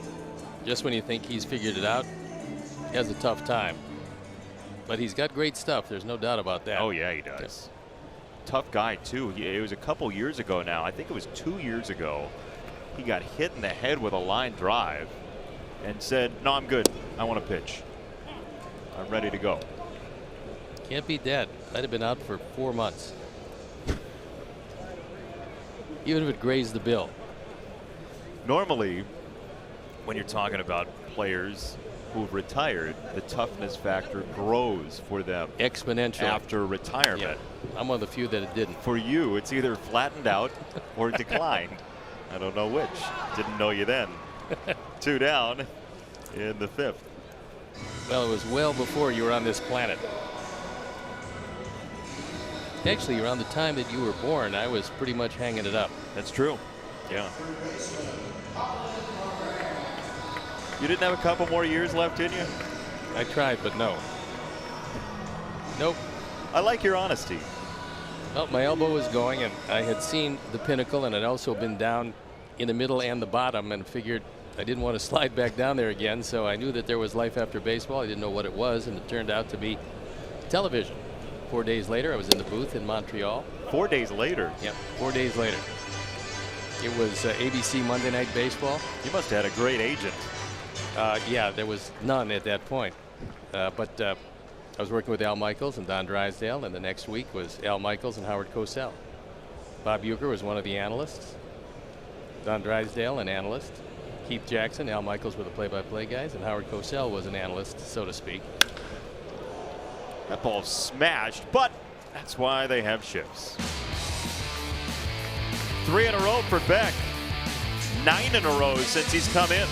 just when you think he's figured it out, he has a tough time. But he's got great stuff. There's no doubt about that. Oh, yeah, he does. Tough guy, too. It was a couple years ago now. I think it was 2 years ago. He got hit in the head with a line drive and said, no, I'm good. I want to pitch. I'm ready to go. Can't beat that. I'd have been out for 4 months. Even if it grazed the bill. Normally, when you're talking about players who've retired, the toughness factor grows for them Exponential. after retirement. Yeah. I'm one of the few that it didn't. For you, it's either flattened out or declined. I don't know which. Didn't know you then. 2 down in the 5th. Well, it was well before you were on this planet. Actually, around the time that you were born, I was pretty much hanging it up. That's true. Yeah. You didn't have a couple more years left in you? I tried, but no. Nope. I like your honesty. Well, my elbow was going, and I had seen the pinnacle, and I'd also been down in the middle and the bottom, and figured I didn't want to slide back down there again, so I knew that there was life after baseball. I didn't know what it was, and it turned out to be television. 4 days later, I was in the booth in Montreal. 4 days later? Yep, 4 days later. It was ABC Monday Night Baseball. You must have had a great agent. Yeah, there was none at that point. But I was working with Al Michaels and Don Drysdale, and the next week was Al Michaels and Howard Cosell. Bob Uecker was one of the analysts. Don Drysdale, an analyst. Keith Jackson, Al Michaels were the play-by-play guys, and Howard Cosell was an analyst, so to speak. That ball's smashed, but that's why they have shifts. 3 in a row for Beck. 9 in a row since he's come in.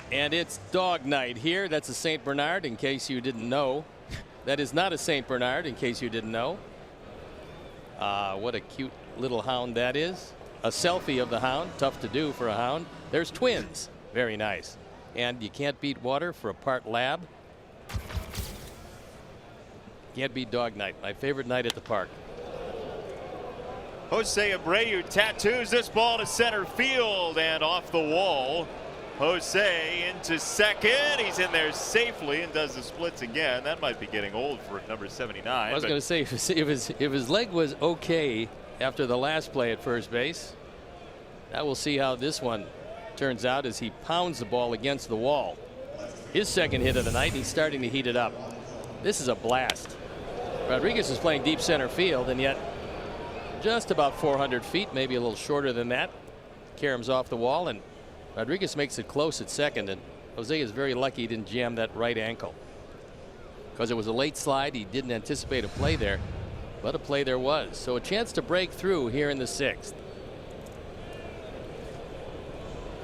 And it's dog night here. That's a St. Bernard, in case you didn't know. That is not a St. Bernard, in case you didn't know. What a cute little hound that is. A selfie of the hound, tough to do for a hound. There's twins, very nice. And you can't beat water for a part lab. Can't beat dog night, my favorite night at the park. Jose Abreu tattoos this ball to center field and off the wall. Jose into second. He's in there safely and does the splits again. That might be getting old for number 79. I was going to say, if his leg was okay after the last play at first base, Now we'll see how this one turns out as he pounds the ball against the wall. His second hit of the night, and he's starting to heat it up. This is a blast. Rodriguez is playing deep center field, and yet just about 400 feet, maybe a little shorter than that. Karem's off the wall, and Rodriguez makes it close at second, and Jose is very lucky he didn't jam that right ankle. Because it was a late slide, he didn't anticipate a play there, but a play there was. So a chance to break through here in the 6th.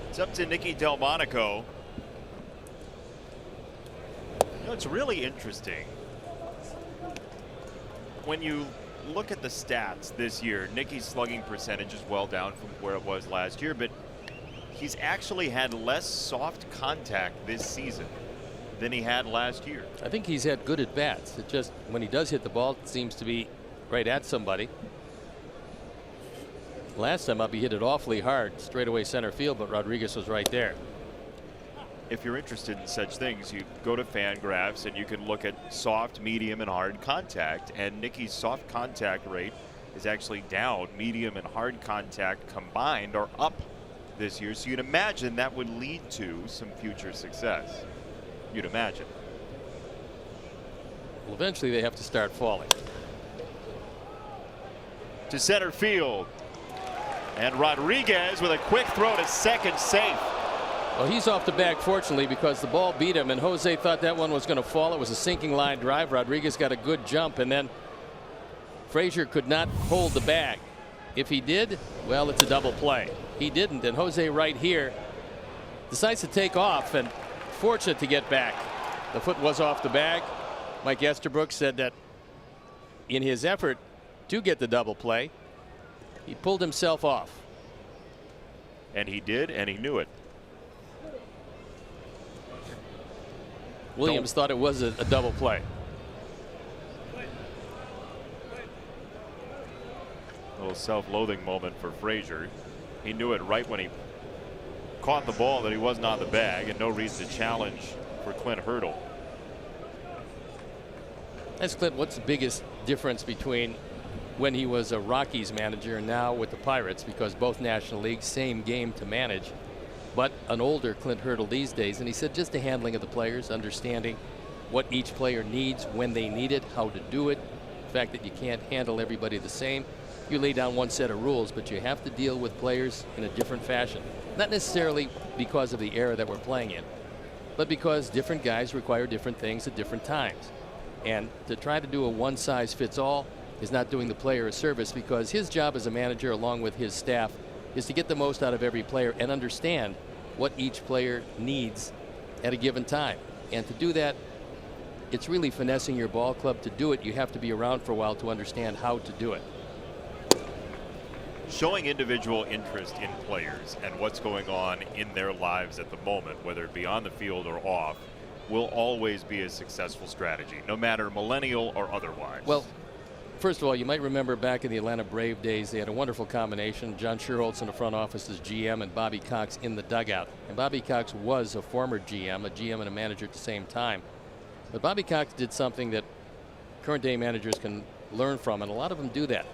It's up to Nicky Delmonico. You know, it's really interesting. When you look at the stats this year, Nicky's slugging percentage is well down from where it was last year, but he's actually had less soft contact this season than he had last year. I think he's had good at bats. It just, when he does hit the ball, it seems to be right at somebody. Last time up, he hit it awfully hard, straightaway center field, but Rodriguez was right there. If you're interested in such things, you go to Fangraphs and you can look at soft, medium, and hard contact. And Nicky's soft contact rate is actually down. Medium and hard contact combined are up this year. So you'd imagine that would lead to some future success. You'd imagine. Well, eventually they have to start falling. To center field. And Rodriguez with a quick throw to second, safe. Well, he's off the bag, fortunately, because the ball beat him, and Jose thought that one was going to fall. It was a sinking line drive. Rodriguez got a good jump, and then Frazier could not hold the bag. If he did, well, it's a double play. He didn't, and Jose right here decides to take off, and fortunate to get back. The foot was off the bag. Mike Esterbrook said that in his effort to get the double play, he pulled himself off. And he did, and he knew it. Williams thought it was a double play. A little self-loathing moment for Frazier. He knew it right when he caught the ball that he wasn't on the bag, and no reason to challenge for Clint Hurdle. That's Clint. What's the biggest difference between when he was a Rockies manager and now with the Pirates? Because both National League, same game to manage, but an older Clint Hurdle these days. And he said just the handling of the players, understanding what each player needs when they need it, how to do it, the fact that you can't handle everybody the same. You lay down one set of rules, but you have to deal with players in a different fashion. Not necessarily because of the era that we're playing in, but because different guys require different things at different times. And to try to do a one-size-fits-all is not doing the player a service, because his job as a manager, along with his staff, is to get the most out of every player and understand what each player needs at a given time. And to do that, it's really finessing your ball club. To do it, you have to be around for a while to understand how to do it. Showing individual interest in players and what's going on in their lives at the moment, whether it be on the field or off, will always be a successful strategy, no matter millennial or otherwise. Well, first of all, you might remember back in the Atlanta Brave days, they had a wonderful combination. John Schuerholz in the front office as GM and Bobby Cox in the dugout. And Bobby Cox was a former GM, and a manager at the same time. But Bobby Cox did something that current day managers can learn from, and a lot of them do that.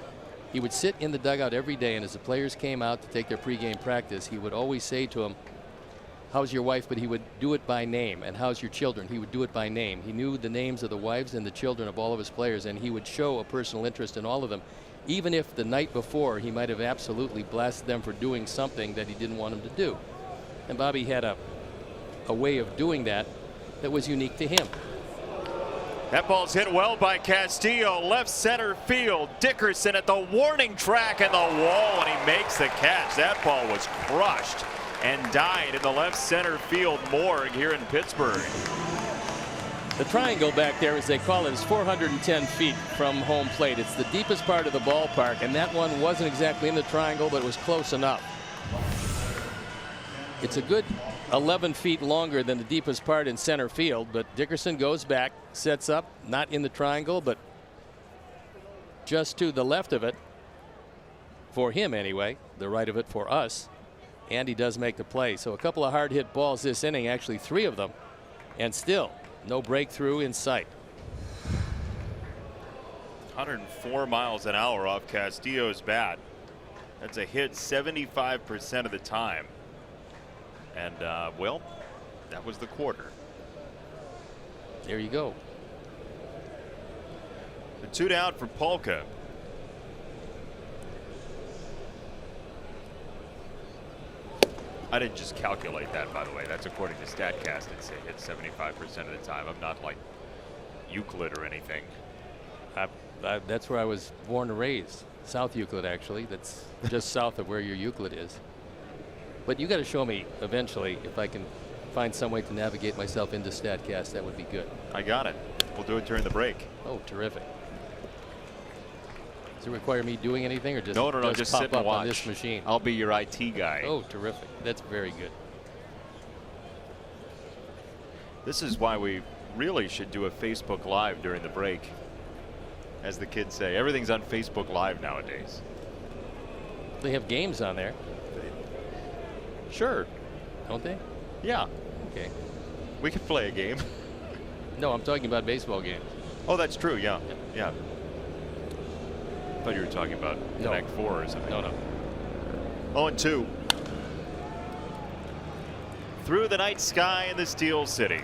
He would sit in the dugout every day, and as the players came out to take their pregame practice, he would always say to them, "How's your wife?" But he would do it by name. And "How's your children?" He would do it by name. He knew the names of the wives and the children of all of his players, and he would show a personal interest in all of them, even if the night before he might have absolutely blasted them for doing something that he didn't want them to do. And Bobby had a way of doing that that was unique to him. That ball's hit well by Castillo, left center field. Dickerson at the warning track and the wall, and he makes the catch. That ball was crushed and died in the left center field morgue here in Pittsburgh. The triangle back there, as they call it, is 410 feet from home plate. It's the deepest part of the ballpark, and that one wasn't exactly in the triangle, but it was close enough. It's a good 11 feet longer than the deepest part in center field, but Dickerson goes back, sets up, not in the triangle, but just to the left of it, for him anyway, the right of it for us, and he does make the play. So a couple of hard hit balls this inning, actually 3 of them, and still no breakthrough in sight. 104 miles an hour off Castillo's bat. That's a hit 75% of the time. And, well, that was the quarter. There you go. The 2 down for Polka. I didn't just calculate that, by the way. That's according to StatCast. It's a hit 75% of the time. I'm not like Euclid or anything. That's where I was born and raised. South Euclid, actually. That's just south of where your Euclid is. But you got to show me eventually if I can find some way to navigate myself into StatCast. That would be good. I got it. We'll do it during the break. Oh, terrific. Does it require me doing anything or just No, just pop sit and up watch on this machine? I'll be your IT guy. Oh, terrific. That's very good. This is why we really should do a Facebook Live during the break. As the kids say, everything's on Facebook Live nowadays. They have games on there, Sure. don't they? Yeah. Okay. We could play a game. No, I'm talking about baseball games. Oh, that's true. Yeah. Yeah. I thought you were talking about No. Connect 4 or something. No. 0-2. Through the night sky in the Steel City.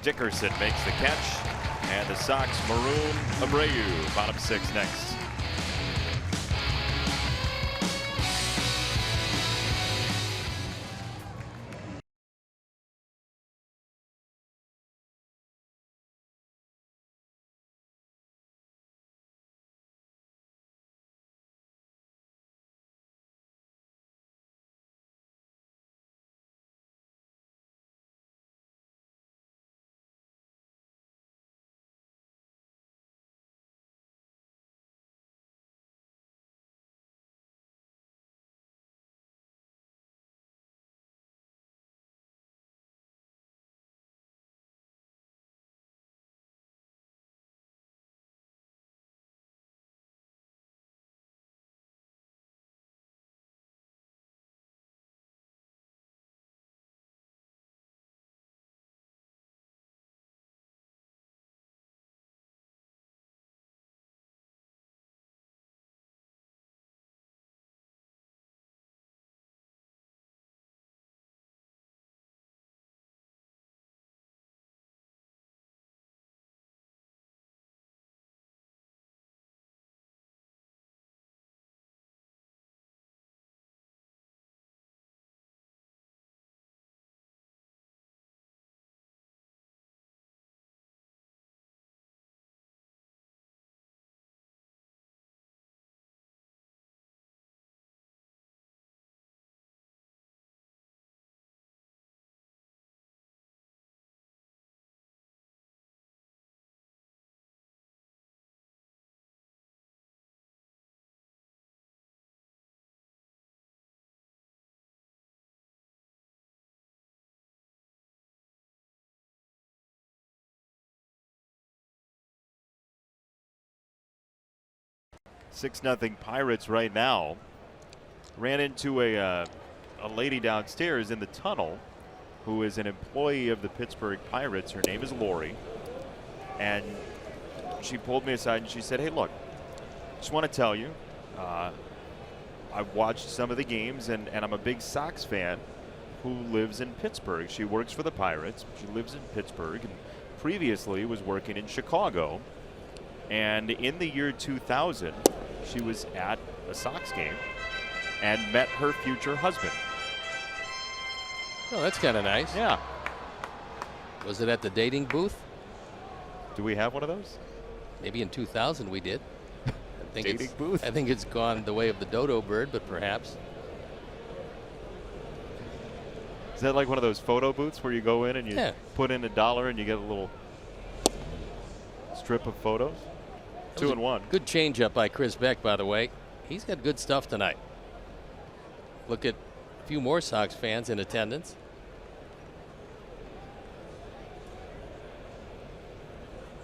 Dickerson makes the catch, and the Sox maroon Abreu. Bottom 6 next. Six nothing Pirates right now. Ran into a lady downstairs in the tunnel who is an employee of the Pittsburgh Pirates. Her name is Lori. And she pulled me aside and she said, "Hey, look, just want to tell you, I've watched some of the games and I'm a big Sox fan who lives in Pittsburgh. She works for the Pirates. She lives in Pittsburgh and previously was working in Chicago. And in the year 2000, she was at a Sox game and met her future husband." Oh, that's kind of nice. Yeah. Was it at the dating booth? Do we have one of those? Maybe in 2000 we did. I think Dating booth? I think it's gone the way of the dodo bird, but perhaps. Is that like one of those photo booths where you go in and you Yeah. put in $1 and you get a little strip of photos? That was 2 and 1. Good changeup by Chris Beck, by the way. He's got good stuff tonight. Look at a few more Sox fans in attendance.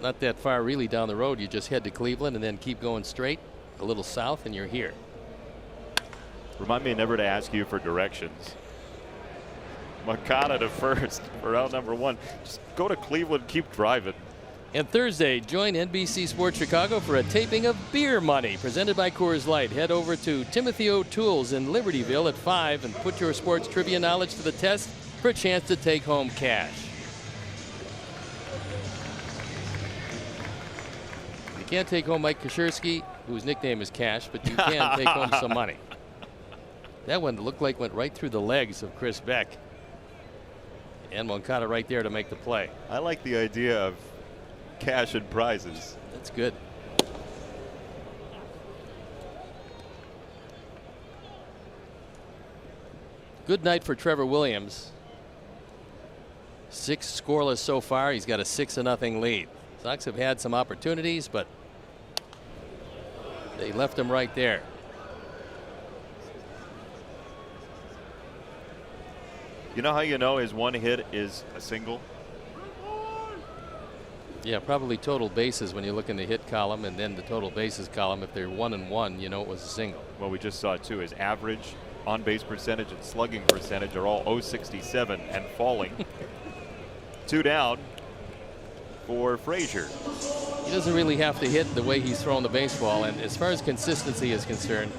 Not that far really down the road. You just head to Cleveland and then keep going straight a little south and you're here. Remind me never to ask you for directions. Makata to first for out number 1. Just go to Cleveland, keep driving. And Thursday, join NBC Sports Chicago for a taping of Beer Money, presented by Coors Light. Head over to Timothy O'Toole's in Libertyville at 5 and put your sports trivia knowledge to the test for a chance to take home cash. You can't take home Mike Krzyzewski, whose nickname is Cash, but you can take home some money. That one looked like went right through the legs of Chris Beck. And Moncada right there to make the play. I like the idea of cash and prizes. That's good. Good night for Trevor Williams. 6 scoreless so far. He's got a 6-0 lead. Sox have had some opportunities, but they left him right there. You know how you know his one hit is a single? Yeah, probably total bases when you look in the hit column, and then the total bases column. If they're 1 and 1, you know it was a single. Well, we just saw it too. His average on base percentage and slugging percentage are all 067 and falling. 2 down for Frazier. He doesn't really have to hit the way he's throwing the baseball, and as far as consistency is concerned,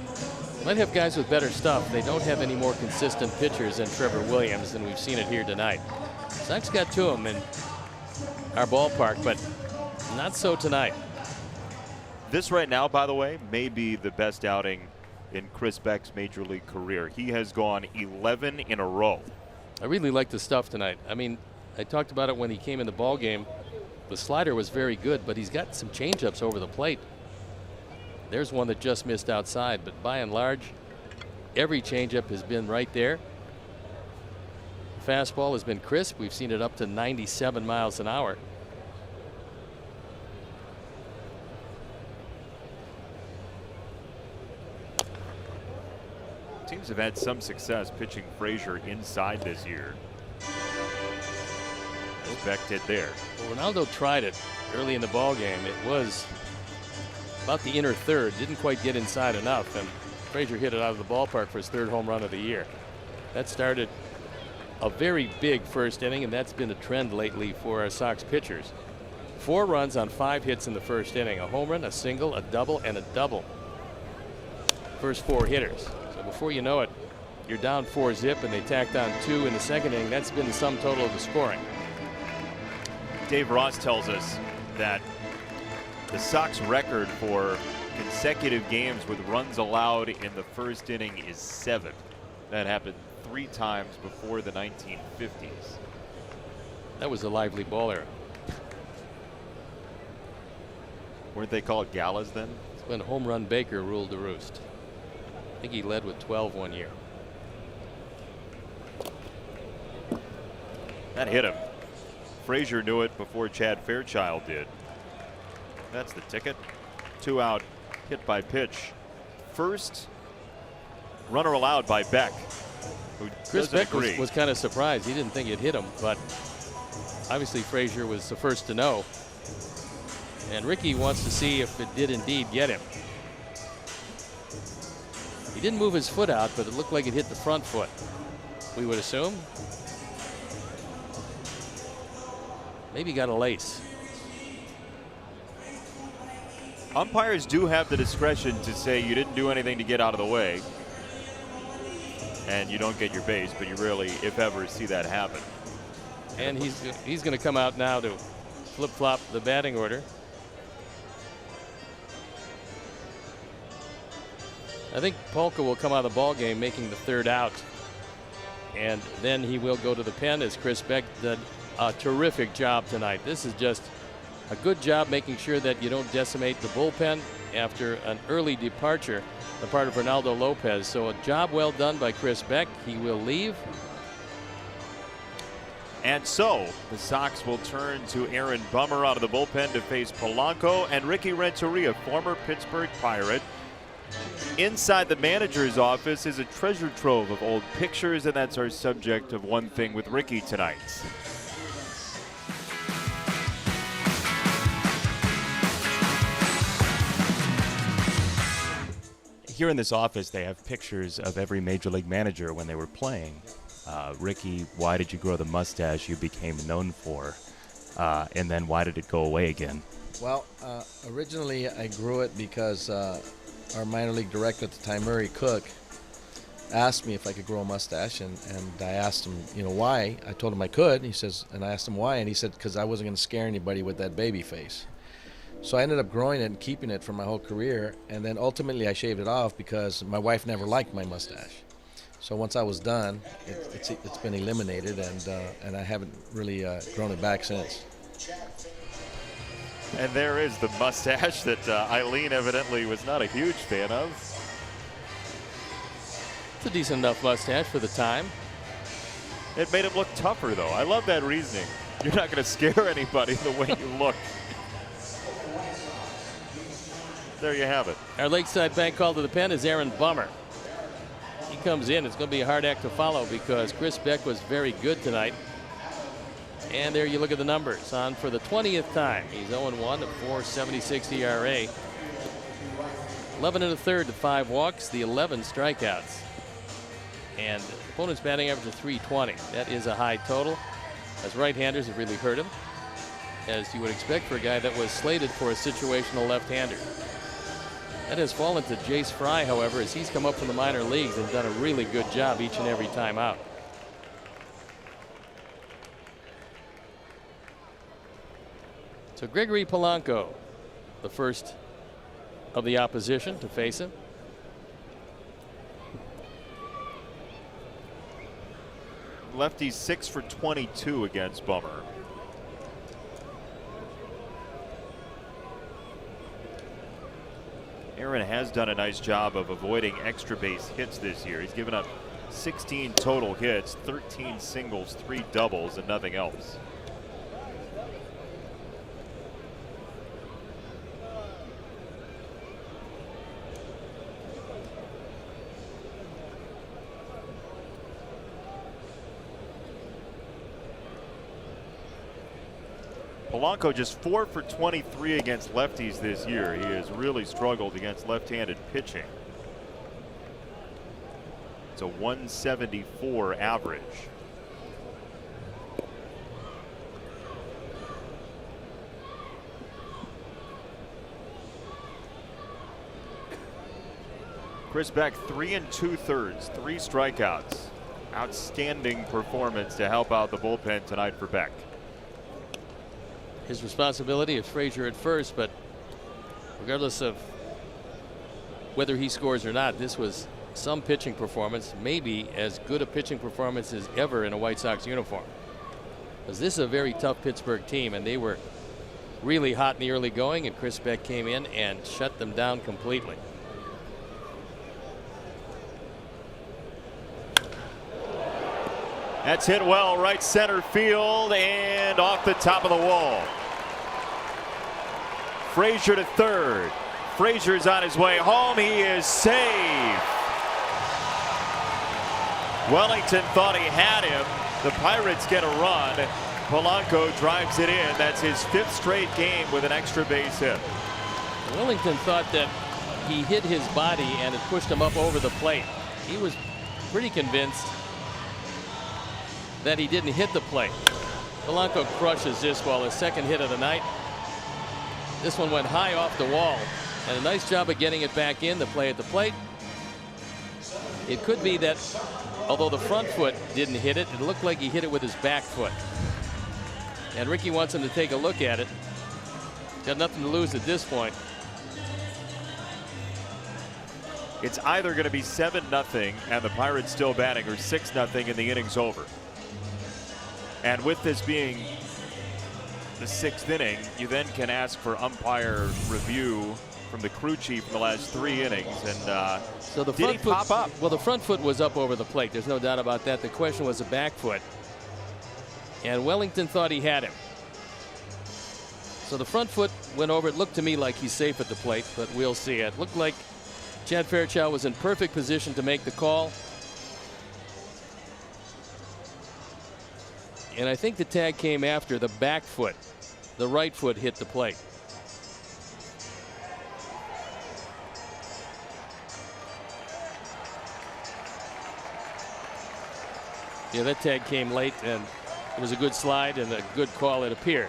might have guys with better stuff. They don't have any more consistent pitchers than Trevor Williams, and we've seen it here tonight. Sox got to him in our ballpark, but not so tonight. This right now, by the way, may be the best outing in Chris Beck's major league career. He has gone 11 in a row. I really like the stuff tonight. I mean, I talked about it when he came in the ball game. The slider was very good, but he's got some changeups over the plate. There's one that just missed outside, but by and large, every changeup has been right there. Fastball has been crisp. We've seen it up to 97 miles an hour. Teams have had some success pitching Frazier inside this year. As Beck did there. Well, Ronaldo tried it early in the ball game. It was about the inner third. Didn't quite get inside enough, and Frazier hit it out of the ballpark for his 3rd home run of the year. That started a very big first inning, and that's been a trend lately for our Sox pitchers. 4 runs on 5 hits in the first inning. A home run, a single, a double, and a double. First 4 hitters. So before you know it, you're down 4-zip, and they tacked on 2 in the second inning. That's been the sum total of the scoring. Dave Ross tells us that the Sox record for consecutive games with runs allowed in the first inning is 7. That happened 3 times before the 1950s. That was a lively ball era. Weren't they called galas then? It's when Home Run Baker ruled the roost. I think he led with 12 one year. That hit him. Frazier knew it before Chad Fairchild did. That's the ticket. 2 out, hit by pitch. First runner allowed by Beck, who Chris doesn't Beck agree. was kind of surprised. He didn't think it hit him, but obviously Frazier was the first to know. And Ricky wants to see if it did indeed get him. He didn't move his foot out, but it looked like it hit the front foot, we would assume. Maybe got a lace. Umpires do have the discretion to say you didn't do anything to get out of the way, and you don't get your base, but you rarely, if ever, see that happen. And he's going to come out now to flip-flop the batting order. I think Polka will come out of the ball game making the 3rd out, and then he will go to the pen as Chris Beck did a terrific job tonight. This is just a good job making sure that you don't decimate the bullpen after an early departure on the part of Ronaldo Lopez. So a job well done by Chris Beck. He will leave. And so the Sox will turn to Aaron Bummer out of the bullpen to face Polanco and Ricky Renteria, former Pittsburgh Pirate. Inside the manager's office is a treasure trove of old pictures, and that's our subject of One Thing with Ricky tonight. Here in this office, they have pictures of every major league manager when they were playing. Ricky, why did you grow the mustache you became known for? and then why did it go away again? Well, originally I grew it because our minor league director at the time, Murray Cook, asked me if I could grow a mustache, and I asked him, why. I told him I could. He says, and I asked him why, and he said because I wasn't going to scare anybody with that baby face. So I ended up growing it and keeping it for my whole career, and then ultimately I shaved it off because my wife never liked my mustache. So once I was done, it's been eliminated, and I haven't really grown it back since. And there is the mustache that Eileen evidently was not a huge fan of. It's a decent enough mustache for the time. It made him look tougher, though. I love that reasoning. You're not going to scare anybody the way you look. There you have it. Our Lakeside Bank call to the pen is Aaron Bummer. He comes in. It's going to be a hard act to follow because Chris Beck was very good tonight. And there you look at the numbers. On for the 20th time. He's 0-1 at .476 ERA. 11 1/3 to 5 walks, the 11 strikeouts. And opponent's batting average of .320. That is a high total. As right-handers, it really hurt him, as you would expect for a guy that was slated for a situational left-hander. That has fallen to Jace Fry, however, as he's come up from the minor leagues and done a really good job each and every time out. So Gregory Polanco, the first of the opposition to face him. Lefty 6 for 22 against Bummer. Aaron has done a nice job of avoiding extra base hits this year. He's given up 16 total hits, 13 singles, 3 doubles, and nothing else. Polanco just 4 for 23 against lefties this year. He has really struggled against left-handed pitching. It's a 174 average. Chris Beck 3 2/3, 3 strikeouts. Outstanding performance to help out the bullpen tonight for Beck. His responsibility is Frazier at first, but regardless of whether he scores or not, this was some pitching performance, maybe as good a pitching performance as ever in a White Sox uniform. Because this is a very tough Pittsburgh team, and they were really hot in the early going, and Chris Beck came in and shut them down completely. That's hit well, right center field and off the top of the wall. Frazier to third. Frazier's on his way home. He is safe. Wellington thought he had him. The Pirates get a run. Polanco drives it in. That's his 5th straight game with an extra base hit. Wellington thought that he hit his body and it pushed him up over the plate. He was pretty convinced that he didn't hit the plate. Polanco crushes this ball, his 2nd hit of the night. This one went high off the wall, and a nice job of getting it back in. The play at the plate. It could be that although the front foot didn't hit it, it looked like he hit it with his back foot. And Ricky wants him to take a look at it. Got nothing to lose at this point. It's either going to be 7-0 and the Pirates still batting, or 6-0 and the inning's over. And with this being the 6th inning, you then can ask for umpire review from the crew chief in the last 3 innings. And so the did front he foot, pop up? Well, the front foot was up over the plate. There's no doubt about that. The question was the back foot. And Wellington thought he had him. So the front foot went over. It looked to me like he's safe at the plate, but we'll see. It looked like Chad Fairchild was in perfect position to make the call. And I think the tag came after the back foot. The right foot hit the plate. Yeah, that tag came late, and it was a good slide and a good call, it appeared.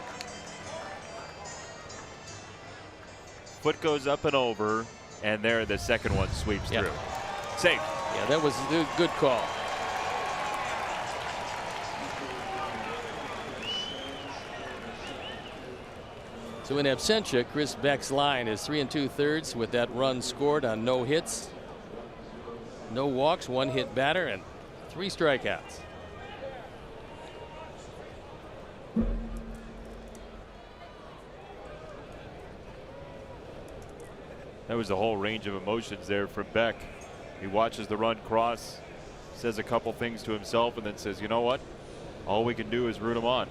foot goes up and over, and there the second one sweeps through. Safe. Yeah, that was a good call. So in absentia, Chris Beck's line is 3 2/3 with that run scored on no hits, no walks, 1 hit batter, and 3 strikeouts. That was a whole range of emotions there from Beck. He watches the run cross, says a couple things to himself, and then says, you know what? All we can do is root him on.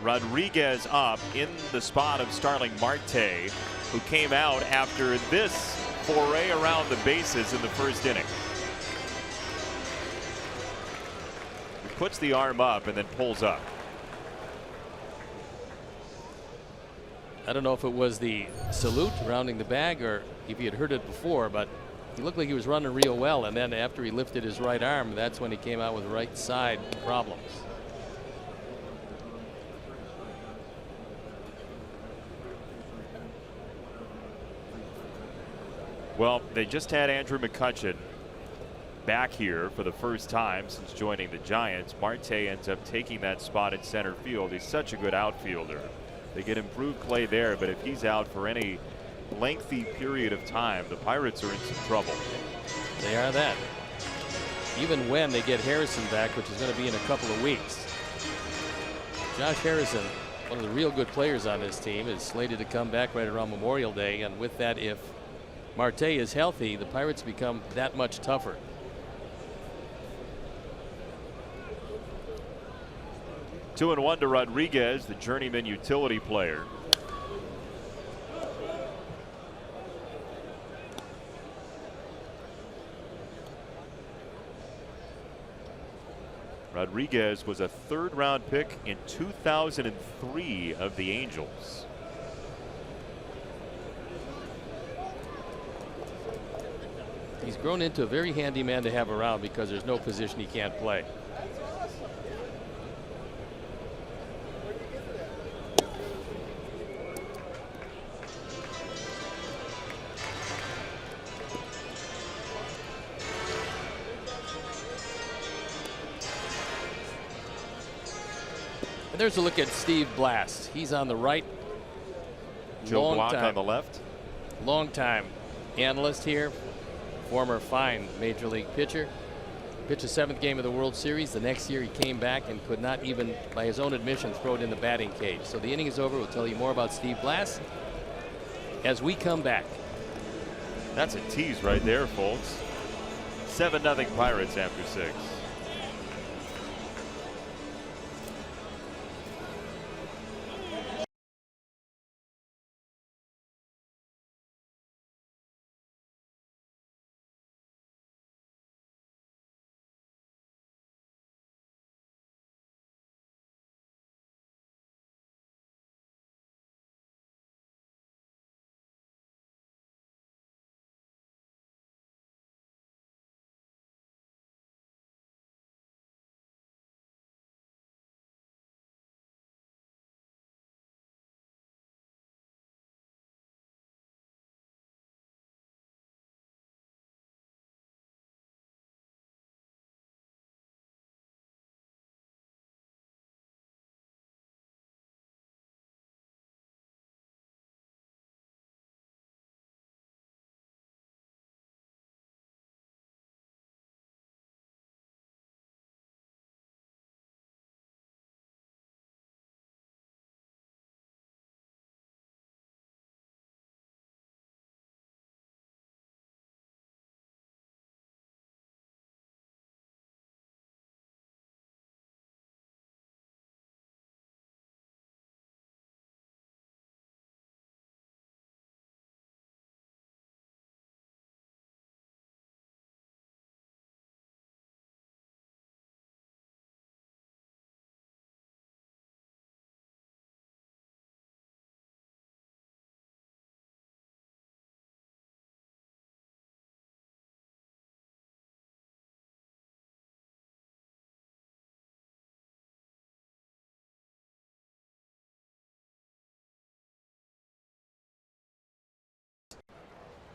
Rodriguez up in the spot of Starling Marte, who came out after this foray around the bases in the first inning. He puts the arm up and then pulls up. I don't know if it was the salute rounding the bag or if he had heard it before, but he looked like he was running real well, and then after he lifted his right arm, that's when he came out with right side problems. Well, they just had Andrew McCutchen back here for the first time since joining the Giants. Marte ends up taking that spot in center field. He's such a good outfielder. They get improved play there, but if he's out for any lengthy period of time, the Pirates are in some trouble. They are that. Even when they get Harrison back, which is going to be in a couple of weeks. Josh Harrison, one of the real good players on this team, is slated to come back right around Memorial Day, and with that, if Marte is healthy, the Pirates become that much tougher. 2-1 to Rodriguez, the journeyman utility player. Rodriguez was a third-round pick in 2003 of the Angels. He's grown into a very handy man to have around because there's no position he can't play. And there's a look at Steve Blast. He's on the right. Joe Block on the left. Long time analyst here. Former fine major league pitcher. Pitched the 7th game of the World Series. The next year he came back and could not even, by his own admission, throw it in the batting cage. So the inning is over. We'll tell you more about Steve Blast as we come back. That's a tease right there, folks. 7-0 Pirates after 6.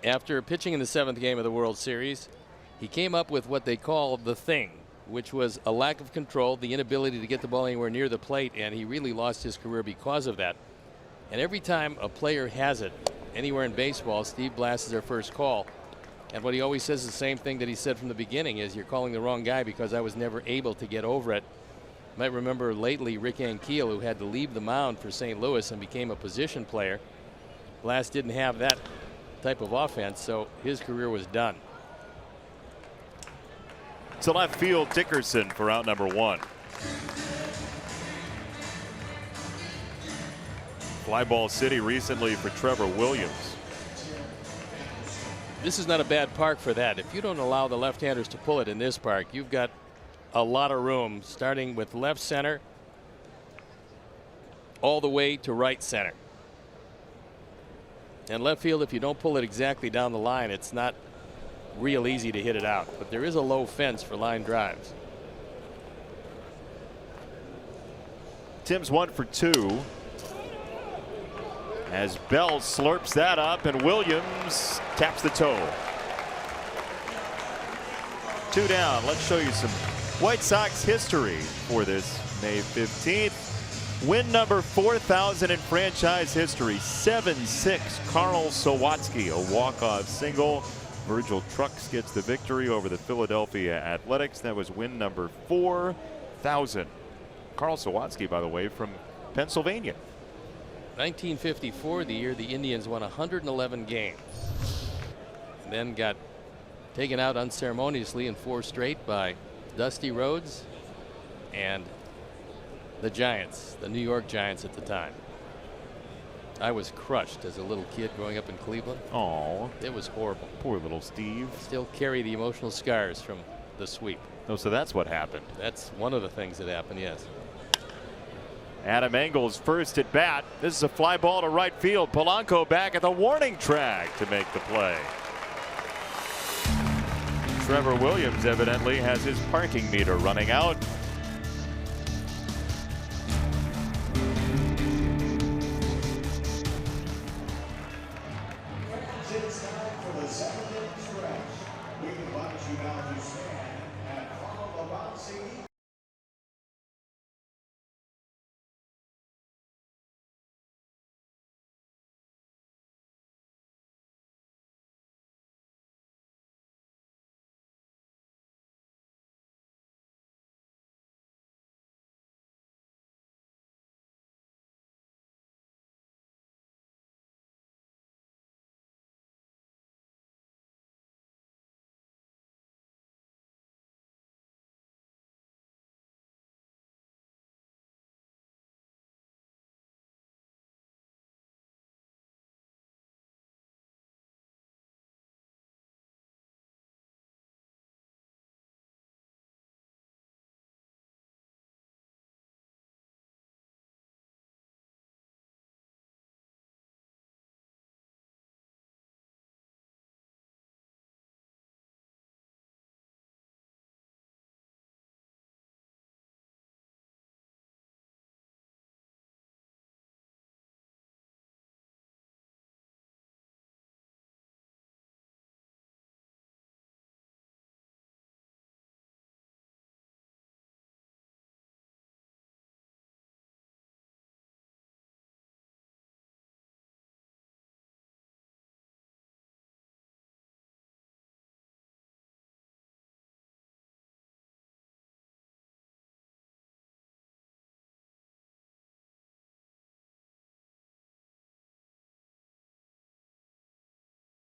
After pitching in the 7th game of the World Series, he came up with what they call the thing, which was a lack of control, the inability to get the ball anywhere near the plate, and he really lost his career because of that. And every time a player has it anywhere in baseball, Steve Blass is their first call. And what he always says is the same thing that he said from the beginning, is you're calling the wrong guy because I was never able to get over it. You might remember lately Rick Ankiel, who had to leave the mound for St. Louis and became a position player. Blass didn't have that type of offense, so his career was done. To left field, Dickerson for out number 1. Fly ball city recently for Trevor Williams. This is not a bad park for that. If you don't allow the left-handers to pull it in this park, you've got a lot of room, starting with left center all the way to right center. And left field, if you don't pull it exactly down the line, it's not real easy to hit it out. But there is a low fence for line drives. Tim's 1 for 2. As Bell slurps that up and Williams taps the toe. 2 down. Let's show you some White Sox history for this May 15th. Win number 4,000 in franchise history. 7-6 Carl Sawatsky, a walk-off single. Virgil Trucks gets the victory over the Philadelphia Athletics. That was win number 4,000. Carl Sawatsky, by the way, from Pennsylvania. 1954, the year the Indians won 111 games. And then got taken out unceremoniously in 4 straight by Dusty Rhodes and the Giants, the New York Giants at the time. I was crushed as a little kid growing up in Cleveland. Oh, it was horrible. Poor little Steve. Still carry the emotional scars from the sweep. Oh, so that's what happened. That's one of the things that happened, yes. Adam Engel's first at bat. This is a fly ball to right field. Polanco back at the warning track to make the play. Trevor Williams evidently has his parking meter running out.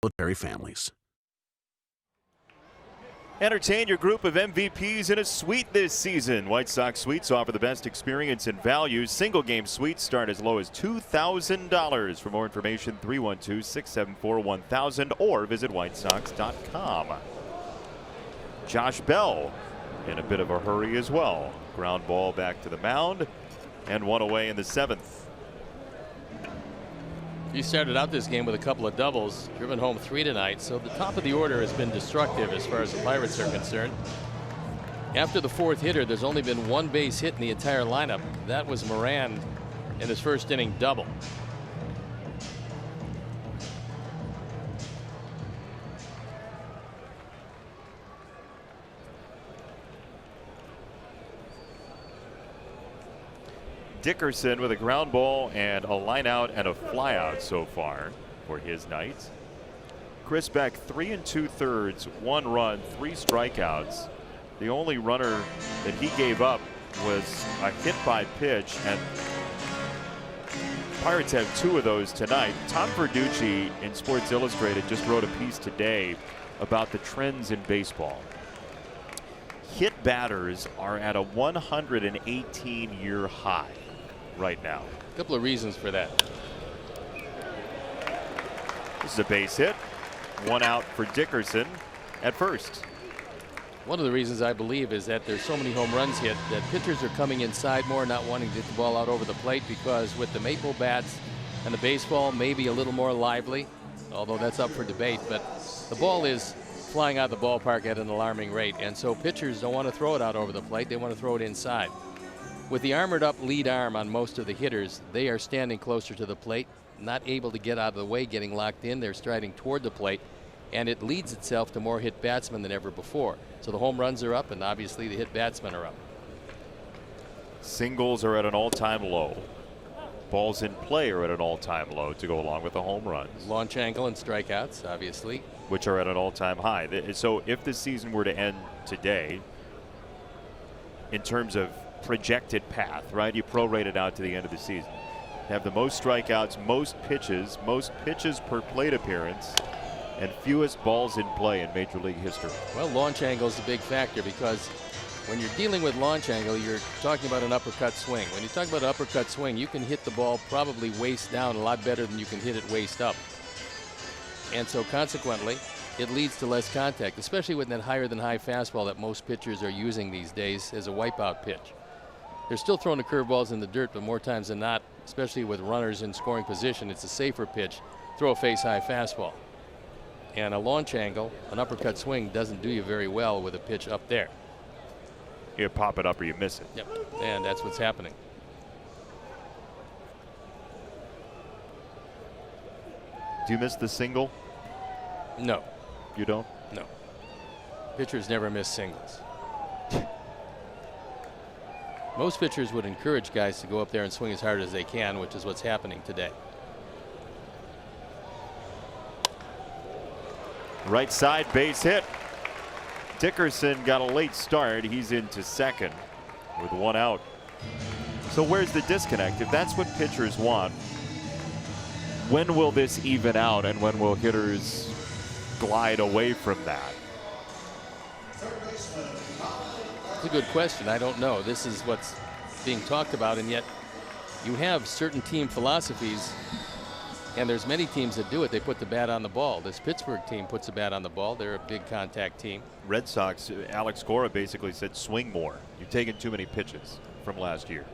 Military families. Entertain your group of MVPs in a suite this season. White Sox suites offer the best experience and value. Single game suites start as low as $2,000. For more information, 312-674-1000 or visit whitesox.com. Josh Bell in a bit of a hurry as well. Ground ball back to the mound and 1 away in the 7th. He started out this game with a couple of doubles, driven home 3 tonight, so the top of the order has been destructive as far as the Pirates are concerned. After the 4th hitter, there's only been 1 base hit in the entire lineup. That was Moran in his first inning double. Dickerson with a ground ball and a line out and a fly out so far for his night. Chris Beck, 3 2/3, 1 run, 3 strikeouts. The only runner that he gave up was a hit by pitch, and Pirates have 2 of those tonight. Tom Verducci in Sports Illustrated just wrote a piece today about the trends in baseball. Hit batters are at a 118-year high right now. A couple of reasons for that. This is a base hit. 1 out for Dickerson at first. One of the reasons I believe is that there's so many home runs hit that pitchers are coming inside more, not wanting to get the ball out over the plate, because with the maple bats and the baseball maybe a little more lively, although that's up for debate, but the ball is flying out of the ballpark at an alarming rate, and so pitchers don't want to throw it out over the plate. They want to throw it inside. With the armored up lead arm on most of the hitters, they are standing closer to the plate, not able to get out of the way, getting locked in. They're striding toward the plate, and it leads itself to more hit batsmen than ever before. So the home runs are up, and obviously the hit batsmen are up. Singles are at an all-time low. Balls in play are at an all-time low to go along with the home runs. Launch angle and strikeouts, obviously, which are at an all-time high. So if the season were to end today, in terms of projected path, right? You prorate it out to the end of the season. Have the most strikeouts, most pitches per plate appearance, and fewest balls in play in Major League history. Well, launch angle is a big factor, because when you're dealing with launch angle, you're talking about an uppercut swing. When you talk about an uppercut swing, you can hit the ball probably waist down a lot better than you can hit it waist up. And so consequently, it leads to less contact, especially with that higher than high fastball that most pitchers are using these days as a wipeout pitch. They're still throwing the curveballs in the dirt, but more times than not, especially with runners in scoring position, it's a safer pitch. Throw a face high fastball. And a launch angle, an uppercut swing, doesn't do you very well with a pitch up there. You pop it up or you miss it. Yep, and that's what's happening. Do you miss the single? No. You don't? No. Pitchers never miss singles. Most pitchers would encourage guys to go up there and swing as hard as they can, which is what's happening today. Right side base hit. Dickerson got a late start. He's into second with 1 out. So where's the disconnect? If that's what pitchers want, when will this even out, and when will hitters glide away from that? It's a good question. I don't know. This is what's being talked about, and yet you have certain team philosophies, and there's many teams that do it. They put the bat on the ball. This Pittsburgh team puts the bat on the ball. They're a big contact team. Red Sox, Alex Cora basically said, swing more. You've taken too many pitches from last year.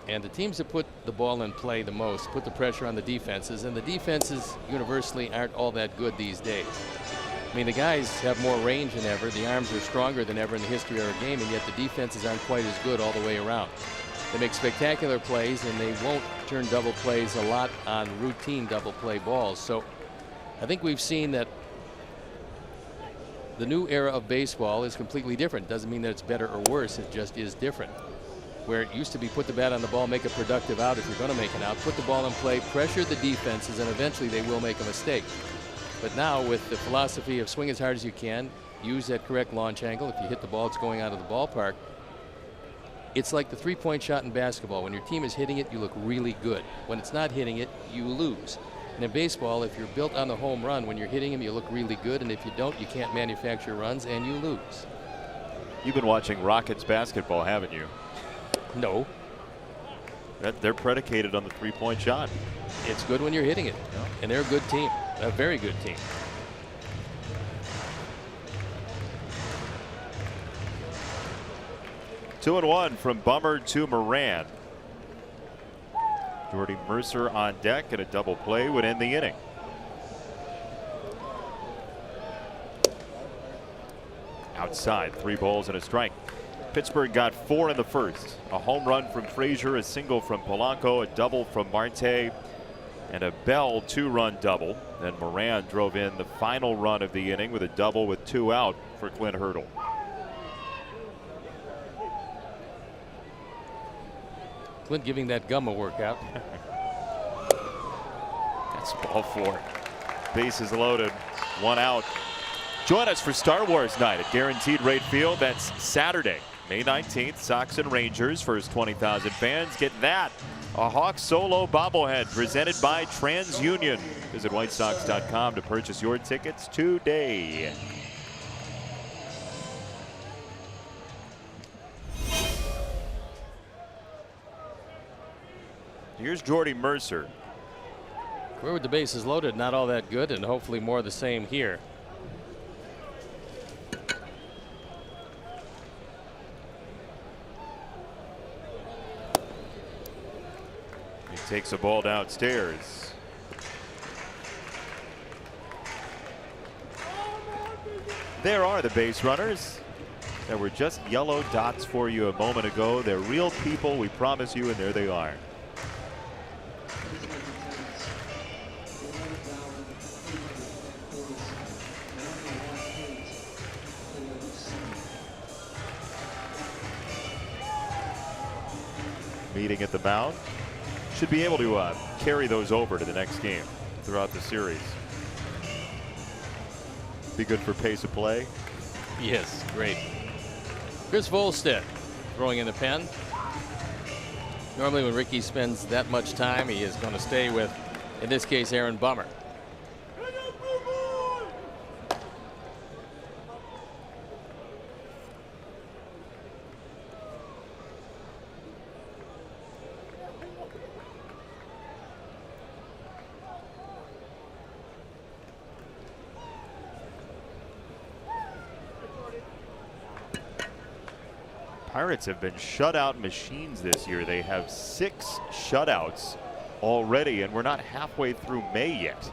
And the teams that put the ball in play the most put the pressure on the defenses, and the defenses universally aren't all that good these days. I mean, the guys have more range than ever. The arms are stronger than ever in the history of our game, and yet the defenses aren't quite as good all the way around. They make spectacular plays, and they won't turn double plays a lot on routine double play balls. So I think we've seen that the new era of baseball is completely different. Doesn't mean that it's better or worse. It just is different. Where it used to be put the bat on the ball, make a productive out if you're going to make an out, put the ball in play, pressure the defenses, and eventually they will make a mistake. But now with the philosophy of swing as hard as you can, use that correct launch angle. If you hit the ball, it's going out of the ballpark. It's like the three-point shot in basketball. When your team is hitting it, you look really good. When it's not hitting it, you lose. And in baseball, if you're built on the home run, when you're hitting them, you look really good. And if you don't, you can't manufacture runs and you lose. You've been watching Rockets basketball, haven't you? No. They're predicated on the three-point shot. It's good when you're hitting it. And they're a good team, a very good team. Two and one from Bummer to Moran. Jordy Mercer on deck, and a double play would end the inning. Outside, 3 balls and a strike. Pittsburgh got 4 in the first. A home run from Frazier, a single from Polanco, a double from Marte, and a Bell 2-run double. Then Moran drove in the final run of the inning with a double with 2 out for Clint Hurdle. Clint giving that gum a workout. That's ball 4. Bases loaded. 1 out. Join us for Star Wars Night at Guaranteed Rate Field. That's Saturday, May 19th. Sox and Rangers. First 20,000 fans get that. A Hawks solo bobblehead presented by TransUnion. Visit WhiteSox.com to purchase your tickets today. Here's Jordy Mercer. Career with the bases loaded, not all that good, and hopefully more of the same here. He takes a ball downstairs. There are the base runners. There were just yellow dots for you a moment ago. They're real people, we promise you, and there they are. Meeting at the mound. Should be able to carry those over to the next game throughout the series. Be good for pace of play. Yes, great. Chris Volstead throwing in the pen. Normally when Ricky spends that much time, he is going to stay with, in this case, Aaron Bummer. Pirates have been shutout machines this year. They have 6 shutouts already, and we're not halfway through May yet.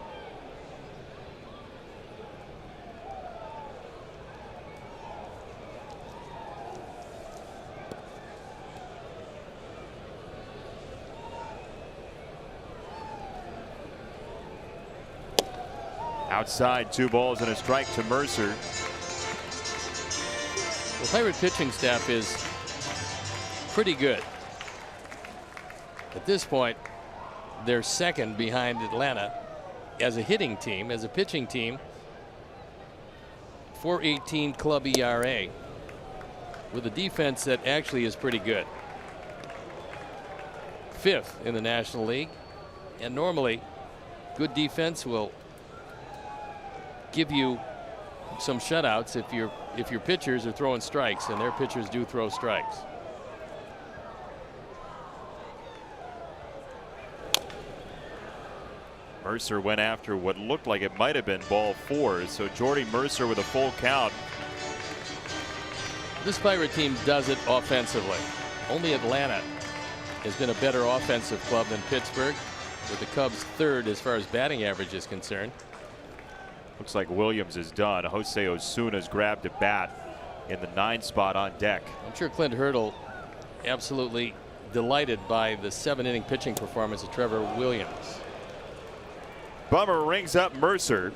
Outside, 2 balls and a strike to Mercer. The Pirate pitching staff is pretty good. At this point, they're second behind Atlanta as a hitting team. As a pitching team, .418 club ERA with a defense that actually is pretty good. 5th in the National League, and normally good defense will give you some shutouts if your pitchers are throwing strikes, and their pitchers do throw strikes. Mercer went after what looked like it might have been ball 4, so Jordy Mercer with a full count. This Pirate team does it offensively. Only Atlanta has been a better offensive club than Pittsburgh, with the Cubs 3rd as far as batting average is concerned. Looks like Williams is done. Jose Osuna's grabbed a bat in the 9 spot on deck. I'm sure Clint Hurdle absolutely delighted by the 7-inning pitching performance of Trevor Williams. Bummer rings up Mercer.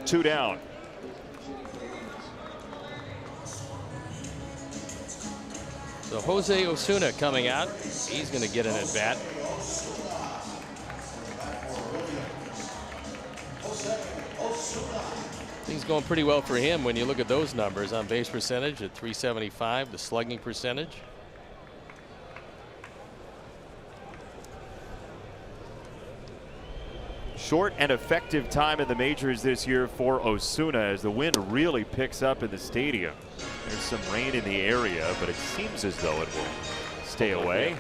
2 down. So Jose Osuna coming out. He's going to get an at bat. Things going pretty well for him when you look at those numbers. On base percentage at .375, the slugging percentage. Short and effective time in the majors this year for Osuna as the wind really picks up in the stadium. There's some rain in the area, but it seems as though it will stay away.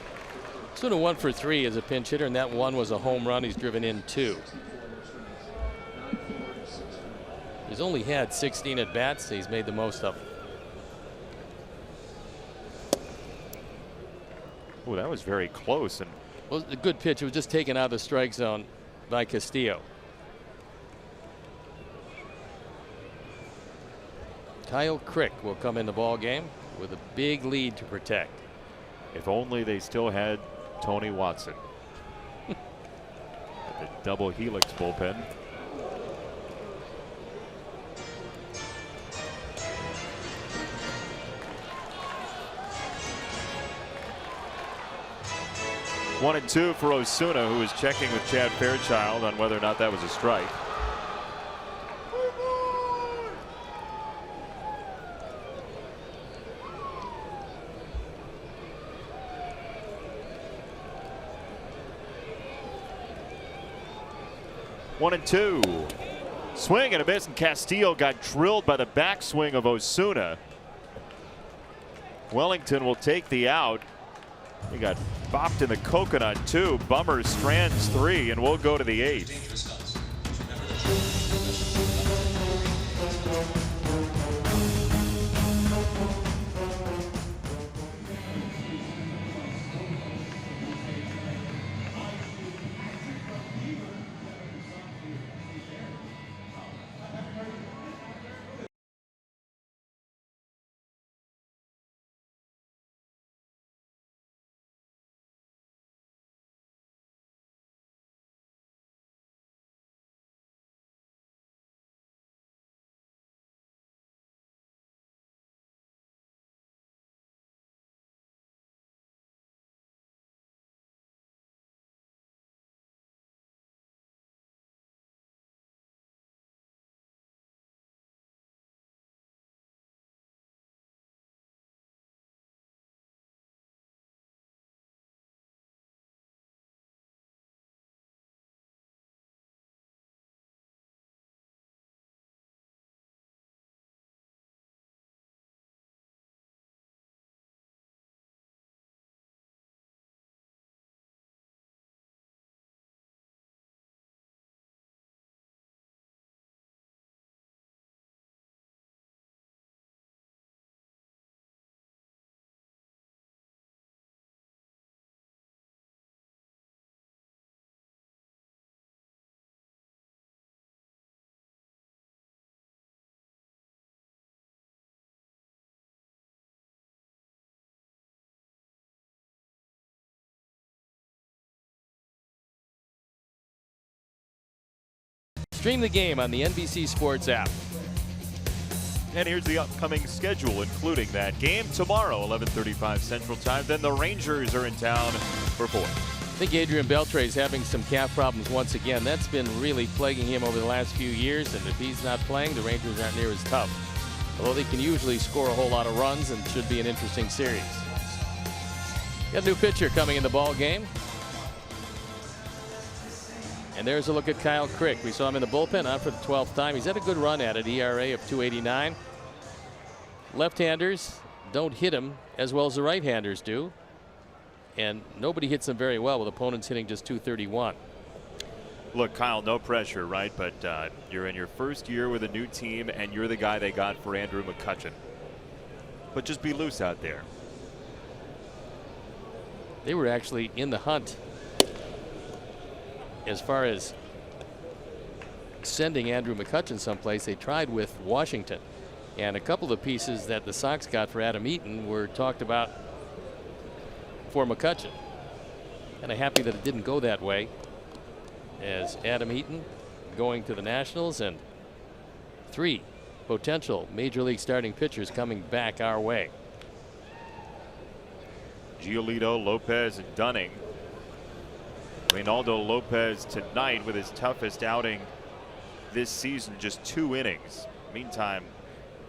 Osuna 1 for 3 as a pinch hitter, and that one was a home run. He's driven in 2. He's only had 16 at bats. He's made the most of them. Oh, that was very close. And well, a good pitch. It was just taken out of the strike zone by Castillo. Kyle Crick will come in the ball game with a big lead to protect. if only they still had Tony Watson. The double helix bullpen. 1-2 for Osuna, who is checking with Chad Fairchild on whether or not that was a strike. One and two. Swing and a miss, and Castillo got drilled by the backswing of Osuna. Wellington will take the out. He got bopped in the coconut too. Bummer strands 3, and we'll go to the 8th. Stream the game on the NBC Sports app. And here's the upcoming schedule, including that game tomorrow, 11:35 Central Time. Then the Rangers are in town for 4. I think Adrian Beltre is having some calf problems once again. That's been really plaguing him over the last few years, and if he's not playing, the Rangers aren't near as tough. Although they can usually score a whole lot of runs and should be an interesting series. Got a new pitcher coming in the ball game. And there's a look at Kyle Crick. We saw him in the bullpen on for the 12th time. He's had a good run at it, ERA of 2.89. Left-handers don't hit him as well as the right-handers do. And nobody hits him very well, with opponents hitting just 231. Look, Kyle, no pressure, right? But you're in your first year with a new team, and you're the guy they got for Andrew McCutchen. But just be loose out there. They were actually in the hunt as far as sending Andrew McCutchen someplace. They tried with Washington, and a couple of pieces that the Sox got for Adam Eaton were talked about for McCutchen. And I'm happy that it didn't go that way, as Adam Eaton going to the Nationals, and 3 potential major league starting pitchers coming back our way. Giolito, Lopez, and Dunning. Reynaldo Lopez tonight with his toughest outing this season, just 2 innings. Meantime,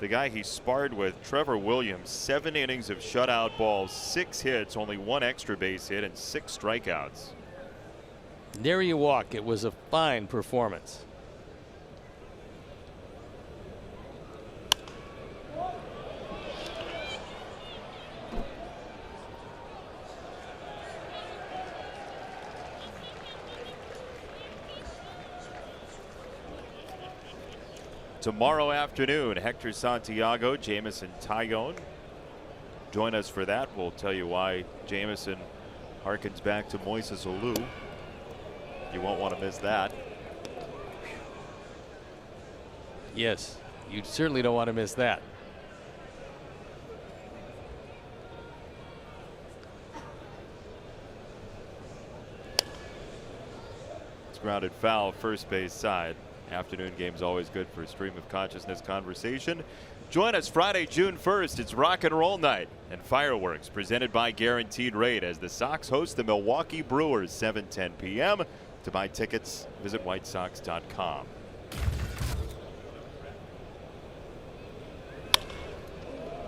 the guy he sparred with, Trevor Williams, 7 innings of shutout balls, 6 hits, only 1 extra base hit, and 6 strikeouts. There you walk. It was a fine performance. Tomorrow afternoon, Hector Santiago, Jameson Taillon. Join us for that. We'll tell you why Jameson harkens back to Moises Alou. You won't want to miss that. Yes, you certainly don't want to miss that. It's grounded foul, first base side. Afternoon game's always good for stream of consciousness conversation. Join us Friday, June 1st. It's rock and roll night and fireworks presented by Guaranteed Rate as the Sox host the Milwaukee Brewers 7:10 p.m. To buy tickets, visit whitesox.com.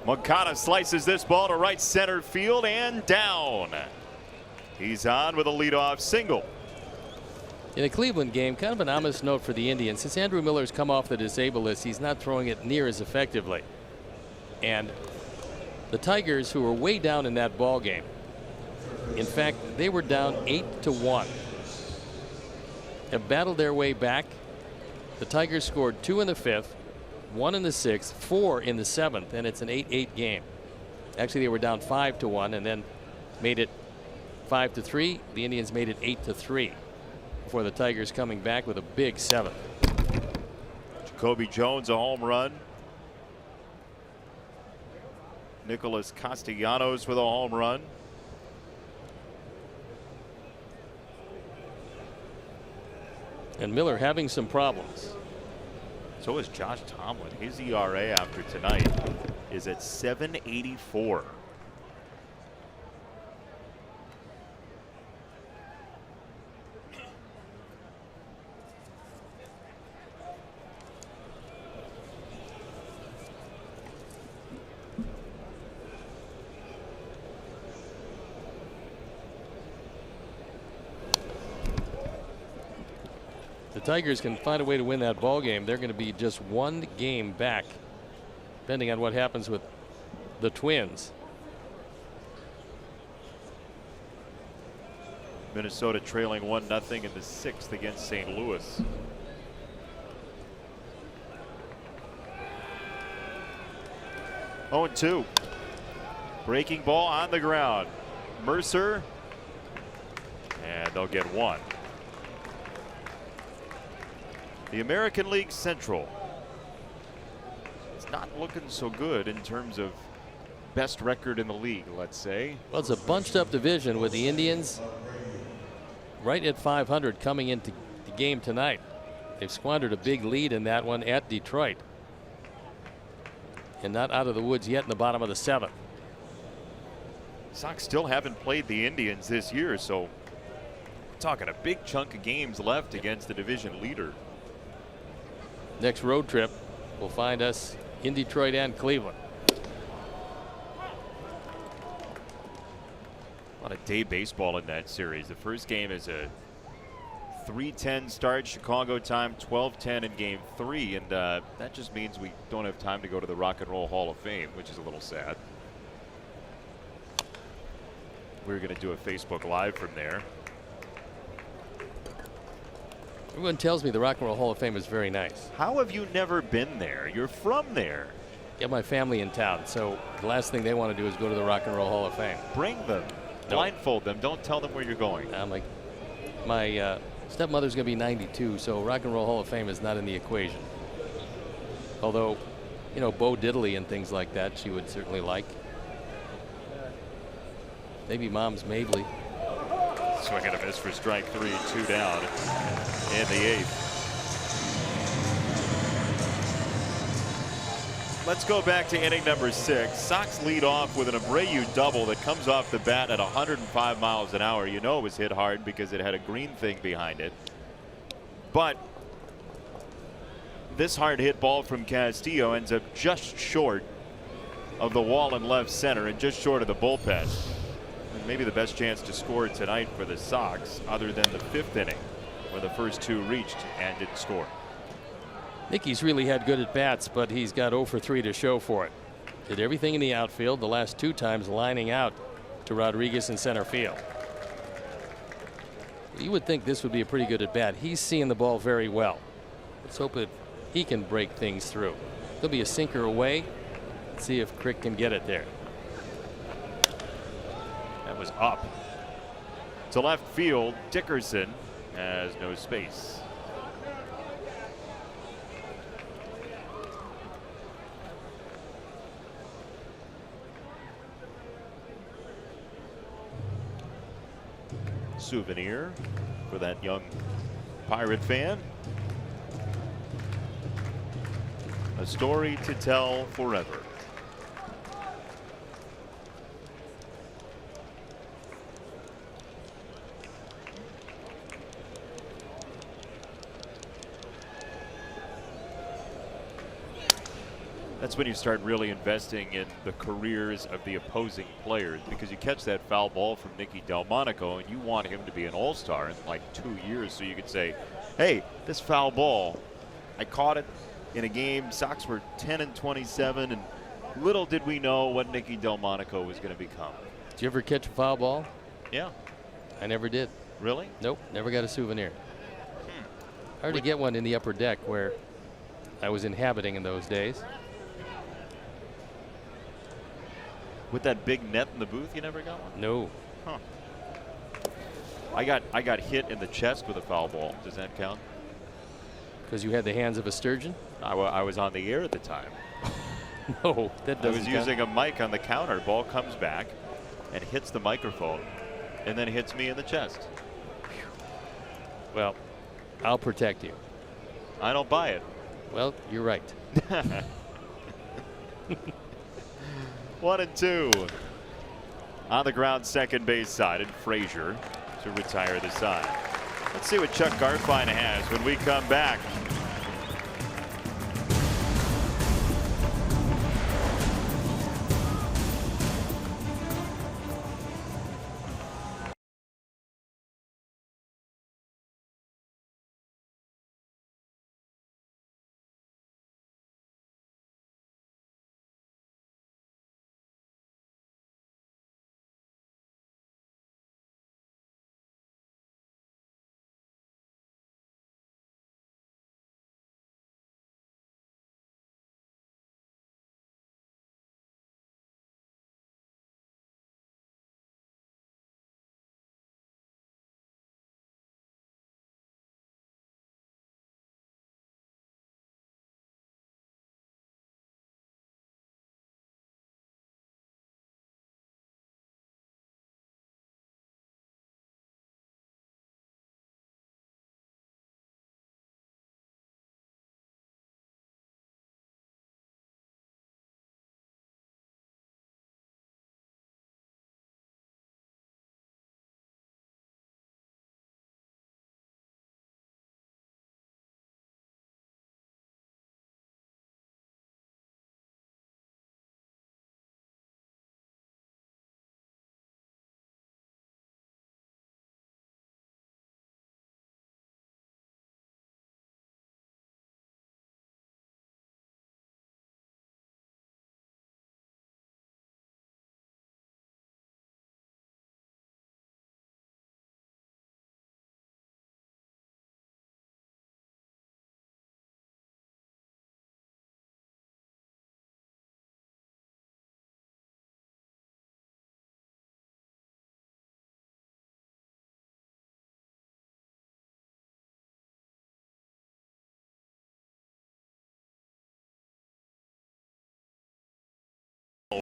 Moncada slices this ball to right center field and down. He's on with a leadoff single. In the Cleveland game, kind of an ominous note for the Indians. Since Andrew Miller's come off the disabled list, he's not throwing it near as effectively. And the Tigers, who were way down in that ball game, in fact, they were down 8-1, have battled their way back. The Tigers scored 2 in the 5th, 1 in the 6th, 4 in the 7th, and it's an 8-8 game. Actually, they were down 5-1 and then made it 5-3. The Indians made it 8-3 before the Tigers coming back with a big 7th. Jacoby Jones a home run. Nicholas Castellanos with a home run. And Miller having some problems. So is Josh Tomlin. His ERA after tonight is at 7.84. The Tigers can find a way to win that ball game. They're going to be just 1 game back, depending on what happens with the Twins. Minnesota trailing 1-0 in the 6th against St. Louis. Oh, 2. Breaking ball on the ground. Mercer. And they'll get 1. The American League Central. It's not looking so good in terms of best record in the league, let's say. Well, it's a bunched up division with the Indians right at 500 coming into the game tonight. They've squandered a big lead in that one at Detroit. And not out of the woods yet in the bottom of the 7th. Sox still haven't played the Indians this year, so talking a big chunk of games left against the division leader. Next road trip will find us in Detroit and Cleveland. A lot of day baseball in that series. The first game is a 3:10 start Chicago time, 12:10 in game 3, and that just means we don't have time to go to the Rock and Roll Hall of Fame, which is a little sad. We're going to do a Facebook Live from there. Everyone tells me the Rock and Roll Hall of Fame is very nice. How have you never been there? You're from there. Get my family in town, so the last thing they want to do is go to the Rock and Roll Hall of Fame. Bring them. No. Blindfold them. Don't tell them where you're going. I'm like, my stepmother's going to be 92, so Rock and Roll Hall of Fame is not in the equation. Although, you know, Bo Diddley and things like that she would certainly like. Maybe Mom's Mabley. Swing and a miss for strike 3, 2 down in the 8th. Let's go back to inning number 6. Sox lead off with an Abreu double that comes off the bat at 105 miles an hour. You know it was hit hard because it had a green thing behind it. But this hard hit ball from Castillo ends up just short of the wall in left center and just short of the bullpen. And maybe the best chance to score tonight for the Sox, other than the 5th inning where the first 2 reached and didn't score. Nicky's really had good at bats, but he's got 0 for 3 to show for it. Did everything in the outfield the last 2 times, lining out to Rodriguez in center field. You would think this would be a pretty good at bat. He's seeing the ball very well. Let's hope that he can break things through. There'll be a sinker away. Let's see if Crick can get it there. That was up to left field. Dickerson has no space. Souvenir for that young Pirate fan. A story to tell forever. That's when you start really investing in the careers of the opposing players, because you catch that foul ball from Nicky Delmonico and you want him to be an all-star in like 2 years, so you could say, hey, this foul ball, I caught it in a game. Sox were 10-27, and little did we know what Nicky Delmonico was going to become. Did you ever catch a foul ball? Yeah. I never did. Really? Nope, never got a souvenir. Hard to get one in the upper deck where I was inhabiting in those days. With that big net in the booth, you never got one? No. Huh. I got hit in the chest with a foul ball. Does that count? Because you had the hands of a sturgeon? I was on the air at the time. No, that doesn't I was using a mic on the counter. Ball comes back and hits the microphone and then hits me in the chest. Well, I'll protect you. I don't buy it. Well, you're right. 1-2 on the ground, second base side, and Frazier to retire the side. Let's see what Chuck Garfien has when we come back.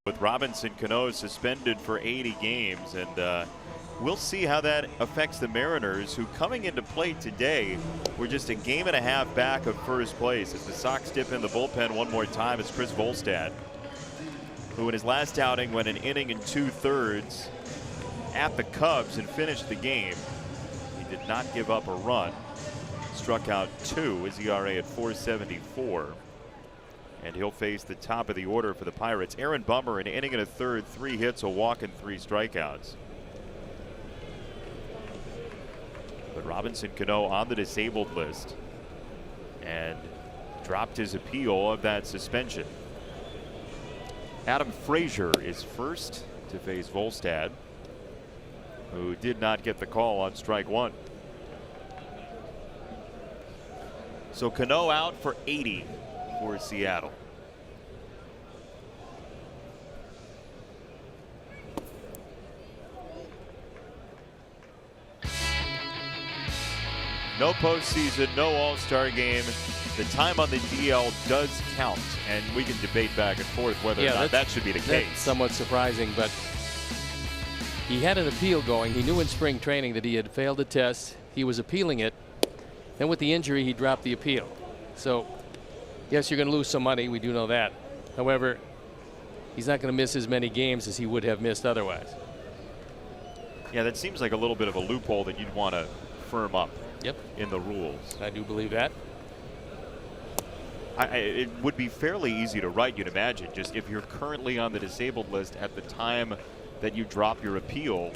With Robinson Cano suspended for 80 games, and we'll see how that affects the Mariners, who coming into play today were just a game and a half back of first place. As the Sox dip in the bullpen one more time, it's Chris Volstad, who in his last outing went an inning and 2/3 at the Cubs and finished the game. He did not give up a run, struck out 2, his ERA at 4.74. And he'll face the top of the order for the Pirates. Aaron Bummer, an inning and a third, 3 hits, a walk, and 3 strikeouts. But Robinson Cano on the disabled list and dropped his appeal of that suspension. Adam Frazier is first to face Volstad, who did not get the call on strike 1. So Cano out for 80 for Seattle. No postseason, no All-Star game. The time on the DL does count, and we can debate back and forth whether or not that should be the case. That's somewhat surprising, but he had an appeal going. He knew in spring training that he had failed a test. He was appealing it. Then with the injury, he dropped the appeal. So Yes, you're going to lose some money. We do know that. However, he's not going to miss as many games as he would have missed otherwise. Yeah, that seems like a little bit of a loophole that you'd want to firm up. Yep. In the rules. I do believe that. It would be fairly easy to write, you'd imagine, just if you're currently on the disabled list at the time that you drop your appeal,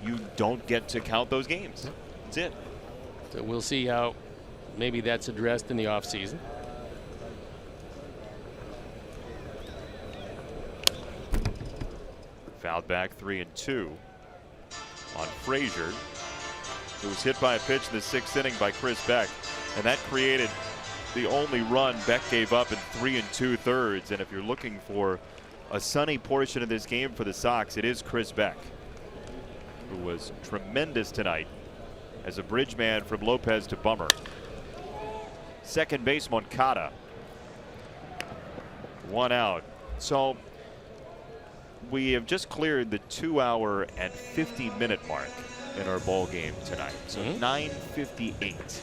you don't get to count those games. That's it. So we'll see how maybe that's addressed in the offseason. Fouled back 3-2 on Frazier, who was hit by a pitch in the 6th inning by Chris Beck, and that created the only run Beck gave up in 3 2/3. And if you're looking for a sunny portion of this game for the Sox, it is Chris Beck, who was tremendous tonight as a bridge man from Lopez to Bummer. Second base Moncada, 1 out. So we have just cleared the 2-hour and 50-minute mark in our ball game tonight. So 9:58.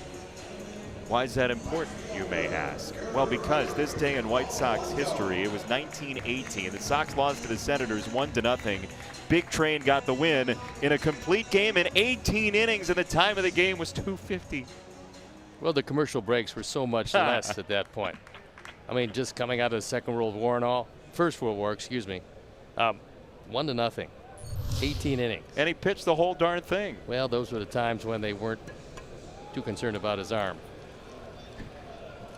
Why is that important, you may ask? Well, because this day in White Sox history, it was 1918. The Sox lost to the Senators 1-0. Big Train got the win in a complete game in 18 innings, and the time of the game was 2:50. Well, the commercial breaks were so much less at that point. I mean, just coming out of the Second World War and all, First World War, excuse me, 1-0, 18 innings. And he pitched the whole darn thing. Well, those were the times when they weren't too concerned about his arm.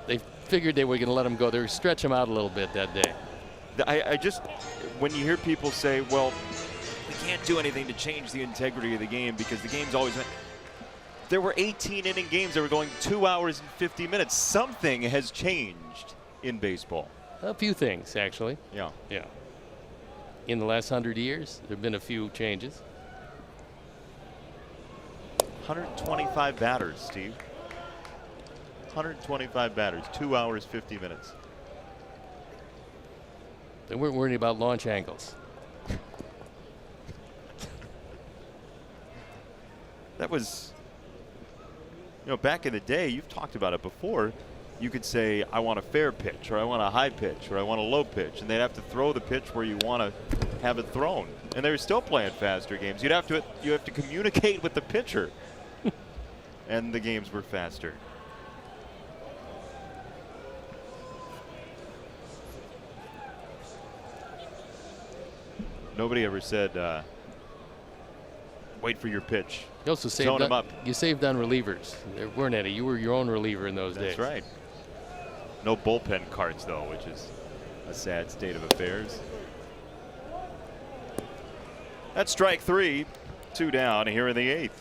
They figured they were going to let him go. They were stretch him out a little bit that day. I just, when you hear people say, well, we can't do anything to change the integrity of the game because the game's always been. There were 18-inning games that were going 2 hours and 50 minutes. Something has changed in baseball. A few things, actually. Yeah. Yeah. In the last 100 years, there have been a few changes. 125 batters, Steve. 125 batters, 2 hours, 50 minutes. They weren't worried about launch angles. That was, you know, back in the day, you've talked about it before, you could say, I want a fair pitch, or I want a high pitch, or I want a low pitch, and they'd have to throw the pitch where you want to have it thrown. And they were still playing faster games. You have to communicate with the pitcher. And the games were faster. Nobody ever said, wait for your pitch. You also saved Zone 'em up. You saved on relievers. There weren't any. You were your own reliever in those days. That's right. No bullpen carts, though, which is a sad state of affairs. That's strike 3. 2 down here in the 8th.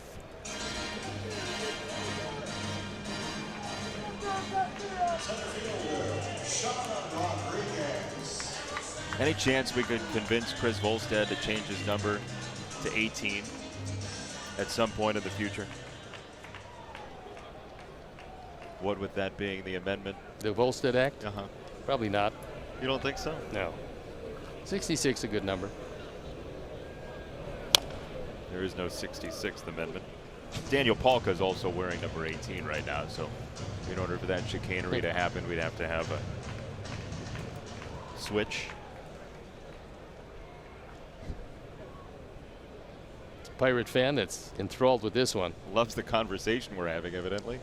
Any chance we could convince Chris Volstad to change his number to 18 at some point in the future? What with that being the amendment? The Volstead Act? Uh-huh. Probably not. You don't think so? No. 66 a good number. There is no 66th amendment. Daniel Palka is also wearing number 18 right now, so in order for that chicanery to happen, we'd have to have a switch. Pirate fan that's enthralled with this one. Loves the conversation we're having, evidently.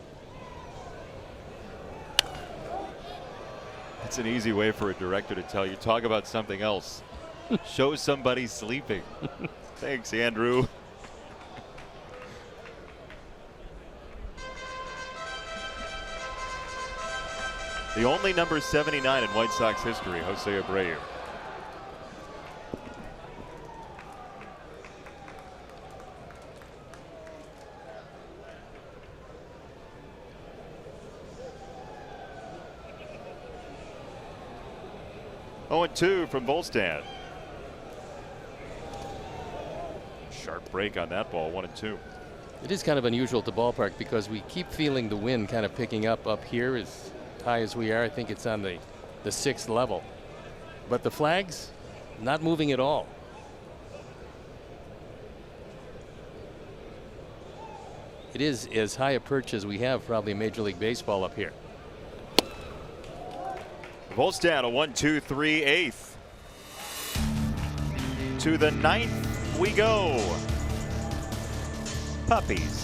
It's an easy way for a director to tell you, talk about something else. Show somebody sleeping. Thanks, Andrew. The only number 79 in White Sox history, Jose Abreu. Oh, 2 from Volstad. Sharp break on that ball, 1-2. It is kind of unusual at the ballpark because we keep feeling the wind kind of picking up here as high as we are. I think it's on the 6th level. But the flags not moving at all. It is as high a perch as we have probably in Major League Baseball up here. Volstad a 1-2-3 eighth. To the ninth we go. Puppies.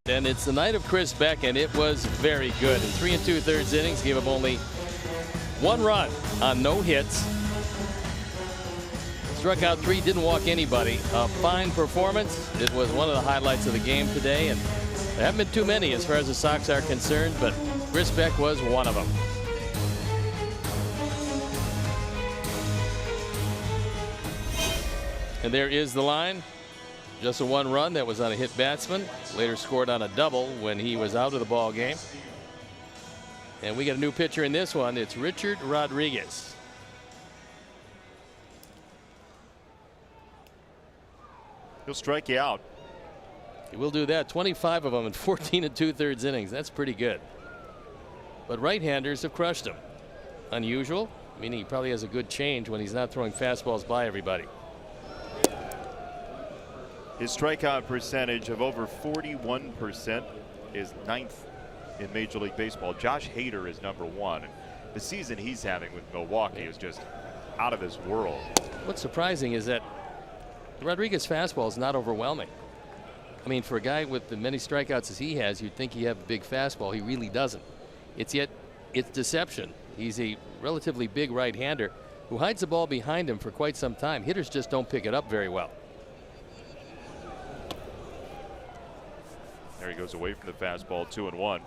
And it's the night of Chris Beck, and it was very good. In 3 2/3 innings, gave up only 1 run on no hits. Struck out 3, didn't walk anybody. A fine performance. It was one of the highlights of the game today, and there haven't been too many as far as the Sox are concerned, but Chris Beck was one of them. And there is the line. Just a 1 run that was on a hit batsman. Later scored on a double when he was out of the ball game. And we got a new pitcher in this one. It's Richard Rodriguez. He'll strike you out. He will do that. 25 of them in 14 2/3 innings. That's pretty good. But right-handers have crushed him. Unusual, meaning he probably has a good change when he's not throwing fastballs by everybody. His strikeout percentage of over 41% is 9th in Major League Baseball. Josh Hader is number 1. The season he's having with Milwaukee is just out of this world. What's surprising is that the Rodriguez fastball is not overwhelming. I mean, for a guy with the many strikeouts as he has, you'd think he have a big fastball. He really doesn't. It's deception. He's a relatively big right-hander who hides the ball behind him for quite some time. Hitters just don't pick it up very well. There he goes away from the fastball. 2-1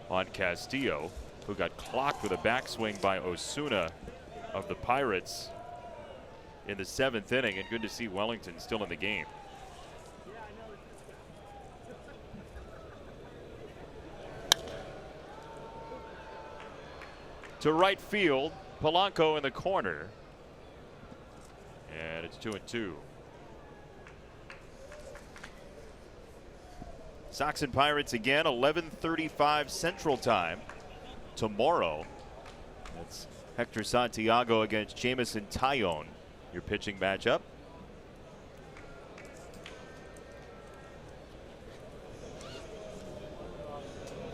on Castillo, who got clocked with a backswing by Osuna of the Pirates in the 7th inning. And good to see Wellington still in the game. To right field, Polanco in the corner. And it's 2-2. Sox and Pirates again, 11:35 Central Time tomorrow. That's Hector Santiago against Jamison Tyone, your pitching matchup.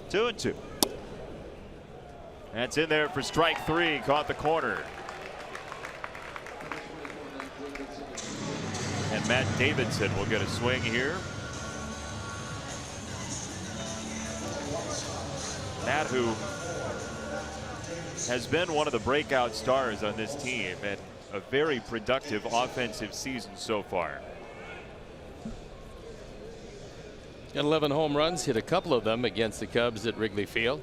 Two and 2. That's in there for strike 3. Caught the corner. And Matt Davidson will get a swing here. Matt, who has been one of the breakout stars on this team and a very productive offensive season so far. Got 11 home runs, hit a couple of them against the Cubs at Wrigley Field.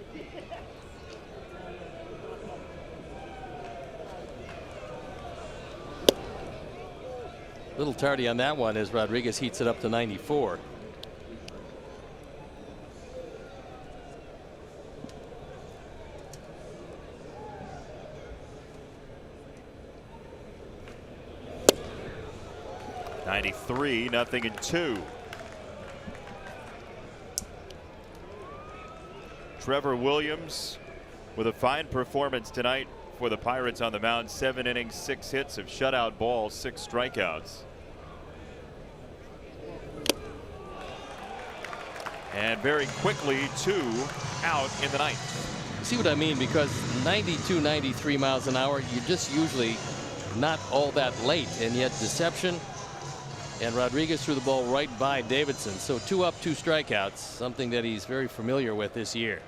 A little tardy on that one as Rodriguez heats it up to 94. 93, 0-2. Trevor Williams with a fine performance tonight for the Pirates on the mound. 7 innings, 6 hits of shutout ball, 6 strikeouts. And very quickly 2 out in the ninth. See what I mean? Because 92, 93 miles an hour, you're just usually not all that late, and yet deception. And Rodriguez threw the ball right by Davidson. So 2 up, 2 strikeouts, something that he's very familiar with this year.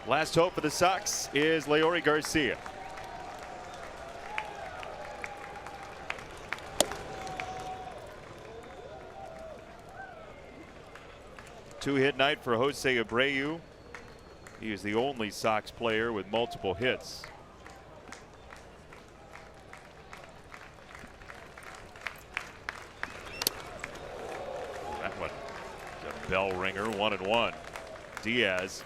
Last hope for the Sox is Leori Garcia. Two-hit night for Jose Abreu. He is the only Sox player with multiple hits. That one is a bell ringer, 1-1. Diaz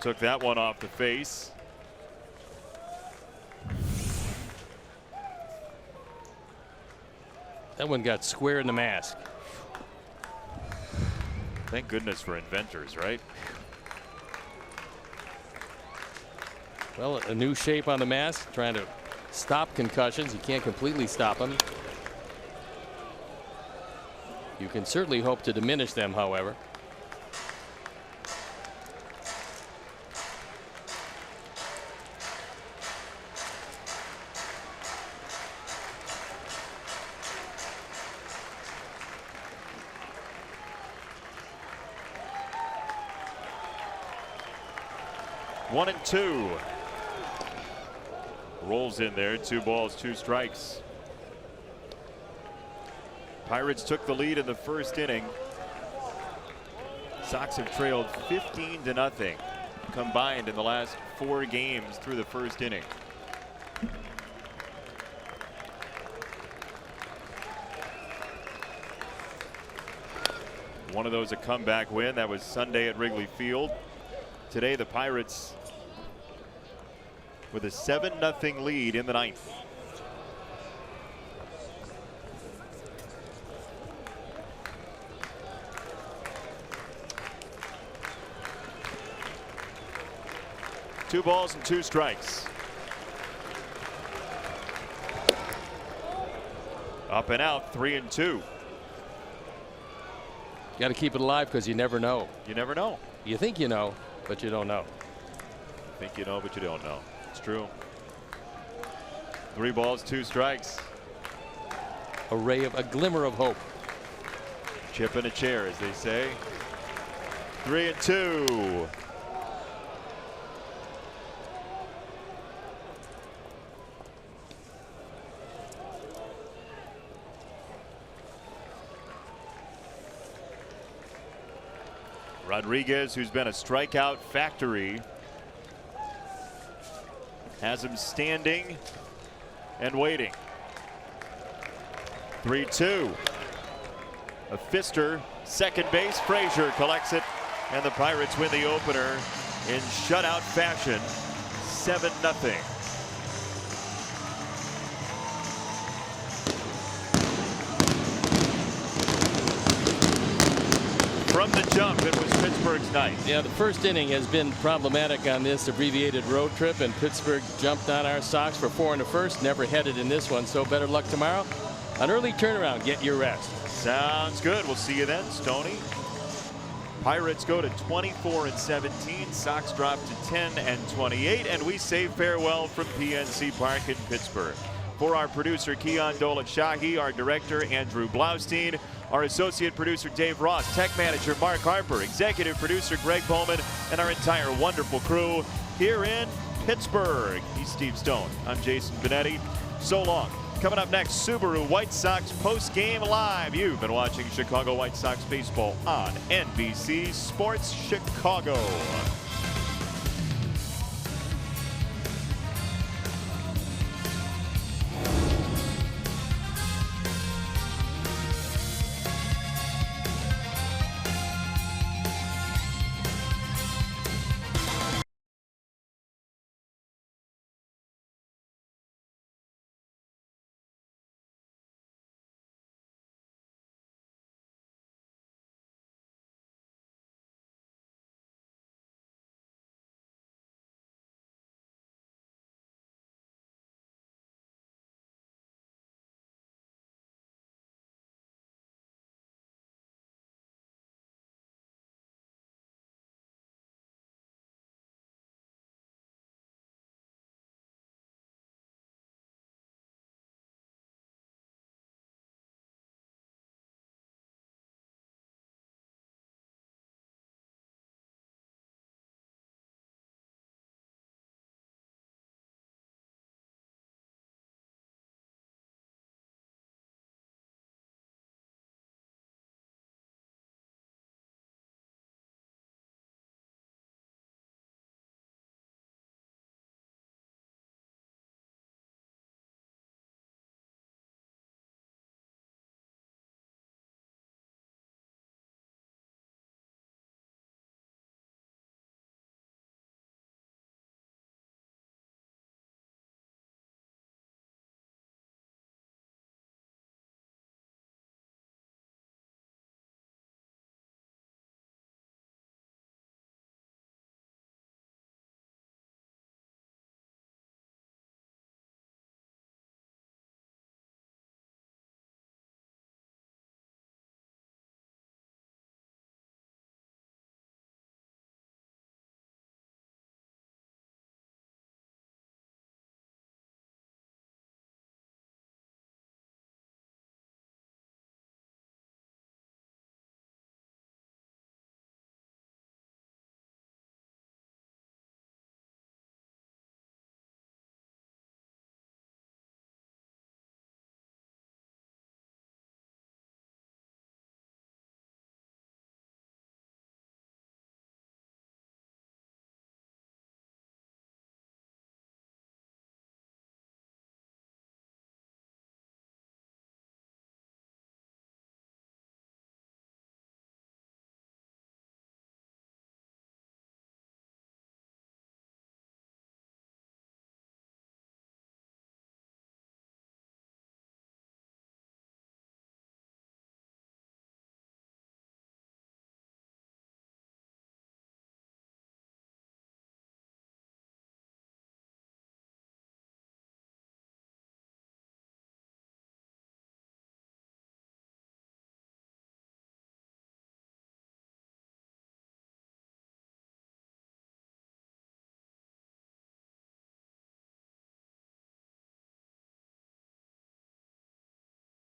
took that one off the face. That one got square in the mask. Thank goodness for inventors, right? Well, a new shape on the mask, trying to stop concussions. You can't completely stop them. You can certainly hope to diminish them, however. One and two. Rolls in there. 2 balls, 2 strikes. Pirates took the lead in the first inning. Sox have trailed 15-0 combined in the last 4 games through the first inning. One of those a comeback win. That was Sunday at Wrigley Field. Today the Pirates with a 7-0 lead in the ninth. Two balls and 2 strikes. Up and out, 3-2. Got to keep it alive because you never know. You never know. You think you know, but you don't know. Think you know, but you don't know. It's true. 3 balls, 2 strikes. A glimmer of hope. Chip in a chair, as they say. 3-2. Rodriguez, who's been a strikeout factory, has him standing and waiting. 3-2. A fister, second base. Frazier collects it, and the Pirates win the opener in shutout fashion, 7-0. From the jump, it was Pittsburgh's night. Yeah, the first inning has been problematic on this abbreviated road trip, and Pittsburgh jumped on our Sox for 4 in the first, never headed in this one, so better luck tomorrow. An early turnaround, get your rest. Sounds good. We'll see you then, Stoney. Pirates go to 24-17. Sox drop to 10-28, and we say farewell from PNC Park in Pittsburgh. For our producer, Keon Dolan-Shahi, our director, Andrew Blaustein, our associate producer, Dave Ross, tech manager, Mark Harper, executive producer, Greg Bowman, and our entire wonderful crew here in Pittsburgh. He's Steve Stone. I'm Jason Benetti. So long. Coming up next, Subaru White Sox post-game live. You've been watching Chicago White Sox baseball on NBC Sports Chicago.